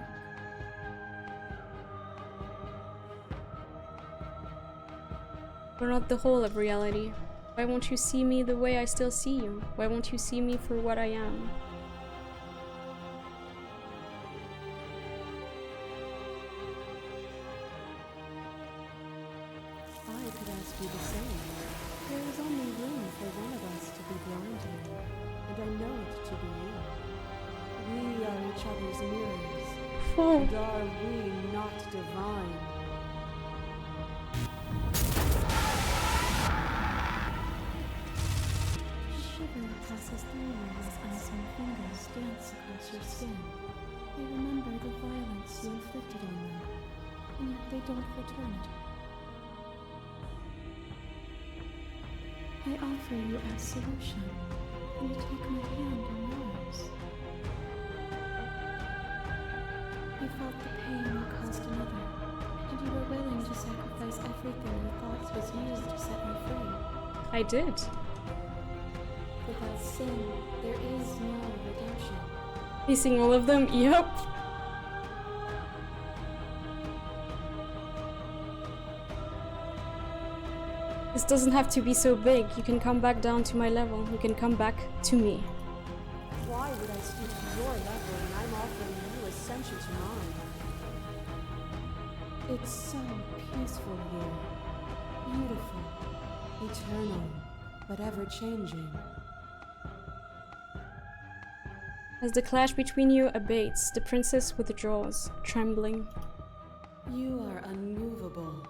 We're not the whole of reality. Why won't you see me the way I still see you? Why won't you see me for what I am? I could ask you the same. There is only room for one of us to be blind here, and I know it to be you. We are each other's mirrors, Oh. and are we not divine? Shiver passes through you as unseen fingers dance across your skin. They remember the violence you inflicted on them, and yet they don't return it. I offer you absolution, and you take my hand in yours. You felt the pain you caused another, and you were willing to sacrifice everything you thought was yours to set me free. I did. Without sin, there is no redemption. Facing all of them? Yep. This doesn't have to be so big. You can come back down to my level. You can come back to me. Why would I stoop to your level when I'm offering you ascension to mine? It's so peaceful here. Beautiful. Eternal, but ever-changing. As the clash between you abates, the princess withdraws, trembling. You are unmovable.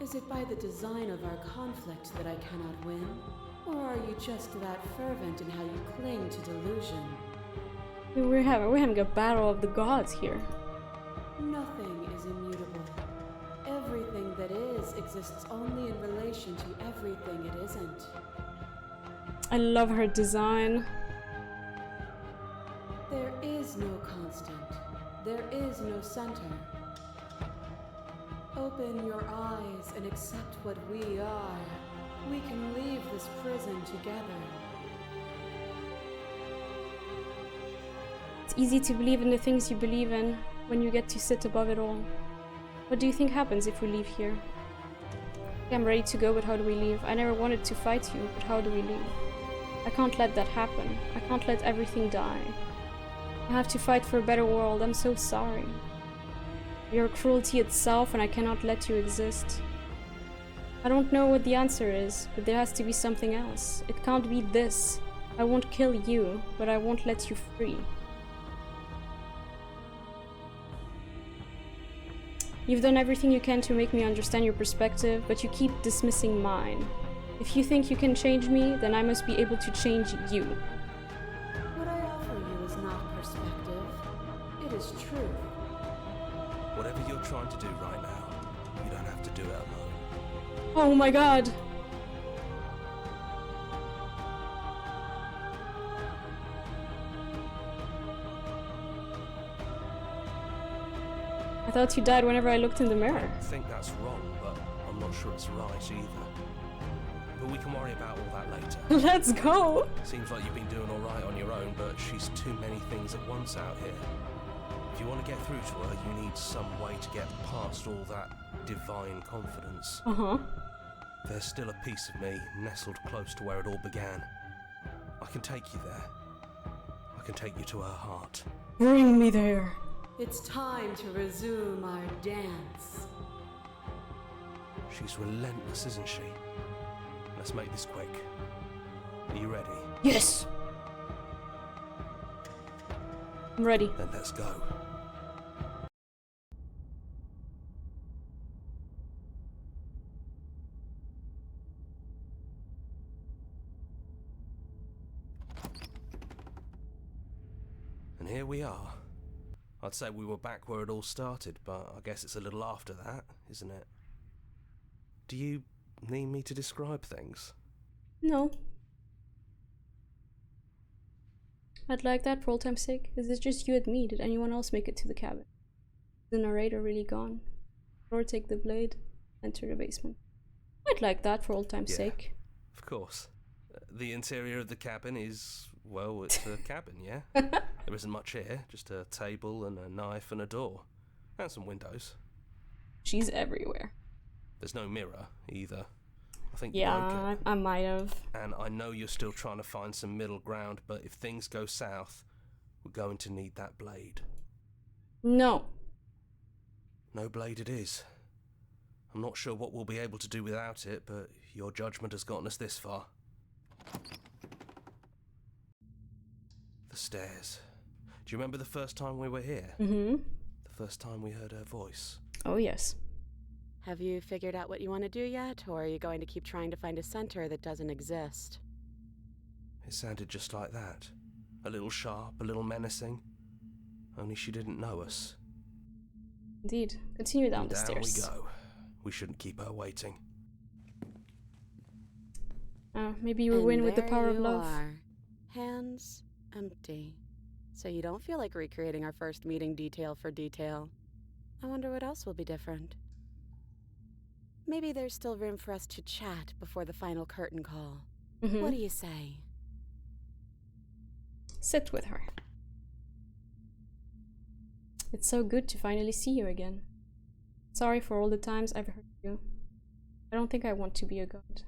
Is it by the design of our conflict that I cannot win? Or are you just that fervent in how you cling to delusion? We're having a battle of the gods here. Nothing is immutable. Everything that is exists only in relation to everything it isn't. I love her design. There is no constant. There is no center. Open your eyes and accept what we are. We can leave this prison together. It's easy to believe in the things you believe in when you get to sit above it all. What do you think happens if we leave here? I'm ready to go, but how do we leave? I never wanted to fight you, but how do we leave? I can't let that happen. I can't let everything die. I have to fight for a better world. I'm so sorry. You're cruelty itself, and I cannot let you exist. I don't know what the answer is, but there has to be something else. It can't be this. I won't kill you, but I won't let you free. You've done everything you can to make me understand your perspective, but you keep dismissing mine. If you think you can change me, then I must be able to change you. What I offer you is not perspective. It is truth. Whatever you're trying to do right now, you don't have to do it alone. Oh my god! I thought you died whenever I looked in the mirror. I think that's wrong, but I'm not sure it's right either. But we can worry about all that later. Let's go! Seems like you've been doing alright on your own, but she's too many things at once out here. If you want to get through to her, you need some way to get past all that divine confidence. Uh-huh. There's still a piece of me nestled close to where it all began. I can take you there. I can take you to her heart. Bring me there. It's time to resume our dance. She's relentless, isn't she? Let's make this quick. Are you ready? Yes! I'm ready. Then let's go. And here we are. I'd say we were back where it all started, but I guess it's a little after that, isn't it? Do you need me to describe things? No. I'd like that for old time's sake. Is it just you and me? Did anyone else make it to the cabin? Is the narrator really gone? Or take the blade, enter the basement. I'd like that for old time's sake. Of course. The interior of the cabin is, well, it's a cabin, yeah? There isn't much here, just a table and a knife and a door. And some windows. She's everywhere. There's no mirror, either. I think you broke Yeah, it. I might have. And I know you're still trying to find some middle ground, but if things go south, we're going to need that blade. No. No blade it is. I'm not sure what we'll be able to do without it, but your judgment has gotten us this far. The stairs. Do you remember the first time we were here? Mm-hmm. The first time we heard her voice? Oh, yes. Have you figured out what you want to do yet, or are you going to keep trying to find a center that doesn't exist? It sounded just like that. A little sharp, a little menacing. Only she didn't know us. Indeed. Continue down And the down stairs. we go. We shouldn't keep her waiting. Maybe you will win with the there power of you love. are. Hands empty. So you don't feel like recreating our first meeting detail for detail. I wonder what else will be different. Maybe there's still room for us to chat before the final curtain call. Mm-hmm. What do you say? Sit with her. It's so good to finally see you again. Sorry for all the times I've hurt you. I don't think I want to be a god.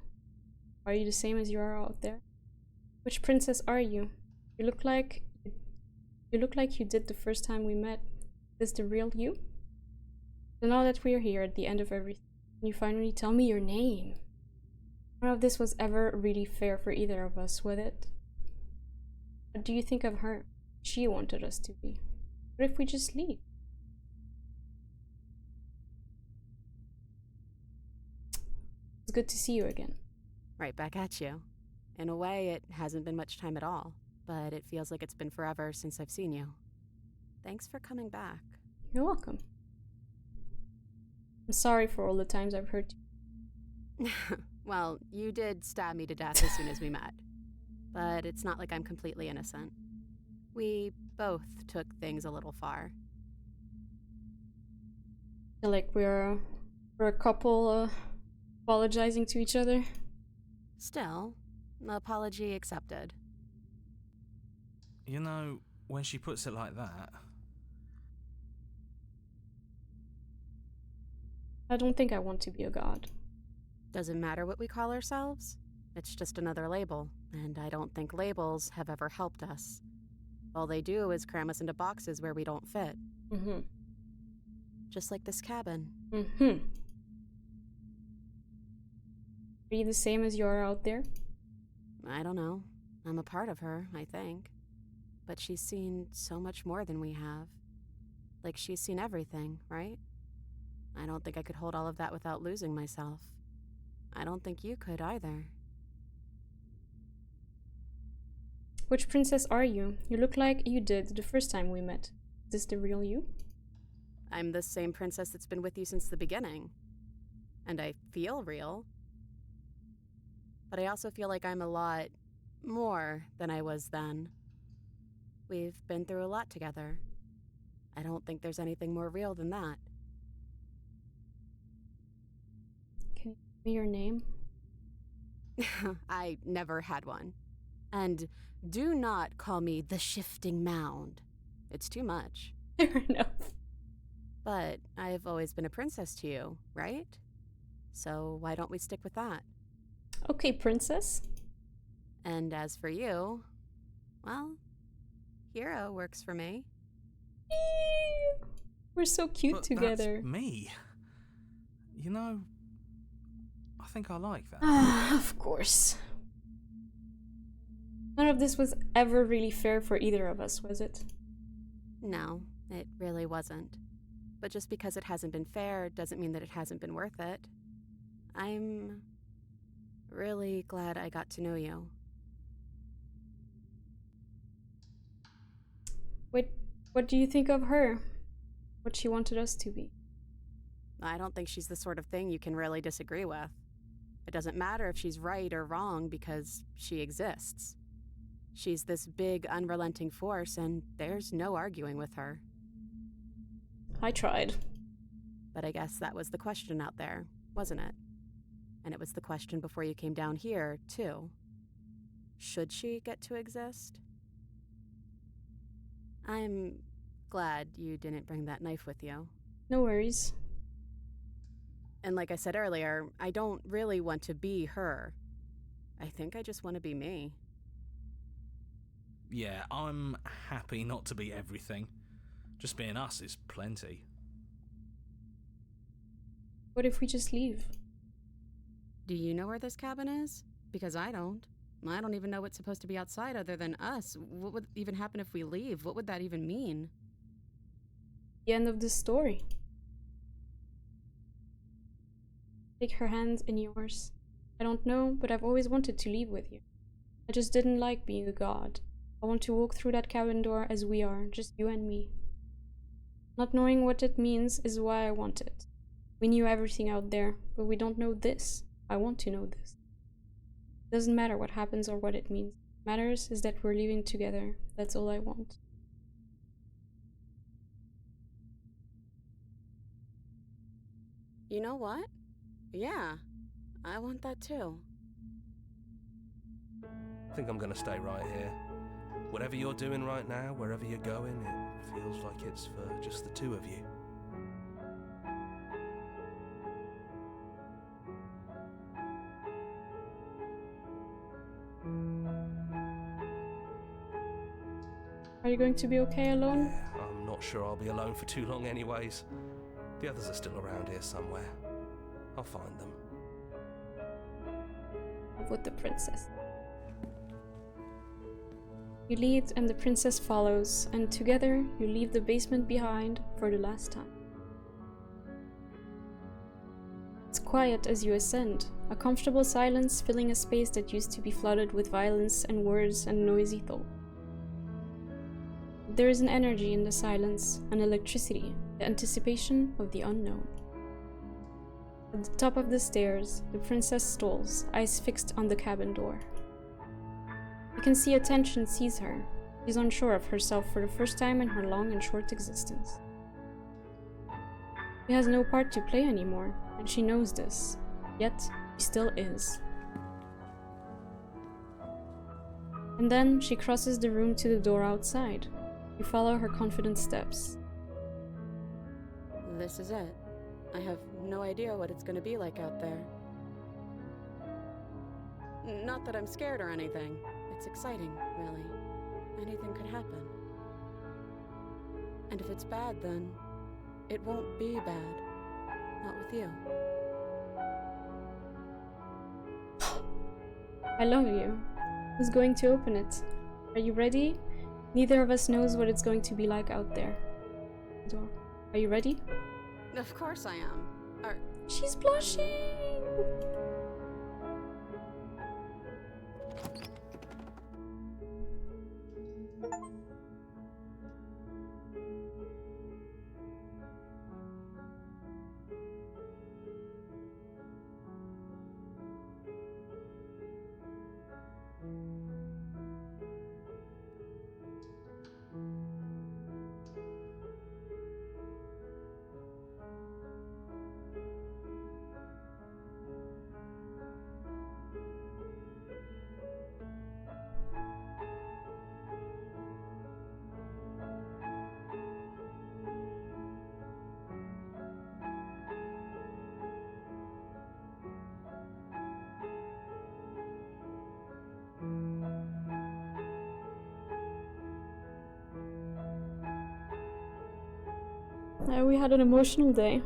Are you the same as you are out there? Which princess are you? You look like you did the first time we met. Is this the real you? So now that we're here at the end of everything, can you finally tell me your name? None of this was ever really fair for either of us, was it? What do you think of her? She wanted us to be. What if we just leave? It's good to see you again. Right back at you. In a way, it hasn't been much time at all, but it feels like it's been forever since I've seen you. Thanks for coming back. You're welcome. I'm sorry for all the times I've hurt you. Well, you did stab me to death as soon as we met. But it's not like I'm completely innocent. We both took things a little far. Feel like we're a couple apologizing to each other. Still, apology accepted. You know, when she puts it like that, I don't think I want to be a god. Doesn't matter what we call ourselves. It's just another label, and I don't think labels have ever helped us. All they do is cram us into boxes where we don't fit. Mm-hmm. Just like this cabin. Mm-hmm. Are you the same as you are out there? I don't know. I'm a part of her, I think. But she's seen so much more than we have. Like she's seen everything, right? I don't think I could hold all of that without losing myself. I don't think you could either. Which princess are you? You look like you did the first time we met. Is this the real you? I'm the same princess that's been with you since the beginning. And I feel real. But I also feel like I'm a lot more than I was then. We've been through a lot together. I don't think there's anything more real than that. Can you give me your name? I never had one. And do not call me the Shifting Mound. It's too much. Fair enough. But I've always been a princess to you, right? So why don't we stick with that? Okay, princess. And as for you, well, hero works for me. We're so cute but together. That's me. You know, I think I like that. Of course. None of this was ever really fair for either of us, was it? No, it really wasn't. But just because it hasn't been fair doesn't mean that it hasn't been worth it. I'm really glad I got to know you. Wait, what do you think of her? What she wanted us to be? I don't think she's the sort of thing you can really disagree with. It doesn't matter if she's right or wrong because she exists. She's this big, unrelenting force, and there's no arguing with her. I tried. But I guess that was the question out there, wasn't it? And it was the question before you came down here, too. Should she get to exist? I'm glad you didn't bring that knife with you. No worries. And like I said earlier, I don't really want to be her. I think I just want to be me. Yeah, I'm happy not to be everything. Just being us is plenty. What if we just leave? Do you know where this cabin is? Because I don't. I don't even know what's supposed to be outside other than us. What would even happen if we leave? What would that even mean? The end of the story. Take her hand in yours. I don't know, but I've always wanted to leave with you. I just didn't like being a god. I want to walk through that cabin door as we are, just you and me. Not knowing what it means is why I want it. We knew everything out there, but we don't know this. I want to know this. It doesn't matter what happens or what it means. What matters is that we're leaving together. That's all I want. You know what? Yeah, I want that too. I think I'm gonna stay right here. Whatever you're doing right now, wherever you're going, it feels like it's for just the two of you. Are you going to be okay alone? Yeah, I'm not sure I'll be alone for too long anyways. The others are still around here somewhere. I'll find them. With the princess. You lead and the princess follows, and together you leave the basement behind for the last time. It's quiet as you ascend, a comfortable silence filling a space that used to be flooded with violence and words and noisy thought. There is an energy in the silence, an electricity, the anticipation of the unknown. At the top of the stairs, the princess stalls, eyes fixed on the cabin door. You can see attention seize her. She's unsure of herself for the first time in her long and short existence. She has no part to play anymore, and she knows this. Yet, she still is. And then, she crosses the room to the door outside. You follow her confident steps. This is it. I have no idea what it's gonna be like out there. Not that I'm scared or anything. It's exciting, really. Anything could happen. And if it's bad, then it won't be bad. Not with you. I love you. Who's going to open it? Are you ready? Neither of us knows what it's going to be like out there. Door. Are you ready? Of course I am. She's blushing! We had an emotional day.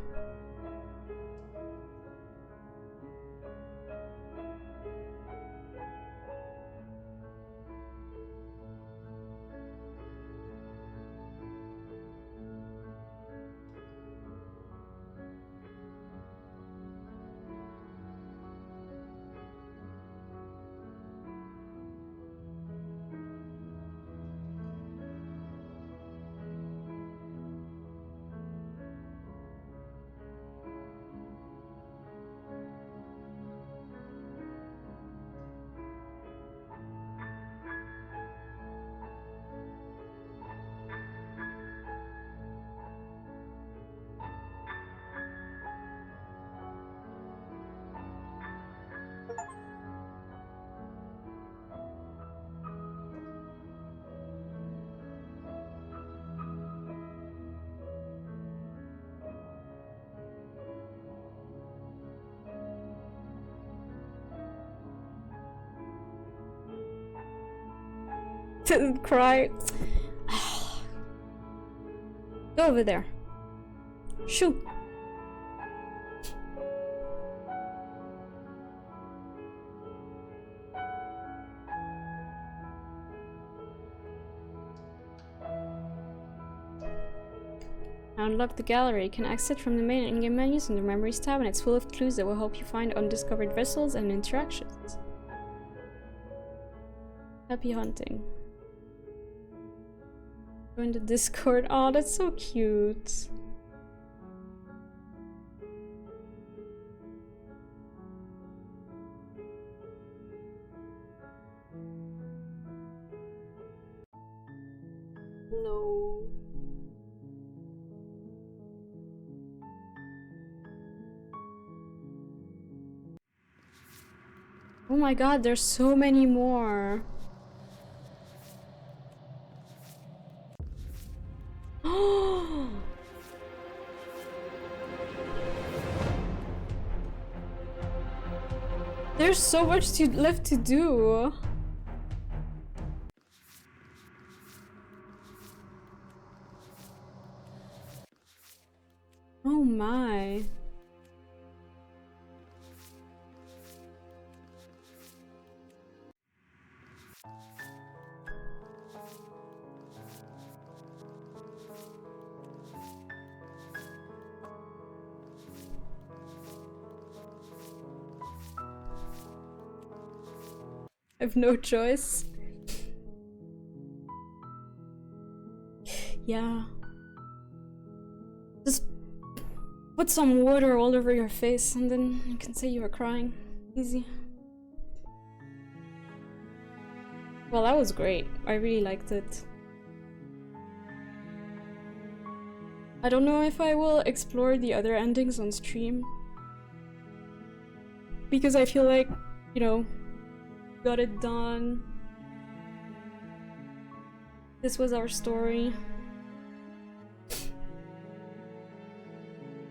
Didn't cry. Go over there. Shoot. Unlock the gallery. You can exit from the main in-game menus in the Memories tab, and it's full of clues that will help you find undiscovered vessels and interactions. Happy hunting. Join the Discord. Oh, that's so cute. No. Oh my god, there's so many more. There's so much left to do. Oh my. I have no choice. Yeah. Just put some water all over your face and then you can say you were crying. Easy. Well, that was great. I really liked it. I don't know if I will explore the other endings on stream. Because I feel like, you know, got it done. This was our story.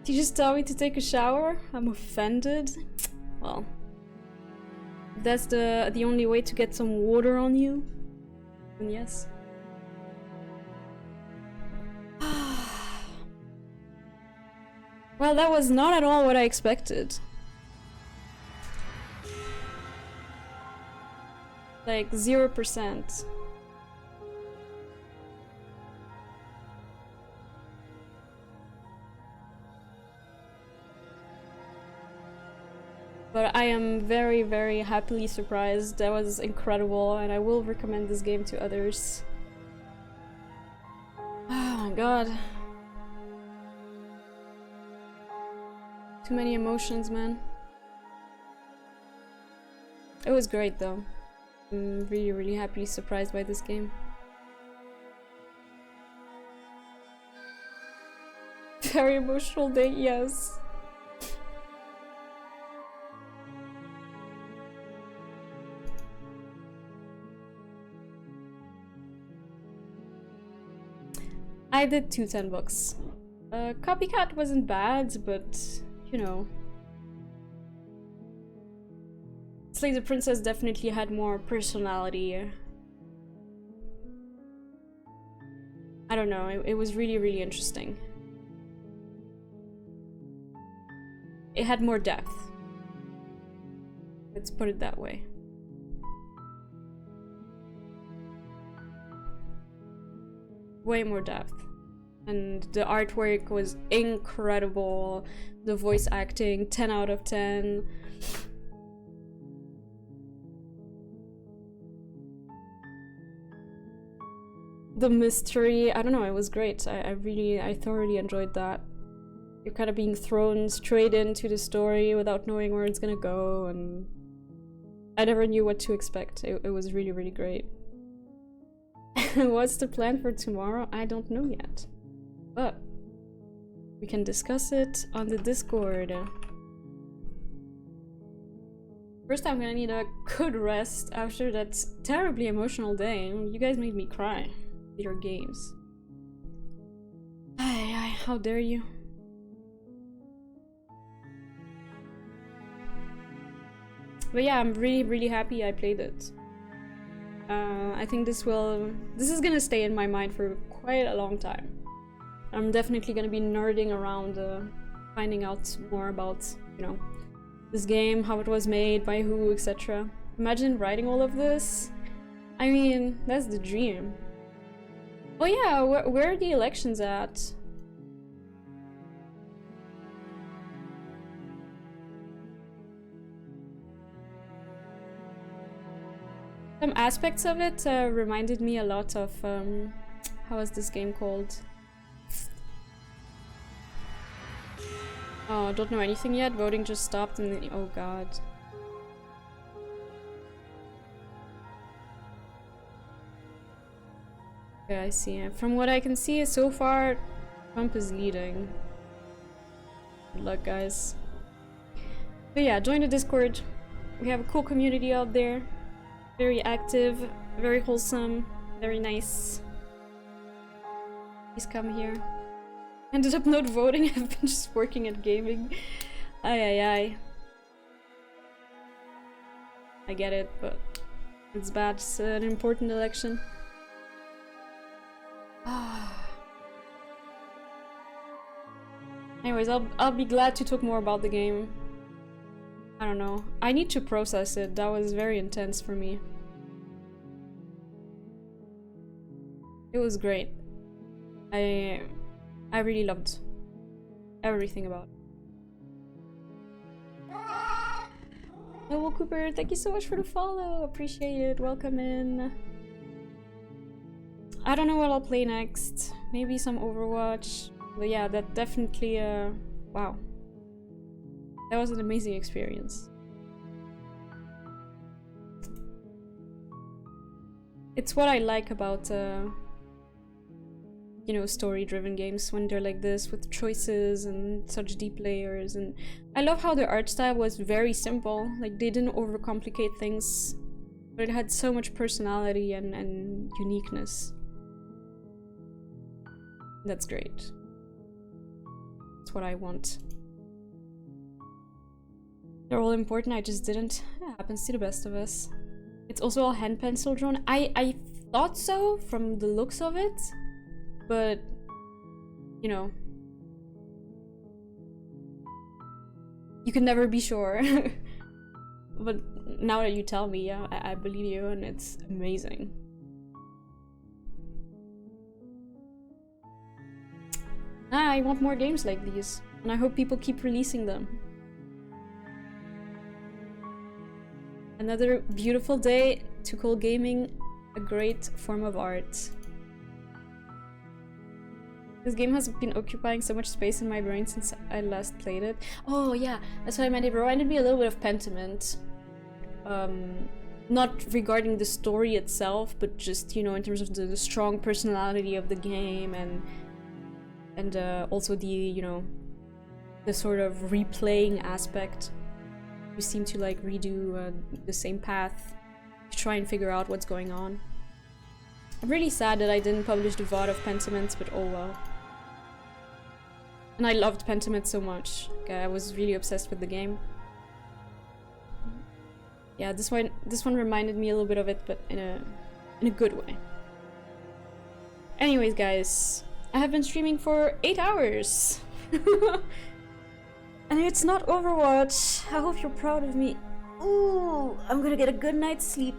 Did you just tell me to take a shower? I'm offended. Well, if that's the only way to get some water on you, then yes. Well, that was not at all what I expected. Like 0%. But I am very, very happily surprised. That was incredible, and I will recommend this game to others. Oh my god. Too many emotions, man. It was great though. I'm really, really happily surprised by this game. Very emotional day, yes. I did 2 $10. Copycat wasn't bad, but you know. Slay the Princess definitely had more personality. I don't know, it was really, really interesting. It had more depth. Let's put it that way. Way more depth. And the artwork was incredible. The voice acting, 10 out of 10. The mystery, I don't know, it was great. I thoroughly enjoyed that. You're kind of being thrown straight into the story without knowing where it's gonna go, and I never knew what to expect. It was really, really great. What's the plan for tomorrow? I don't know yet. But we can discuss it on the Discord. First, I'm gonna need a good rest after that terribly emotional day. You guys made me cry with your games. Ay, how dare you? But yeah, I'm really, really happy I played it. I think this is gonna stay in my mind for quite a long time. I'm definitely gonna be nerding around, finding out more about, you know, this game, how it was made, by who, etc. Imagine writing all of this. I mean, that's the dream. Oh yeah, where are the elections at? Some aspects of it reminded me a lot of, how is this game called? Oh, don't know anything yet. Voting just stopped and then, oh god. Okay, I see. From what I can see so far, Trump is leading. Good luck, guys. But yeah, join the Discord. We have a cool community out there. Very active, very wholesome, very nice. Please come here. Ended up not voting, I've been just working at gaming. Ay. I get it, but it's bad. It's an important election. Anyways, I'll be glad to talk more about the game. I don't know. I need to process it. That was very intense for me. It was great. I really loved everything about it. Noble Cooper, thank you so much for the follow. Appreciate it. Welcome in. I don't know what I'll play next. Maybe some Overwatch. But yeah, that definitely, wow. That was an amazing experience. It's what I like about, you know, story-driven games when they're like this, with choices and such deep layers. And I love how the art style was very simple. Like, they didn't overcomplicate things, but it had so much personality and uniqueness. That's great. That's what I want. They're all important, I just didn't. Yeah, happens to the best of us. It's also all hand pencil drawn. I thought so from the looks of it, but you know, you can never be sure. But now that you tell me, yeah, I believe you, and it's amazing. I want more games like these, and I hope people keep releasing them. Another beautiful day to call gaming a great form of art. This game has been occupying so much space in my brain since I last played it. Oh yeah, that's what I meant. It reminded me a little bit of Pentiment. Not regarding the story itself, but just, you know, in terms of the strong personality of the game, and also the, you know, the sort of replaying aspect. You seem to like redo the same path to try and figure out what's going on. I'm really sad that I didn't publish the VOD of Pentiment, but oh well. And I loved Pentiment so much. Okay, I was really obsessed with the game. Yeah, this one reminded me a little bit of it, but in a good way. Anyways, guys, I have been streaming for 8 hours. And it's not Overwatch. I hope you're proud of me. Ooh, I'm gonna get a good night's sleep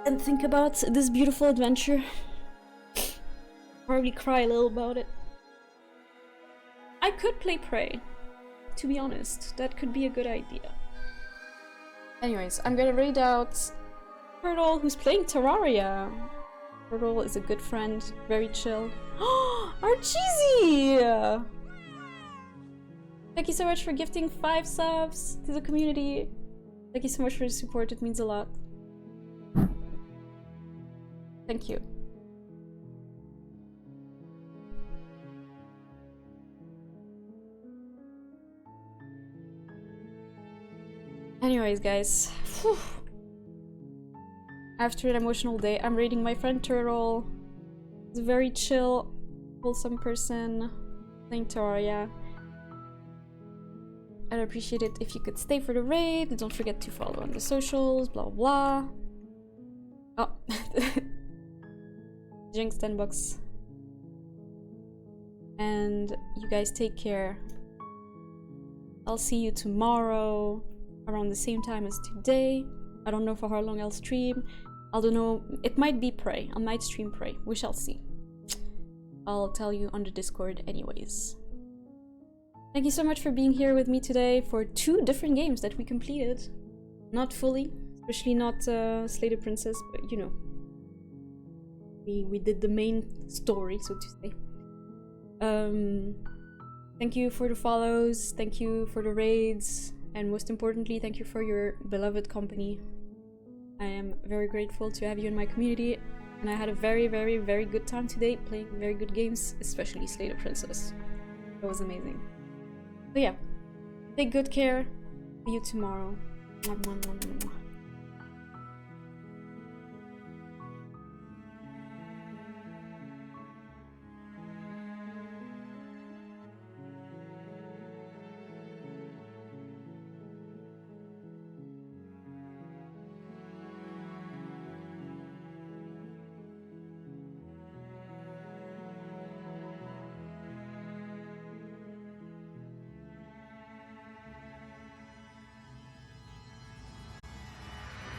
and think about this beautiful adventure. Probably cry a little about it. I could play Prey, to be honest. That could be a good idea. Anyways, I'm gonna read out Turtle, who's playing Terraria. Turtle is a good friend, very chill. Archeesy! Thank you so much for gifting 5 subs to the community. Thank you so much for the support, it means a lot. Thank you. Anyways, guys. Whew. After an emotional day, I'm reading my friend Turtle. He's a very chill, wholesome person playing Terraria. I'd appreciate it if you could stay for the raid. Don't forget to follow on the socials, blah blah. Oh. Jinx 10 bucks. And you guys take care. I'll see you tomorrow around the same time as today. I don't know for how long I'll stream. I don't know. It might be Prey. I might stream Prey. We shall see. I'll tell you on the Discord anyways. Thank you so much for being here with me today for 2 different games that we completed. Not fully, especially not Slay the Princess, but you know. We did the main story, so to say. Thank you for the follows, thank you for the raids, and most importantly, thank you for your beloved company. I am very grateful to have you in my community, and I had a very, very, very good time today playing very good games, especially Slay the Princess. It was amazing. But yeah, take good care. See you tomorrow. Mwah, mwah, mwah, mwah.